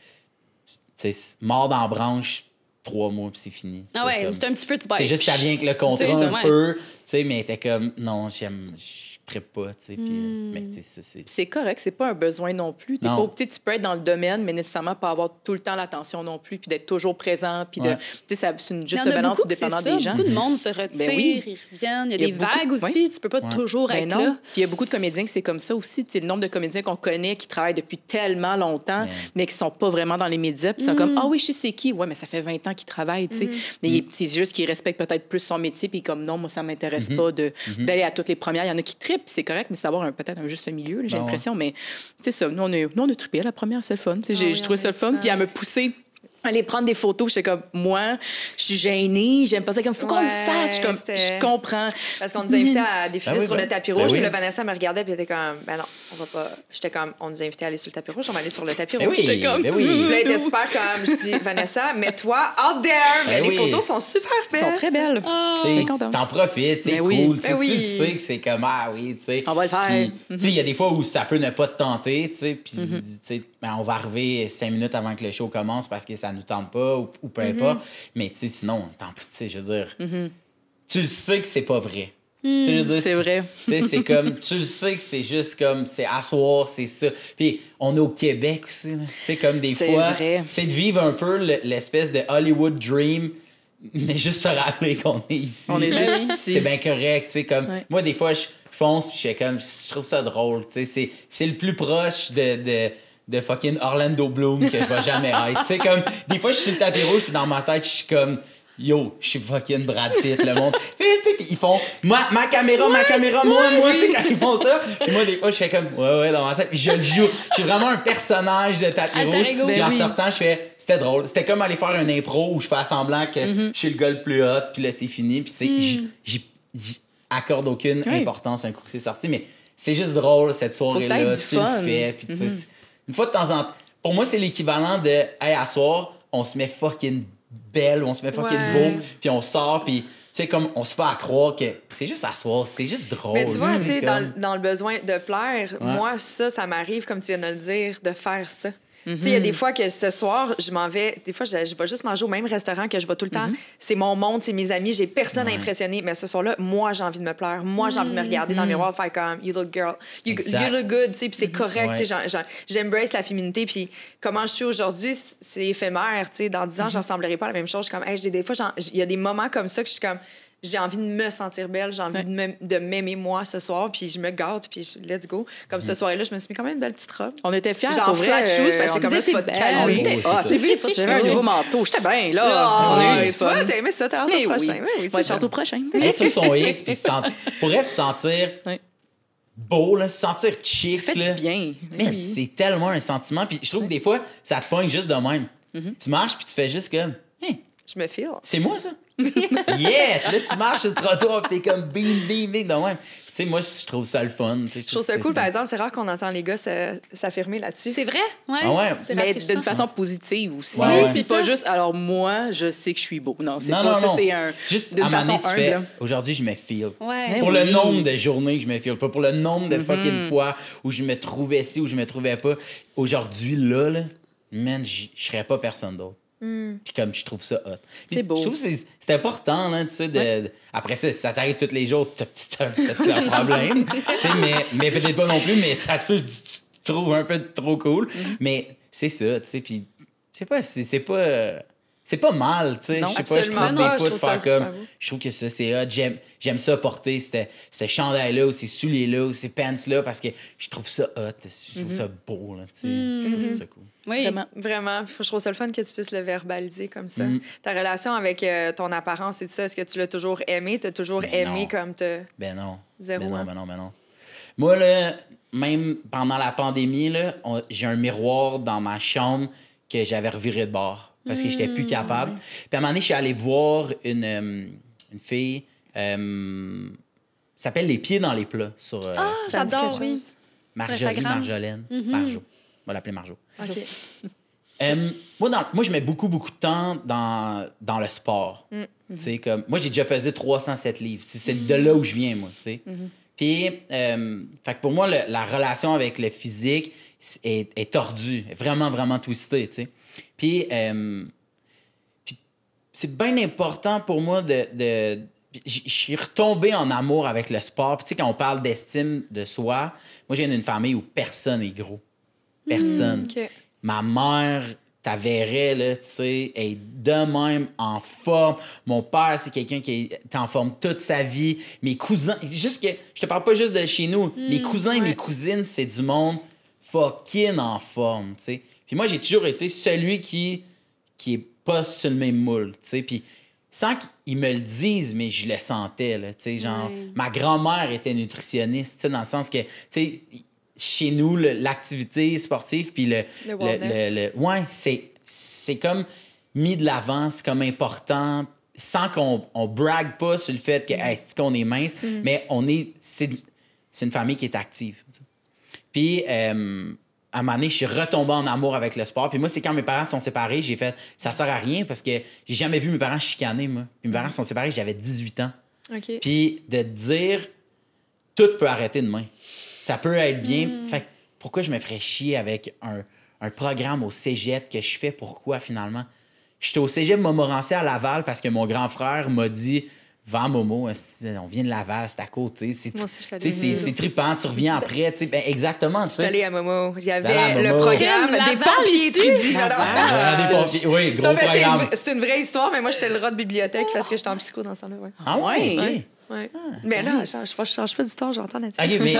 Speaker 4: tu sais, mort dans la branche, 3 mois puis c'est fini.
Speaker 5: Ah ouais, c'est un petit feu de bike.
Speaker 4: C'est juste ça vient avec le contrat
Speaker 5: C'est ça,
Speaker 4: un
Speaker 5: ouais.
Speaker 4: peu, tu sais, mais t'es comme non, je trippe pas, tu sais, puis mais tu sais, c'est
Speaker 6: C'est correct, c'est pas un besoin non plus. T'es
Speaker 4: Non.
Speaker 6: pas, tu sais, tu peux être dans le domaine, mais nécessairement pas avoir tout le temps l'attention non plus, puis d'être toujours présent, puis
Speaker 4: Ouais.
Speaker 6: tu sais, c'est une
Speaker 5: Il y
Speaker 6: juste
Speaker 5: en a
Speaker 6: balance
Speaker 5: beaucoup que c'est
Speaker 6: dépendant
Speaker 5: ça.
Speaker 6: des gens.
Speaker 5: Beaucoup de monde se retire,
Speaker 6: oui.
Speaker 5: ils reviennent. Il y a
Speaker 6: Il y a
Speaker 5: des
Speaker 6: beaucoup-
Speaker 5: vagues aussi. Tu peux pas toujours
Speaker 6: Ben
Speaker 5: être
Speaker 6: non.
Speaker 5: là.
Speaker 6: Puis il y a beaucoup de comédiens que c'est comme ça aussi. Tu sais, le nombre de comédiens qu'on connaît qui travaillent depuis tellement longtemps, mais qui sont pas vraiment dans les médias, puis ils sont comme ah oui, je sais c'est qui. Ouais, mais ça fait 20 ans qu'ils travaillent, tu sais. Mais c'est juste qu'ils respectent peut-être plus son métier, puis comme non, moi ça m'intéresse pas d'aller à toutes les premières. Il y en a qui trippent, c'est correct, mais c'est d'avoir peut-être un juste milieu, là, j'ai
Speaker 4: Ben
Speaker 6: l'impression. Mais tu sais ça, nous on a trippé à la première, c'est le fun. Tu sais, j'ai trouvé ça le fun, puis à me pousser. Aller prendre des photos, j'étais comme, moi, je suis gênée, j'aime pas ça, comme, faut qu'on le fasse. Je suis comme, je comprends.
Speaker 3: Parce qu'on nous a invités à défiler
Speaker 4: Ben oui,
Speaker 3: sur
Speaker 4: ben-
Speaker 3: le tapis
Speaker 4: ben
Speaker 3: rouge.
Speaker 4: oui.
Speaker 3: Puis là, Vanessa me regardait, puis elle était comme, ben non, on va pas. J'étais comme, on nous a invités à aller sur le tapis rouge, on va aller sur le tapis
Speaker 4: Ben
Speaker 3: rouge.
Speaker 4: oui,
Speaker 3: J'étais comme,
Speaker 4: ben oui.
Speaker 3: Puis là, elle était super comme, je dis, Vanessa, mets-toi out there. Mais
Speaker 4: Ben
Speaker 3: les
Speaker 4: oui.
Speaker 3: photos sont super
Speaker 6: Ils
Speaker 3: belles.
Speaker 6: sont très belles.
Speaker 4: Tu sais,
Speaker 6: suis contente.
Speaker 4: t'en profites, c'est
Speaker 6: Ben oui.
Speaker 4: cool. Tu sais,
Speaker 3: Ben oui.
Speaker 4: tu sais que c'est comme, ah oui, tu sais.
Speaker 6: On va le faire.
Speaker 4: Puis, tu sais, il y a des fois où ça peut ne pas te tenter, tu sais, puis, tu sais, ben, on va arriver 5 minutes avant que le show commence parce que ça nous tente pas ou peu importe. Mais, tu sais, sinon, tu sais, je veux dire, tu le sais que c'est pas vrai. Tu sais, je veux dire,
Speaker 6: C'est vrai.
Speaker 4: Tu sais, c'est comme, tu le sais que c'est juste comme, c'est à soir, c'est ça. Puis on est au Québec aussi, là. Tu sais, comme des
Speaker 6: C'est
Speaker 4: fois,
Speaker 6: vrai.
Speaker 4: c'est de vivre un peu l'espèce de Hollywood dream, mais juste se rappeler qu'on est ici.
Speaker 6: On est juste ici.
Speaker 4: C'est bien correct, tu sais, comme,
Speaker 6: Ouais.
Speaker 4: moi, des fois, je fonce, puis je fais comme, je trouve ça drôle, tu sais, c'est le plus proche de fucking Orlando Bloom que je vais jamais être. Tu sais, comme, des fois, je suis sur le tapis rouge, puis dans ma tête, je suis comme, yo, je suis fucking Brad Pitt, le monde. Puis, tu sais, puis ils font, ma caméra, moi, tu sais, quand ils font ça. Puis moi, des fois, je fais comme, ouais, dans ma tête, puis je le joue. Je suis vraiment un personnage de tapis
Speaker 5: Alter
Speaker 4: rouge.
Speaker 5: ego.
Speaker 4: Puis
Speaker 6: Ben
Speaker 4: en
Speaker 6: oui.
Speaker 4: sortant, je fais, c'était drôle. C'était comme aller faire un impro où je fais semblant que je suis le gars le plus hot, puis là, c'est fini. Puis, tu sais, j'y accorde aucune importance un coup que c'est sorti, mais c'est juste drôle, cette soirée-là.
Speaker 6: Faut que t'aies du
Speaker 4: Tu le
Speaker 6: fun.
Speaker 4: fais, puis tu sais, une fois de temps en temps. Pour moi, c'est l'équivalent de, hey, à soir, on se met fucking belle, on se met fucking
Speaker 3: Ouais.
Speaker 4: beau, puis on sort, puis tu sais, comme on se fait à croire que c'est juste à soir, c'est juste drôle.
Speaker 3: Mais tu vois, tu sais,
Speaker 4: C'est
Speaker 3: dans,
Speaker 4: comme-
Speaker 3: dans le besoin de plaire, moi, ça m'arrive, comme tu viens de le dire, de faire ça. Tu sais, il y a des fois que ce soir, je m'en vais, des fois, je vais juste manger au même restaurant que je vais tout le temps. C'est mon monde, c'est mes amis, j'ai personne à impressionner. Mais ce soir-là, moi, j'ai envie de me plaire. Moi, j'ai envie de me regarder dans le miroir, faire comme, you look girl, you
Speaker 4: Exact.
Speaker 3: look good, tu sais, puis c'est correct,
Speaker 4: Ouais.
Speaker 3: tu sais, j'embrace la féminité, puis comment je suis aujourd'hui, c'est éphémère, tu sais, dans 10 ans, je ressemblerai pas à la même chose. Je suis comme, hey, des fois, il y a des moments comme ça que je suis comme, j'ai envie de me sentir belle, j'ai envie de m'aimer moi ce soir, puis je me gâte, puis let's go. Comme ce soir-là, je me suis mis quand même une belle petite robe.
Speaker 6: On était fiers.
Speaker 3: Genre
Speaker 6: pour vrai,
Speaker 3: flat shoes, parce que j'étais
Speaker 6: on
Speaker 3: comme là, tu vas te
Speaker 5: belle.
Speaker 3: calmer.
Speaker 6: était
Speaker 4: Oui,
Speaker 6: hot.
Speaker 4: c'est
Speaker 6: J'ai
Speaker 4: ça.
Speaker 6: vu les photos. J'avais un nouveau manteau. J'étais bien, là.
Speaker 3: Ah,
Speaker 6: On a eu
Speaker 3: ouais,
Speaker 6: du
Speaker 3: tu vois,
Speaker 6: fun.
Speaker 3: t'as aimé ça, t'as hâte
Speaker 6: Eh
Speaker 3: au
Speaker 6: oui.
Speaker 3: prochain. Oui,
Speaker 6: On va
Speaker 3: c'est
Speaker 6: être chante
Speaker 3: ça.
Speaker 6: au prochain.
Speaker 4: Être sur son X, puis pourrait se sentir
Speaker 6: Ouais.
Speaker 4: beau, là, se sentir chic,
Speaker 6: Ça fait
Speaker 4: là.
Speaker 6: du bien.
Speaker 4: Man,
Speaker 6: Oui.
Speaker 4: c'est tellement un sentiment, puis je trouve que des fois, ça te pogne juste de même. Tu marches, puis tu fais juste comme, hey,
Speaker 3: Je me file.
Speaker 4: c'est moi, ça? Yeah! Là, tu marches sur le trottoir, puis t'es comme bing, bing, bing, de même. Puis, tu sais, moi, je trouve ça le fun. Tu sais,
Speaker 3: Je trouve ça cool, par exemple. C'est rare qu'on entend les gars s'affirmer là-dessus.
Speaker 5: C'est vrai? Ouais.
Speaker 4: Ah ouais?
Speaker 5: C'est
Speaker 6: Mais
Speaker 5: rafraîchissant.
Speaker 6: d'une façon positive aussi.
Speaker 4: Ouais, ouais.
Speaker 6: Puis
Speaker 5: c'est
Speaker 6: pas
Speaker 5: ça.
Speaker 6: juste, alors moi, je sais que je suis beau. Non, c'est
Speaker 4: Non,
Speaker 6: pas,
Speaker 4: non,
Speaker 6: tu sais,
Speaker 4: non.
Speaker 6: c'est un.
Speaker 4: Juste
Speaker 6: d'une
Speaker 4: à un moment donné,
Speaker 6: façon
Speaker 4: tu fais,
Speaker 6: humble.
Speaker 4: aujourd'hui, je me feel.
Speaker 5: Ouais.
Speaker 4: Pour
Speaker 6: oui.
Speaker 4: le nombre de journées que je me feel pas, pour le nombre de fucking fois où je me trouvais ci, où je me trouvais pas. Aujourd'hui, là, man, je serais pas personne d'autre. Puis comme je trouve ça hot. Puis
Speaker 6: C'est beau.
Speaker 4: Je trouve que c'est important, là, tu sais, après ça, si ça t'arrive tous les jours, t'as peut-être un problème. Tu sais, mais peut-être pas non plus, mais ça peut, tu trouves un peu trop cool. Mais c'est ça, tu sais, puis sais pas, c'est pas mal, tu sais.
Speaker 3: Non,
Speaker 4: Je sais pas, je
Speaker 3: absolument
Speaker 4: trouve
Speaker 3: pas.
Speaker 4: des fois
Speaker 3: Je
Speaker 4: de
Speaker 3: trouve ça
Speaker 4: faire comme...
Speaker 3: super beau.
Speaker 4: Je trouve que ça, c'est hot. J'aime ça porter ce chandail-là ou ces souliers-là ou ces pants-là parce que je trouve ça hot. Je trouve ça beau, là, tu sais. Je trouve ça cool.
Speaker 5: Oui.
Speaker 6: Vraiment.
Speaker 3: Vraiment. Je trouve ça le fun que tu puisses le verbaliser comme ça.
Speaker 4: Mm.
Speaker 3: Ta relation avec ton apparence et tout ça, est-ce que tu l'as toujours aimé? Tu as toujours
Speaker 4: Ben
Speaker 3: aimé
Speaker 4: non.
Speaker 3: comme te...
Speaker 4: Ben non.
Speaker 3: Zéro, hein?
Speaker 4: Ben non. Moi, là, même pendant la pandémie, là, j'ai un miroir dans ma chambre que j'avais reviré de bord parce que j'étais plus capable. Puis à un moment donné, je suis allé voir une fille s'appelle Les Pieds dans les plats sur
Speaker 5: Ah,
Speaker 3: Ça me dit
Speaker 5: j'adore,
Speaker 3: quelque
Speaker 5: oui.
Speaker 3: chose.
Speaker 4: Marjorie
Speaker 5: Instagram.
Speaker 4: Marjolaine. Marjo. On va l'appeler Marjo.
Speaker 3: OK.
Speaker 4: Moi, je mets beaucoup de temps dans le sport. Tu sais, comme, moi, j'ai déjà pesé 307 livres. C'est de là où je viens, moi. Tu sais. Puis, fait que pour moi, la relation avec le physique est tordue, est vraiment, vraiment twistée. Tu sais. Puis, c'est bien important pour moi de je suis retombé en amour avec le sport. Puis, tu sais, quand on parle d'estime de soi, moi, je viens d'une famille où personne n'est gros. Personne.
Speaker 3: OK.
Speaker 4: Ma mère, t'avouerais, là, tu sais, est de même en forme. Mon père, c'est quelqu'un qui est en forme toute sa vie. Mes cousins, juste que, je te parle pas juste de chez nous. Mes cousins et mes cousines, c'est du monde fucking en forme, tu sais. Puis moi, j'ai toujours été celui qui est pas sur le même moule, tu sais. Puis sans qu'ils me le disent, mais je le sentais, là, tu sais, genre,
Speaker 5: Ouais.
Speaker 4: ma grand-mère était nutritionniste, tu sais, dans le sens que, tu sais, chez nous, l'activité sportive, puis
Speaker 3: Le wellness.
Speaker 4: ouais, c'est comme mis de l'avant, c'est comme important, sans qu'on brague pas sur le fait que, hey, c'est qu'on est mince, mais c'est une famille qui est active. Tu sais. Puis, à un moment donné, je suis retombé en amour avec le sport. Puis moi, c'est quand mes parents sont séparés, j'ai fait, ça sert à rien parce que j'ai jamais vu mes parents chicaner, moi. Puis mes parents sont séparés, j'avais 18 ans.
Speaker 3: OK.
Speaker 4: Puis de dire, tout peut arrêter demain. Ça peut être bien. Fait que pourquoi je me ferais chier avec un programme au cégep que je fais? Pourquoi, finalement? J'étais au cégep Montmorency à Laval parce que mon grand frère m'a dit « Va à Momo, on vient de Laval, c'est à côté. »
Speaker 3: Moi aussi, je suis allée.
Speaker 4: Tu sais, c'est trippant, tu reviens après. Tu sais, ben, exactement, tu
Speaker 3: Je suis
Speaker 4: sais.
Speaker 3: allée à Momo. Il y
Speaker 4: Dans la
Speaker 3: avait le
Speaker 4: Momo.
Speaker 3: programme
Speaker 5: Crème
Speaker 3: des
Speaker 5: Laval
Speaker 3: pompiers
Speaker 5: ici.
Speaker 3: Trudy.
Speaker 4: Des pompiers. Oui, gros
Speaker 3: Non, mais
Speaker 4: programme.
Speaker 3: c'est une vraie histoire, mais moi, j'étais le rat de bibliothèque parce que j'étais en psycho dans ce temps-là. Ouais.
Speaker 4: Ah ouais?
Speaker 6: Ouais.
Speaker 3: Ouais. Mais là, je change pas d'histoire, j'entends là-dessus.
Speaker 4: OK, mais,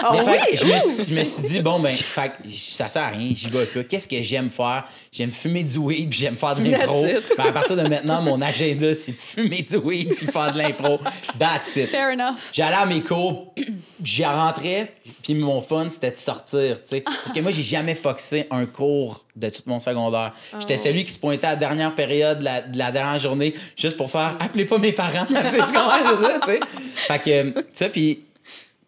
Speaker 3: Ah
Speaker 4: mais
Speaker 3: oui?
Speaker 4: fait que je me suis dit, bon, ben, fait que ça sert à rien, j'y vais pas. Qu'est-ce que j'aime faire? J'aime fumer du weed, puis j'aime faire de l'impro.
Speaker 3: That's it.
Speaker 4: Ben, à partir de maintenant, mon agenda, c'est de fumer du weed, puis faire de l'impro. That's it.
Speaker 5: Fair enough.
Speaker 4: J'allais à mes cours, j'y rentrais, puis mon fun, c'était de sortir, tu sais. Parce que moi, j'ai jamais foxé un cours de tout mon secondaire. J'étais celui qui se pointait à la dernière période de la dernière journée, juste pour faire « Appelez pas mes parents! » Tu sais, tu comprends, tu sais? Fait que, tu sais, puis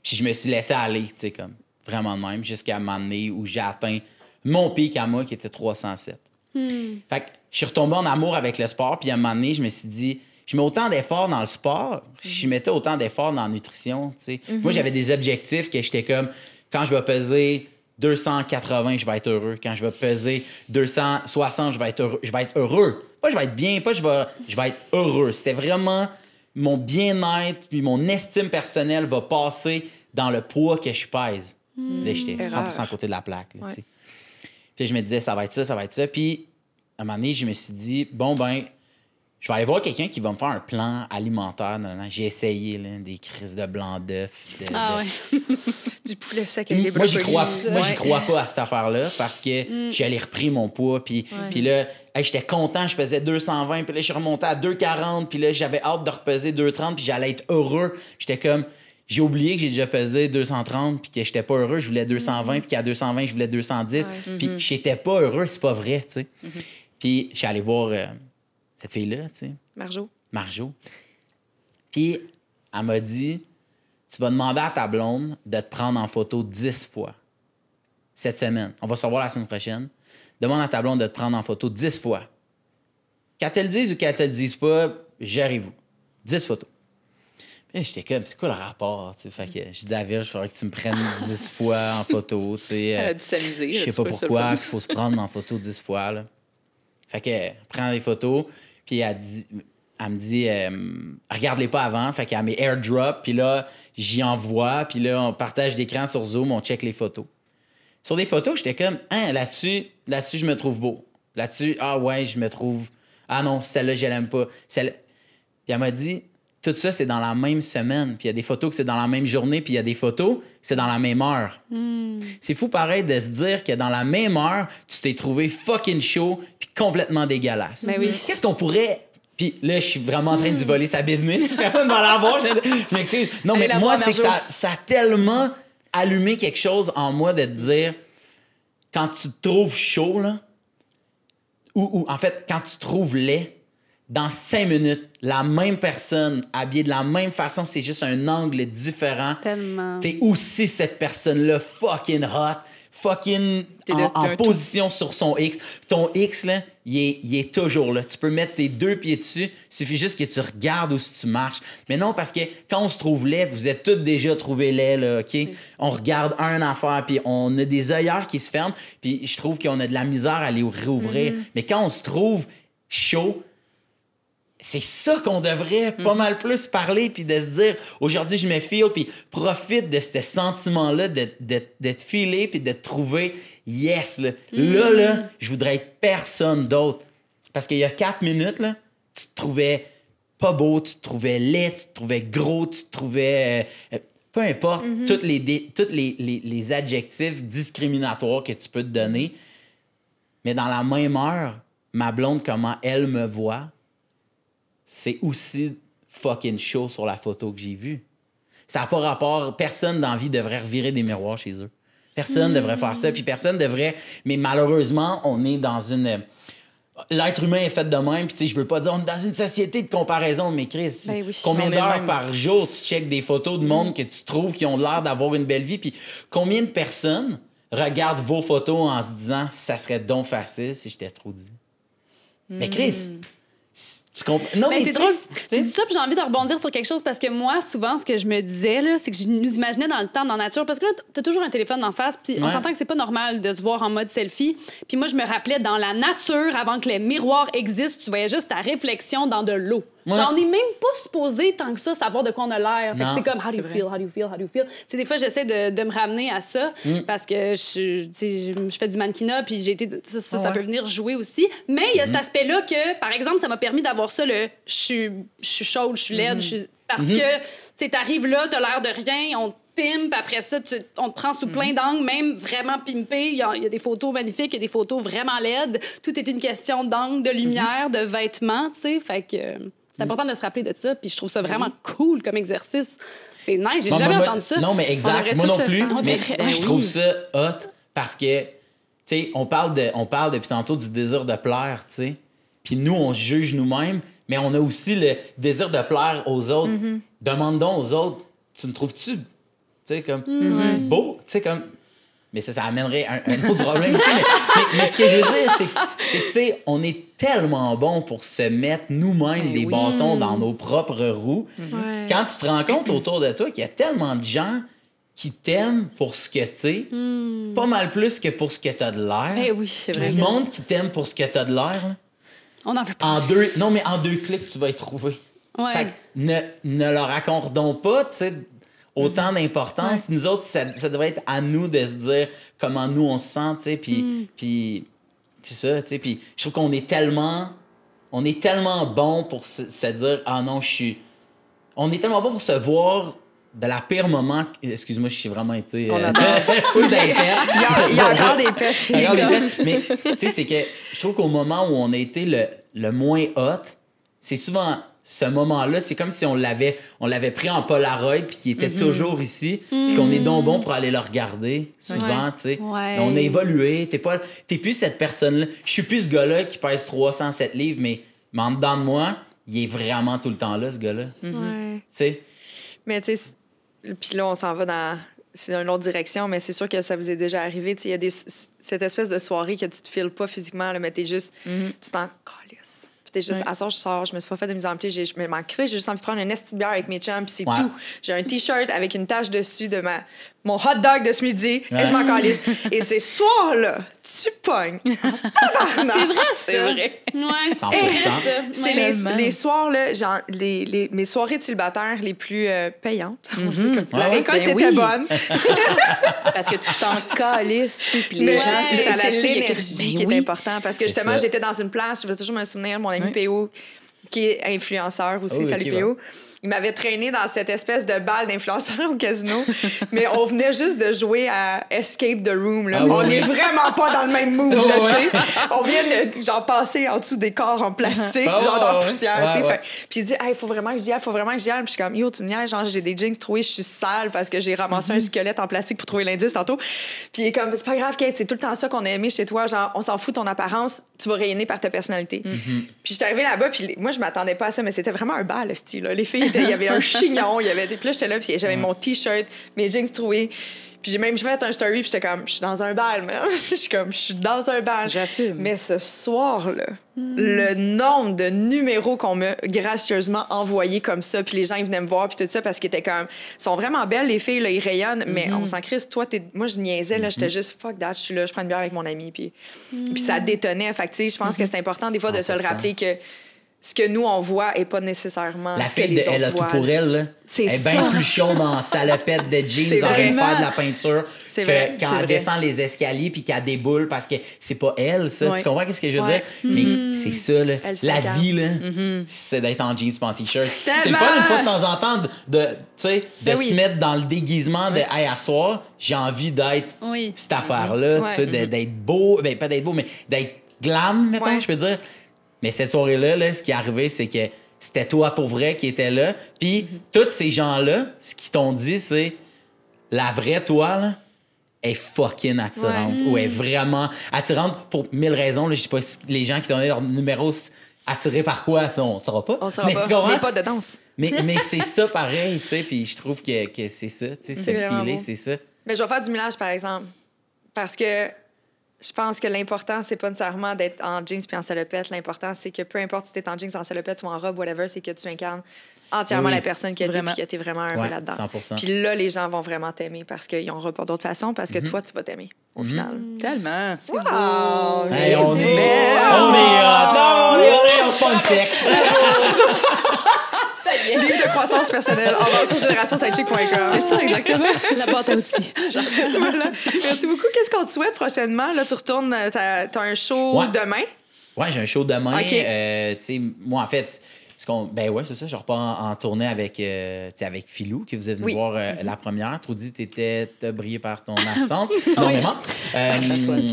Speaker 4: je me suis laissé aller, tu sais, comme, vraiment de même, jusqu'à un moment donné où j'ai atteint mon pic à moi, qui était 307. Fait que je suis retombé en amour avec le sport, puis à un moment donné, je me suis dit, je mets autant d'efforts dans le sport, je mettais autant d'efforts dans la nutrition, tu sais. Moi, j'avais des objectifs que j'étais comme, quand je vais peser 280, je vais être heureux. Quand je vais peser 260, je vais être heureux. Je vais être heureux. Pas je vais être bien, pas je vais être heureux. C'était vraiment mon bien-être, puis mon estime personnelle va passer dans le poids que je pèse. Là, j'étais 100% à côté de la plaque, là, tu sais. Puis je me disais, ça va être ça, ça va être ça. Puis, à un moment donné, je me suis dit, bon, ben, je vais aller voir quelqu'un qui va me faire un plan alimentaire. J'ai essayé là, des crises de blanc d'œuf.
Speaker 5: Ah ouais.
Speaker 3: Du poulet sec avec des
Speaker 4: Moi, j'y
Speaker 3: brocolis.
Speaker 4: crois pas à cette affaire-là parce que j'allais repris mon poids. Puis là, hey, j'étais content, je pesais 220. Puis là, je suis remonté à 240. Puis là, j'avais hâte de repeser 230. Puis j'allais être heureux. J'étais comme... J'ai oublié que j'ai déjà pesé 230 puis que j'étais pas heureux. Je voulais 220 puis qu'à 220, je voulais 210. Puis j'étais pas heureux. C'est pas vrai, tu sais. Puis je suis allé voir cette fille-là, tu sais. Marjo. Puis elle m'a dit... Tu vas demander à ta blonde de te prendre en photo 10 fois cette semaine. On va se revoir la semaine prochaine. Demande à ta blonde de te prendre en photo 10 fois. Qu'elle te le dise ou qu'elle te le dise pas, gérez-vous. 10 photos. Puis j'étais comme, c'est quoi le rapport? T'sais? Fait que je dis à Virge, il faudrait que tu me prennes 10 fois en photo.
Speaker 6: Elle a dû s'amuser.
Speaker 4: Je sais pas pourquoi qu'il faut se prendre en photo 10 fois. Là. Fait que, elle prend des photos, puis elle me dit, regarde-les pas avant. Fait qu'elle met airdrop, puis là, j'y envoie, puis là, on partage d'écran sur Zoom, on check les photos. Sur des photos, j'étais comme, hein, là-dessus, je me trouve beau. Là-dessus, ah ouais, je me trouve... Ah non, celle-là, je l'aime pas. Puis elle m'a dit, tout ça, c'est dans la même semaine. Puis il y a des photos que c'est dans la même journée, puis il y a des photos que c'est dans la même heure. C'est fou pareil de se dire que dans la même heure, tu t'es trouvé fucking chaud puis complètement dégueulasse.
Speaker 3: Ben oui.
Speaker 4: Qu'est-ce qu'on pourrait... Puis là, je suis vraiment en train d'y voler sa business. Puis personne va la voir. Je m'excuse. Non, mais moi, c'est que ça a tellement allumé quelque chose en moi de te dire, quand tu te trouves chaud, là, ou en fait, quand tu te trouves laid, dans 5 minutes, la même personne, habillée de la même façon, c'est juste un angle différent.
Speaker 5: Tellement.
Speaker 4: T'es aussi cette personne-là fucking hot, fucking en position sur son X. Ton X, là, il est toujours là. Tu peux mettre tes 2 pieds dessus. Il suffit juste que tu regardes où tu marches. Mais non, parce que quand on se trouve laid, vous êtes tous déjà trouvés laid, là, OK? On regarde un affaire, puis on a des œillères qui se ferment, puis je trouve qu'on a de la misère à les réouvrir. Mais quand on se trouve chaud, c'est ça qu'on devrait pas mal plus parler, puis de se dire, aujourd'hui, je me feel, puis profite de ce sentiment-là, de te filer, puis de te trouver, yes, là. Là, je voudrais être personne d'autre. Parce qu'il y a 4 minutes, là, tu te trouvais pas beau, tu te trouvais laid, tu te trouvais gros, tu te trouvais... peu importe, tous les adjectifs discriminatoires que tu peux te donner. Mais dans la même heure, ma blonde, comment elle me voit, c'est aussi fucking chaud sur la photo que j'ai vue. Ça n'a pas rapport... Personne dans la vie devrait revirer des miroirs chez eux. Personne devrait faire ça, puis personne devrait... Mais malheureusement, on est dans une... L'être humain est fait de même, puis tu sais, je veux pas dire on est dans une société de comparaison, mais Chris, combien d'heures par jour tu checkes des photos de monde que tu trouves qui ont l'air d'avoir une belle vie, puis combien de personnes regardent vos photos en se disant ça serait donc facile si j'étais trop dit. Mais Chris... Tu comprends? Non,
Speaker 5: mais c'est drôle. Tu dis ça, puis j'ai envie de rebondir sur quelque chose parce que moi, souvent, ce que je me disais, là, c'est que je nous imaginais dans le temps, dans la nature. Parce que là, t'as toujours un téléphone en face, puis on s'entend que c'est pas normal de se voir en mode selfie. Puis moi, je me rappelais dans la nature, avant que les miroirs existent, tu voyais juste ta réflexion dans de l'eau. J'en ai même pas supposé tant que ça savoir de quoi on a l'air. Fait que c'est comme how do you feel, how do you feel, how do you feel. T'sais, des fois, j'essaie de me ramener à ça parce que je fais du mannequinat puis ça peut venir jouer aussi. Mais il y a cet aspect-là que, par exemple, ça m'a permis d'avoir ça, le je suis chaude, je suis laide, parce que tu t'arrives là, t'as l'air de rien, on te pimpe, après ça, on te prend sous plein d'angles, même vraiment pimpé. Il y a des photos magnifiques, il y a des photos vraiment laides. Tout est une question d'angle, de lumière, de vêtements, tu sais. Fait que... c'est important de se rappeler de ça, puis je trouve ça vraiment cool comme exercice. C'est nice, j'ai jamais entendu ça.
Speaker 4: Non, mais exact, moi non plus, mais je trouve ça hot parce que, tu sais, on parle depuis tantôt du désir de plaire, tu sais, puis nous, on juge nous-mêmes, mais on a aussi le désir de plaire aux autres. Demande donc aux autres, tu me trouves-tu, tu sais, comme beau, tu sais, comme... Mais ça amènerait un autre problème aussi. Mais ce que je veux dire, c'est que, tu sais, on est tellement bon pour se mettre nous-mêmes des bâtons dans nos propres roues. Quand tu te rends compte autour de toi qu'il y a tellement de gens qui t'aiment pour ce que tu es, pas mal plus que pour ce que tu as de l'air.
Speaker 5: Ben oui, c'est vrai.
Speaker 4: Du monde qui t'aime pour ce que tu as de l'air. Là,
Speaker 5: on en veut pas.
Speaker 4: En 2 clics, tu vas y trouver.
Speaker 5: Ouais.
Speaker 4: Fait que ne leur accordons pas, tu sais, autant d'importance. Nous autres, ça devrait être à nous de se dire comment nous, on se sent, tu sais, puis c'est ça, tu sais, puis je trouve qu'on est tellement bon pour se dire « Ah non, je suis... » On est tellement bon pour se voir de la pire moment... Excuse-moi, je suis vraiment été... full d'impète.
Speaker 3: Il y a encore des pets.
Speaker 4: Mais, tu sais, c'est que je trouve qu'au moment où on a été le moins hot, c'est souvent... Ce moment-là, c'est comme si on l'avait pris en Polaroid puis qu'il était toujours ici puis qu'on est donc bon pour aller le regarder souvent, tu sais. On a évolué. T'es plus cette personne-là. Je suis plus ce gars-là qui pèse 307 livres, mais en dedans de moi, il est vraiment tout le temps là, ce gars-là. Tu sais.
Speaker 3: Mais tu sais, puis là, on s'en va dans... C'est une autre direction, mais c'est sûr que ça vous est déjà arrivé. Il y a cette espèce de soirée que tu te files pas physiquement, là, mais t'es juste... Tu t'en calisses. Puis t'es juste, à soir, je sors, je me suis pas fait de mise en pli, je me manquerais, j'ai juste envie de prendre une esti de bière avec mes chums, puis c'est tout. J'ai un T-shirt avec une tache dessus de mon hot dog de ce midi, et je m'en calisse. Et ces soirs-là, tu pognes.
Speaker 5: C'est vrai, ça.
Speaker 6: C'est vrai.
Speaker 5: Ouais,
Speaker 4: 100%.
Speaker 5: c'est vrai, ça.
Speaker 3: C'est les soirs, là, genre, mes soirées de célibataire les plus payantes. On dit comme ça. La récolte était bonne.
Speaker 6: Parce que tu t'en calisses, puis
Speaker 3: Mais
Speaker 6: les gens,
Speaker 3: c'est
Speaker 6: l'énergie
Speaker 3: l'énergie qui est important. Parce que
Speaker 4: C'est
Speaker 3: justement,
Speaker 4: ça.
Speaker 3: j'étais dans une place, je vais toujours me souvenir, mon ami PO, qui est influenceur aussi,
Speaker 4: Oh,
Speaker 3: salut
Speaker 4: ok,
Speaker 3: PO. Il m'avait traîné dans cette espèce de balle d'influenceur au casino, mais on venait juste de jouer à Escape the Room. Là.
Speaker 4: Ah oui,
Speaker 3: on
Speaker 4: oui.
Speaker 3: est vraiment pas dans le même mood, là,
Speaker 4: Oh, ouais.
Speaker 3: tu sais. On vient de genre passer en dessous des corps en plastique,
Speaker 4: Oh,
Speaker 3: genre dans la
Speaker 4: ouais.
Speaker 3: poussière,
Speaker 4: Ouais,
Speaker 3: tu sais.
Speaker 4: ouais.
Speaker 3: Fait- Puis il dit, hey, faut vraiment que j'y aille, faut vraiment que j'y aille. Puis je suis comme, yo, tu me niaises, genre j'ai des jeans troués, je suis sale parce que j'ai ramassé un squelette en plastique pour trouver l'indice tantôt. Puis il est comme, c'est pas grave, Kate, c'est tout le temps ça qu'on a aimé chez toi, genre on s'en fout de ton apparence, tu vas rayonner par ta personnalité. Puis j'étais arrivée là-bas, puis moi je m'attendais pas à ça, mais c'était vraiment un bal, le style. Là. Les filles, il y avait un chignon, il y avait des. Puis là, j'étais là, puis j'avais mon T-shirt, mes jeans troués. Puis j'ai même fait un story, puis j'étais comme, je suis dans un bal, man. Je suis comme, je suis dans un bal.
Speaker 6: J'assume.
Speaker 3: Mais ce soir-là, le nombre de numéros qu'on m'a gracieusement envoyés comme ça, puis les gens, ils venaient me voir, puis tout ça, parce qu'ils étaient comme, ils sont vraiment belles, les filles, là, ils rayonnent, mais on s'en crisse. Toi, moi, je niaisais, là, j'étais juste, fuck that, je suis là, je prends une bière avec mon ami, puis ça détonnait. Fait que, tu sais, je pense que c'est important, des fois, de se le
Speaker 4: 100%.
Speaker 3: rappeler que ce que nous, on voit est pas nécessairement
Speaker 4: La
Speaker 3: ce que
Speaker 4: fille,
Speaker 3: les
Speaker 4: elle a
Speaker 3: autres
Speaker 4: tout
Speaker 3: voient.
Speaker 4: pour elle. Là.
Speaker 3: C'est
Speaker 4: elle est
Speaker 3: ça.
Speaker 4: bien plus chaude dans salopette de jeans
Speaker 3: C'est
Speaker 4: en train de
Speaker 3: vraiment-
Speaker 4: faire de la peinture
Speaker 3: C'est
Speaker 4: que
Speaker 3: vrai,
Speaker 4: quand
Speaker 3: c'est
Speaker 4: elle
Speaker 3: vrai.
Speaker 4: descend les escaliers puis qu'elle déboule parce que c'est pas elle, ça.
Speaker 3: Ouais.
Speaker 4: Tu comprends qu'est-ce que je veux
Speaker 3: Ouais.
Speaker 4: dire? Mais c'est ça, là.
Speaker 3: Elle
Speaker 4: La
Speaker 3: s'incarne.
Speaker 4: vie, là, c'est d'être en jeans pas en t-shirt. C'est le
Speaker 3: Tellement!
Speaker 4: fun, une fois de temps en temps, de, tu sais, de
Speaker 3: Ben oui.
Speaker 4: se mettre dans le déguisement de « Hey, à soir, j'ai envie d'être
Speaker 5: Oui.
Speaker 4: cette affaire-là.
Speaker 3: Ouais.
Speaker 4: Tu sais, d'être beau. Ben, pas d'être beau, mais d'être glam, mettons,
Speaker 3: Ouais.
Speaker 4: je peux dire. Mais cette soirée-là, là, ce qui est arrivé, c'est que c'était toi pour vrai qui était là. Puis tous ces gens-là, ce qu'ils t'ont dit, c'est la vraie toi, là, est fucking attirante. Ou est vraiment attirante pour 1000 raisons. Là. Je sais pas si les gens qui t'ont donné leur numéro attirés par quoi, ça, on ne saura pas.
Speaker 3: On saura
Speaker 4: mais,
Speaker 3: pas.
Speaker 4: tu comprends?
Speaker 3: Mais pas de danse.
Speaker 4: Mais c'est ça pareil, tu sais. Puis je trouve que c'est ça, tu sais,
Speaker 3: C'est
Speaker 4: se
Speaker 3: vraiment
Speaker 4: filer,
Speaker 3: beau.
Speaker 4: c'est ça.
Speaker 3: Mais je vais faire du millage, par exemple. Parce que je pense que l'important, c'est pas nécessairement d'être en jeans puis en salopette. L'important, c'est que peu importe si t'es en jeans, en salopette ou en robe, whatever, c'est que tu incarnes entièrement
Speaker 4: Oui.
Speaker 3: la personne que t'es
Speaker 6: Vraiment.
Speaker 3: puis que t'es vraiment heureux
Speaker 4: Ouais,
Speaker 3: là-dedans.
Speaker 4: 100%.
Speaker 3: Puis là, les gens vont vraiment t'aimer parce qu'ils n'auront pas d'autre façon, parce que toi, tu vas t'aimer, au final.
Speaker 6: Tellement. C'est
Speaker 3: Wow!
Speaker 4: Hey, on
Speaker 3: C'est
Speaker 4: est.
Speaker 3: belle.
Speaker 4: On est. On se pas une sec.
Speaker 3: Livre de croissance personnelle en vente sur générationsidechick.com.
Speaker 5: C'est ça, exactement. La boîte à outils.
Speaker 3: Voilà. Merci beaucoup. Qu'est-ce qu'on te souhaite prochainement? Là, tu retournes, t'as un show
Speaker 4: Ouais.
Speaker 3: demain.
Speaker 4: Ouais, j'ai un show demain.
Speaker 3: OK.
Speaker 4: Tu sais, moi, en fait, ben ouais, c'est ça. Je repars en tournée avec, tu sais, avec Philou, que vous êtes venu
Speaker 3: Oui.
Speaker 4: voir la première. Trudy, t'as brillé par ton absence, énormément.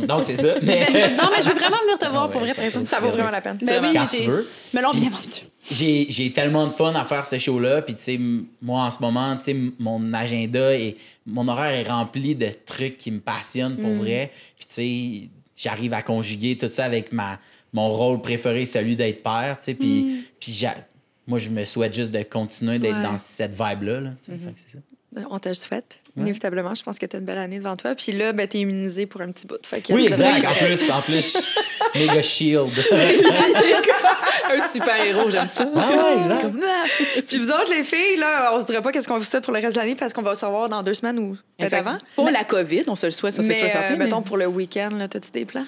Speaker 4: Donc, c'est ça.
Speaker 5: Non, mais je veux vraiment venir te voir pour vrai, par exemple.
Speaker 3: Ça vaut vraiment la peine.
Speaker 5: Ben oui,
Speaker 4: Quand tu veux.
Speaker 5: me l'ont bien vendu.
Speaker 4: J'ai tellement de fun à faire ce show-là. Puis, tu sais, moi, en ce moment, tu sais, mon agenda et mon horaire est rempli de trucs qui me passionnent pour vrai. Puis, tu sais, j'arrive à conjuguer tout ça avec mon rôle préféré, celui d'être père, tu sais. Puis, moi, je me souhaite juste de continuer d'être
Speaker 3: Ouais.
Speaker 4: dans cette vibe-là. Là, tu sais. Fait que c'est ça.
Speaker 3: On te le souhaite, inévitablement. Je pense que tu as une belle année devant toi. Puis là, ben, tu es immunisé pour un petit bout. Fait que
Speaker 4: Oui,
Speaker 3: ça devrait
Speaker 4: exact.
Speaker 3: être correct.
Speaker 4: En plus, méga shield.
Speaker 6: un super-héros, j'aime ça.
Speaker 4: Ah ouais, exact.
Speaker 3: Puis vous autres, les filles, là, on se dirait pas qu'est-ce qu'on vous souhaite pour le reste de l'année parce qu'on va se revoir dans 2 semaines ou peut-être
Speaker 6: Exact.
Speaker 3: avant.
Speaker 6: Pour la COVID, on se le souhaite, ça, c'est sûr et certain.
Speaker 3: Mais,
Speaker 6: mais-
Speaker 3: mettons, pour le week-end, là, t'as-tu des plans?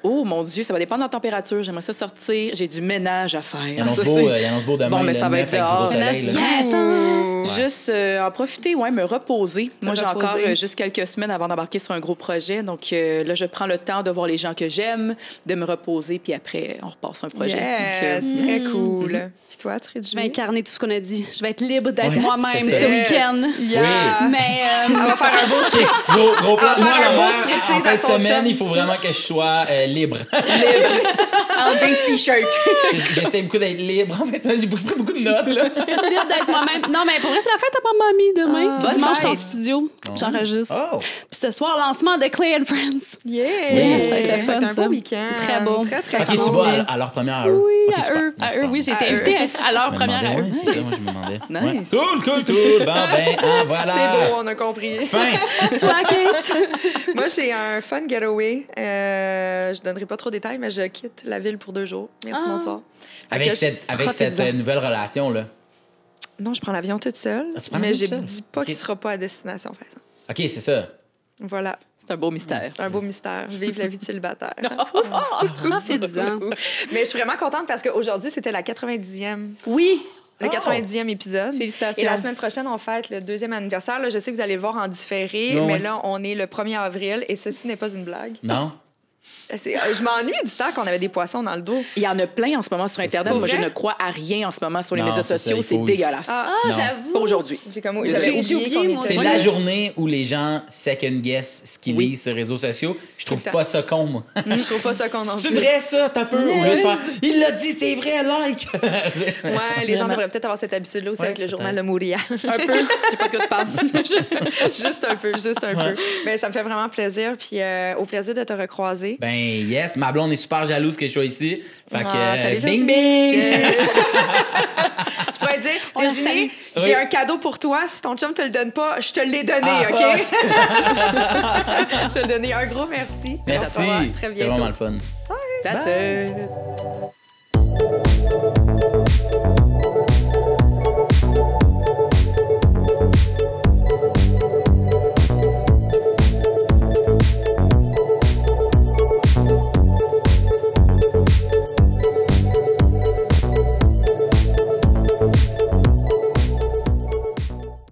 Speaker 6: Oh mon Dieu, ça va dépendre de la température. J'aimerais ça sortir. J'ai du ménage à faire.
Speaker 4: Il annonce
Speaker 6: Ça,
Speaker 4: beau,
Speaker 6: c'est-
Speaker 4: il annonce beau demain.
Speaker 6: Bon, mais
Speaker 4: le
Speaker 6: ça va
Speaker 4: 9
Speaker 6: être
Speaker 4: avec du gros
Speaker 6: dehors.
Speaker 4: soleil, là.
Speaker 5: Yes!
Speaker 6: Juste en profiter, me reposer. Moi, j'ai
Speaker 3: reposer.
Speaker 6: encore juste quelques semaines avant d'embarquer sur un gros projet. Donc là, je prends le temps de voir les gens que j'aime, de me reposer, puis après, on repart sur un projet.
Speaker 3: Yes,
Speaker 6: Donc,
Speaker 3: très cool. Puis toi, Tridji?
Speaker 5: Je vais incarner tout ce qu'on a dit. Je vais être libre d'être
Speaker 4: Ouais,
Speaker 5: moi-même
Speaker 4: c'est
Speaker 5: ce
Speaker 4: ça.
Speaker 5: week-end.
Speaker 3: Yeah.
Speaker 5: Mais
Speaker 3: On va faire un beau strip.
Speaker 4: Gros plan.
Speaker 3: On va
Speaker 4: Moi,
Speaker 3: faire un beau
Speaker 4: l'horaire,
Speaker 3: striptease
Speaker 4: en fin
Speaker 3: à
Speaker 4: de
Speaker 3: son
Speaker 4: semaine,
Speaker 3: chum.
Speaker 4: il faut vraiment que je sois libre.
Speaker 3: En jeans t-shirt.
Speaker 4: J'essaie beaucoup d'être libre. En fait, j'ai pris beaucoup de notes, là.
Speaker 5: libre d'être moi-même. Non, mais pour Pour vrai, c'est la fête à ma mamie demain.
Speaker 3: Bonne
Speaker 5: Dimanche, je suis en
Speaker 3: fête.
Speaker 5: studio. J'enregistre.
Speaker 4: Oh!
Speaker 5: Puis ce soir, lancement de Clay and Friends.
Speaker 3: Yeah!
Speaker 5: ça a été
Speaker 3: Fait
Speaker 5: fun,
Speaker 3: un
Speaker 5: ça.
Speaker 3: beau week-end.
Speaker 5: Très beau.
Speaker 3: Très, très
Speaker 4: Ok,
Speaker 5: Ça
Speaker 4: tu
Speaker 5: commence
Speaker 4: vas
Speaker 5: bien.
Speaker 4: à leur première à eux.
Speaker 5: Oui,
Speaker 4: Ok,
Speaker 5: à
Speaker 4: super.
Speaker 5: eux. À eux, oui, j'ai été
Speaker 3: À eux.
Speaker 5: invitée à leur
Speaker 4: Je me
Speaker 5: première à
Speaker 4: demandais,
Speaker 5: eux.
Speaker 4: ouais, c'est ça, moi, je me demandais.
Speaker 6: Nice.
Speaker 4: Ouais. Cool. Bon, ben, voilà.
Speaker 3: C'est beau, on a compris.
Speaker 4: Fin.
Speaker 5: Toi, Kate?
Speaker 3: Moi, j'ai un fun getaway. Je donnerai pas trop de détails, mais je quitte la ville pour 2 jours. Merci, bonsoir. Fait
Speaker 4: Avec
Speaker 3: que
Speaker 4: cette
Speaker 5: profite-en.
Speaker 4: nouvelle relation-là.
Speaker 3: Non, je prends l'avion toute seule,
Speaker 4: Ah, tu prends
Speaker 3: mais
Speaker 4: l'avion
Speaker 3: je
Speaker 4: toute seule?
Speaker 3: dis pas
Speaker 4: Ok.
Speaker 3: qu'il sera pas à destination, par exemple.
Speaker 4: OK, c'est ça.
Speaker 3: Voilà,
Speaker 6: C'est un beau mystère.
Speaker 3: c'est un beau mystère. Vive la vie de célibataire.
Speaker 5: Profites-en.
Speaker 3: Mais je suis vraiment contente parce qu'aujourd'hui, c'était la 90e.
Speaker 5: Oui.
Speaker 3: Le 90e épisode.
Speaker 6: Félicitations.
Speaker 3: Et la semaine prochaine, on fête le 2e anniversaire. Là, je sais que vous allez le voir en différé,
Speaker 4: Ouais,
Speaker 3: mais
Speaker 4: ouais.
Speaker 3: là, on est le 1er avril et ceci n'est pas une blague.
Speaker 4: Non?
Speaker 3: Je m'ennuie du temps qu'on avait des poissons dans le dos.
Speaker 6: Il y en a plein en ce moment sur Internet.
Speaker 3: ça.
Speaker 6: Moi, je
Speaker 3: Vrai?
Speaker 6: ne crois à rien en ce moment sur les
Speaker 4: Non,
Speaker 6: médias
Speaker 4: c'est ça,
Speaker 6: sociaux.
Speaker 4: il
Speaker 6: C'est
Speaker 4: faut-
Speaker 6: dégueulasse.
Speaker 5: Ah,
Speaker 4: Non.
Speaker 5: j'avoue.
Speaker 6: Pas aujourd'hui.
Speaker 3: J'avais
Speaker 5: J'ai
Speaker 3: oublié
Speaker 5: oublié,
Speaker 3: qu'on
Speaker 5: moi
Speaker 3: était...
Speaker 4: C'est
Speaker 5: aussi.
Speaker 4: la journée où les gens second guess ce qu'ils lisent sur les réseaux sociaux. Je trouve
Speaker 3: Tout le
Speaker 4: pas ça con, moi.
Speaker 3: Je trouve pas ça qu'on en
Speaker 4: C'est vrai, ça? T'as peur? Au lieu de faire « Il l'a dit, c'est vrai, like! »
Speaker 3: Ouais, les gens devraient peut-être avoir cette habitude-là aussi
Speaker 4: Ouais,
Speaker 3: avec le journal de
Speaker 4: peut-être.
Speaker 3: Montréal.
Speaker 6: Un peu. Je sais pas de quoi tu parles.
Speaker 3: Juste un peu, juste un peu. Mais ça me fait vraiment plaisir, puis au plaisir de te recroiser.
Speaker 4: Ben yes, ma blonde est super jalouse que je sois ici. Fait que
Speaker 3: Salut,
Speaker 4: bing
Speaker 3: Virginie.
Speaker 4: bing!
Speaker 3: Tu pourrais dire,
Speaker 5: On la
Speaker 3: Virginie,
Speaker 4: salue.
Speaker 3: j'ai
Speaker 4: Oui.
Speaker 3: un cadeau pour toi. Si ton chum te le donne pas, je te l'ai donné,
Speaker 4: Ah,
Speaker 3: OK? Je te l'ai donné. Un gros merci.
Speaker 4: Merci,
Speaker 3: À toi. Très
Speaker 4: c'était
Speaker 3: bientôt.
Speaker 4: vraiment le fun.
Speaker 6: That's
Speaker 4: Bye.
Speaker 6: it.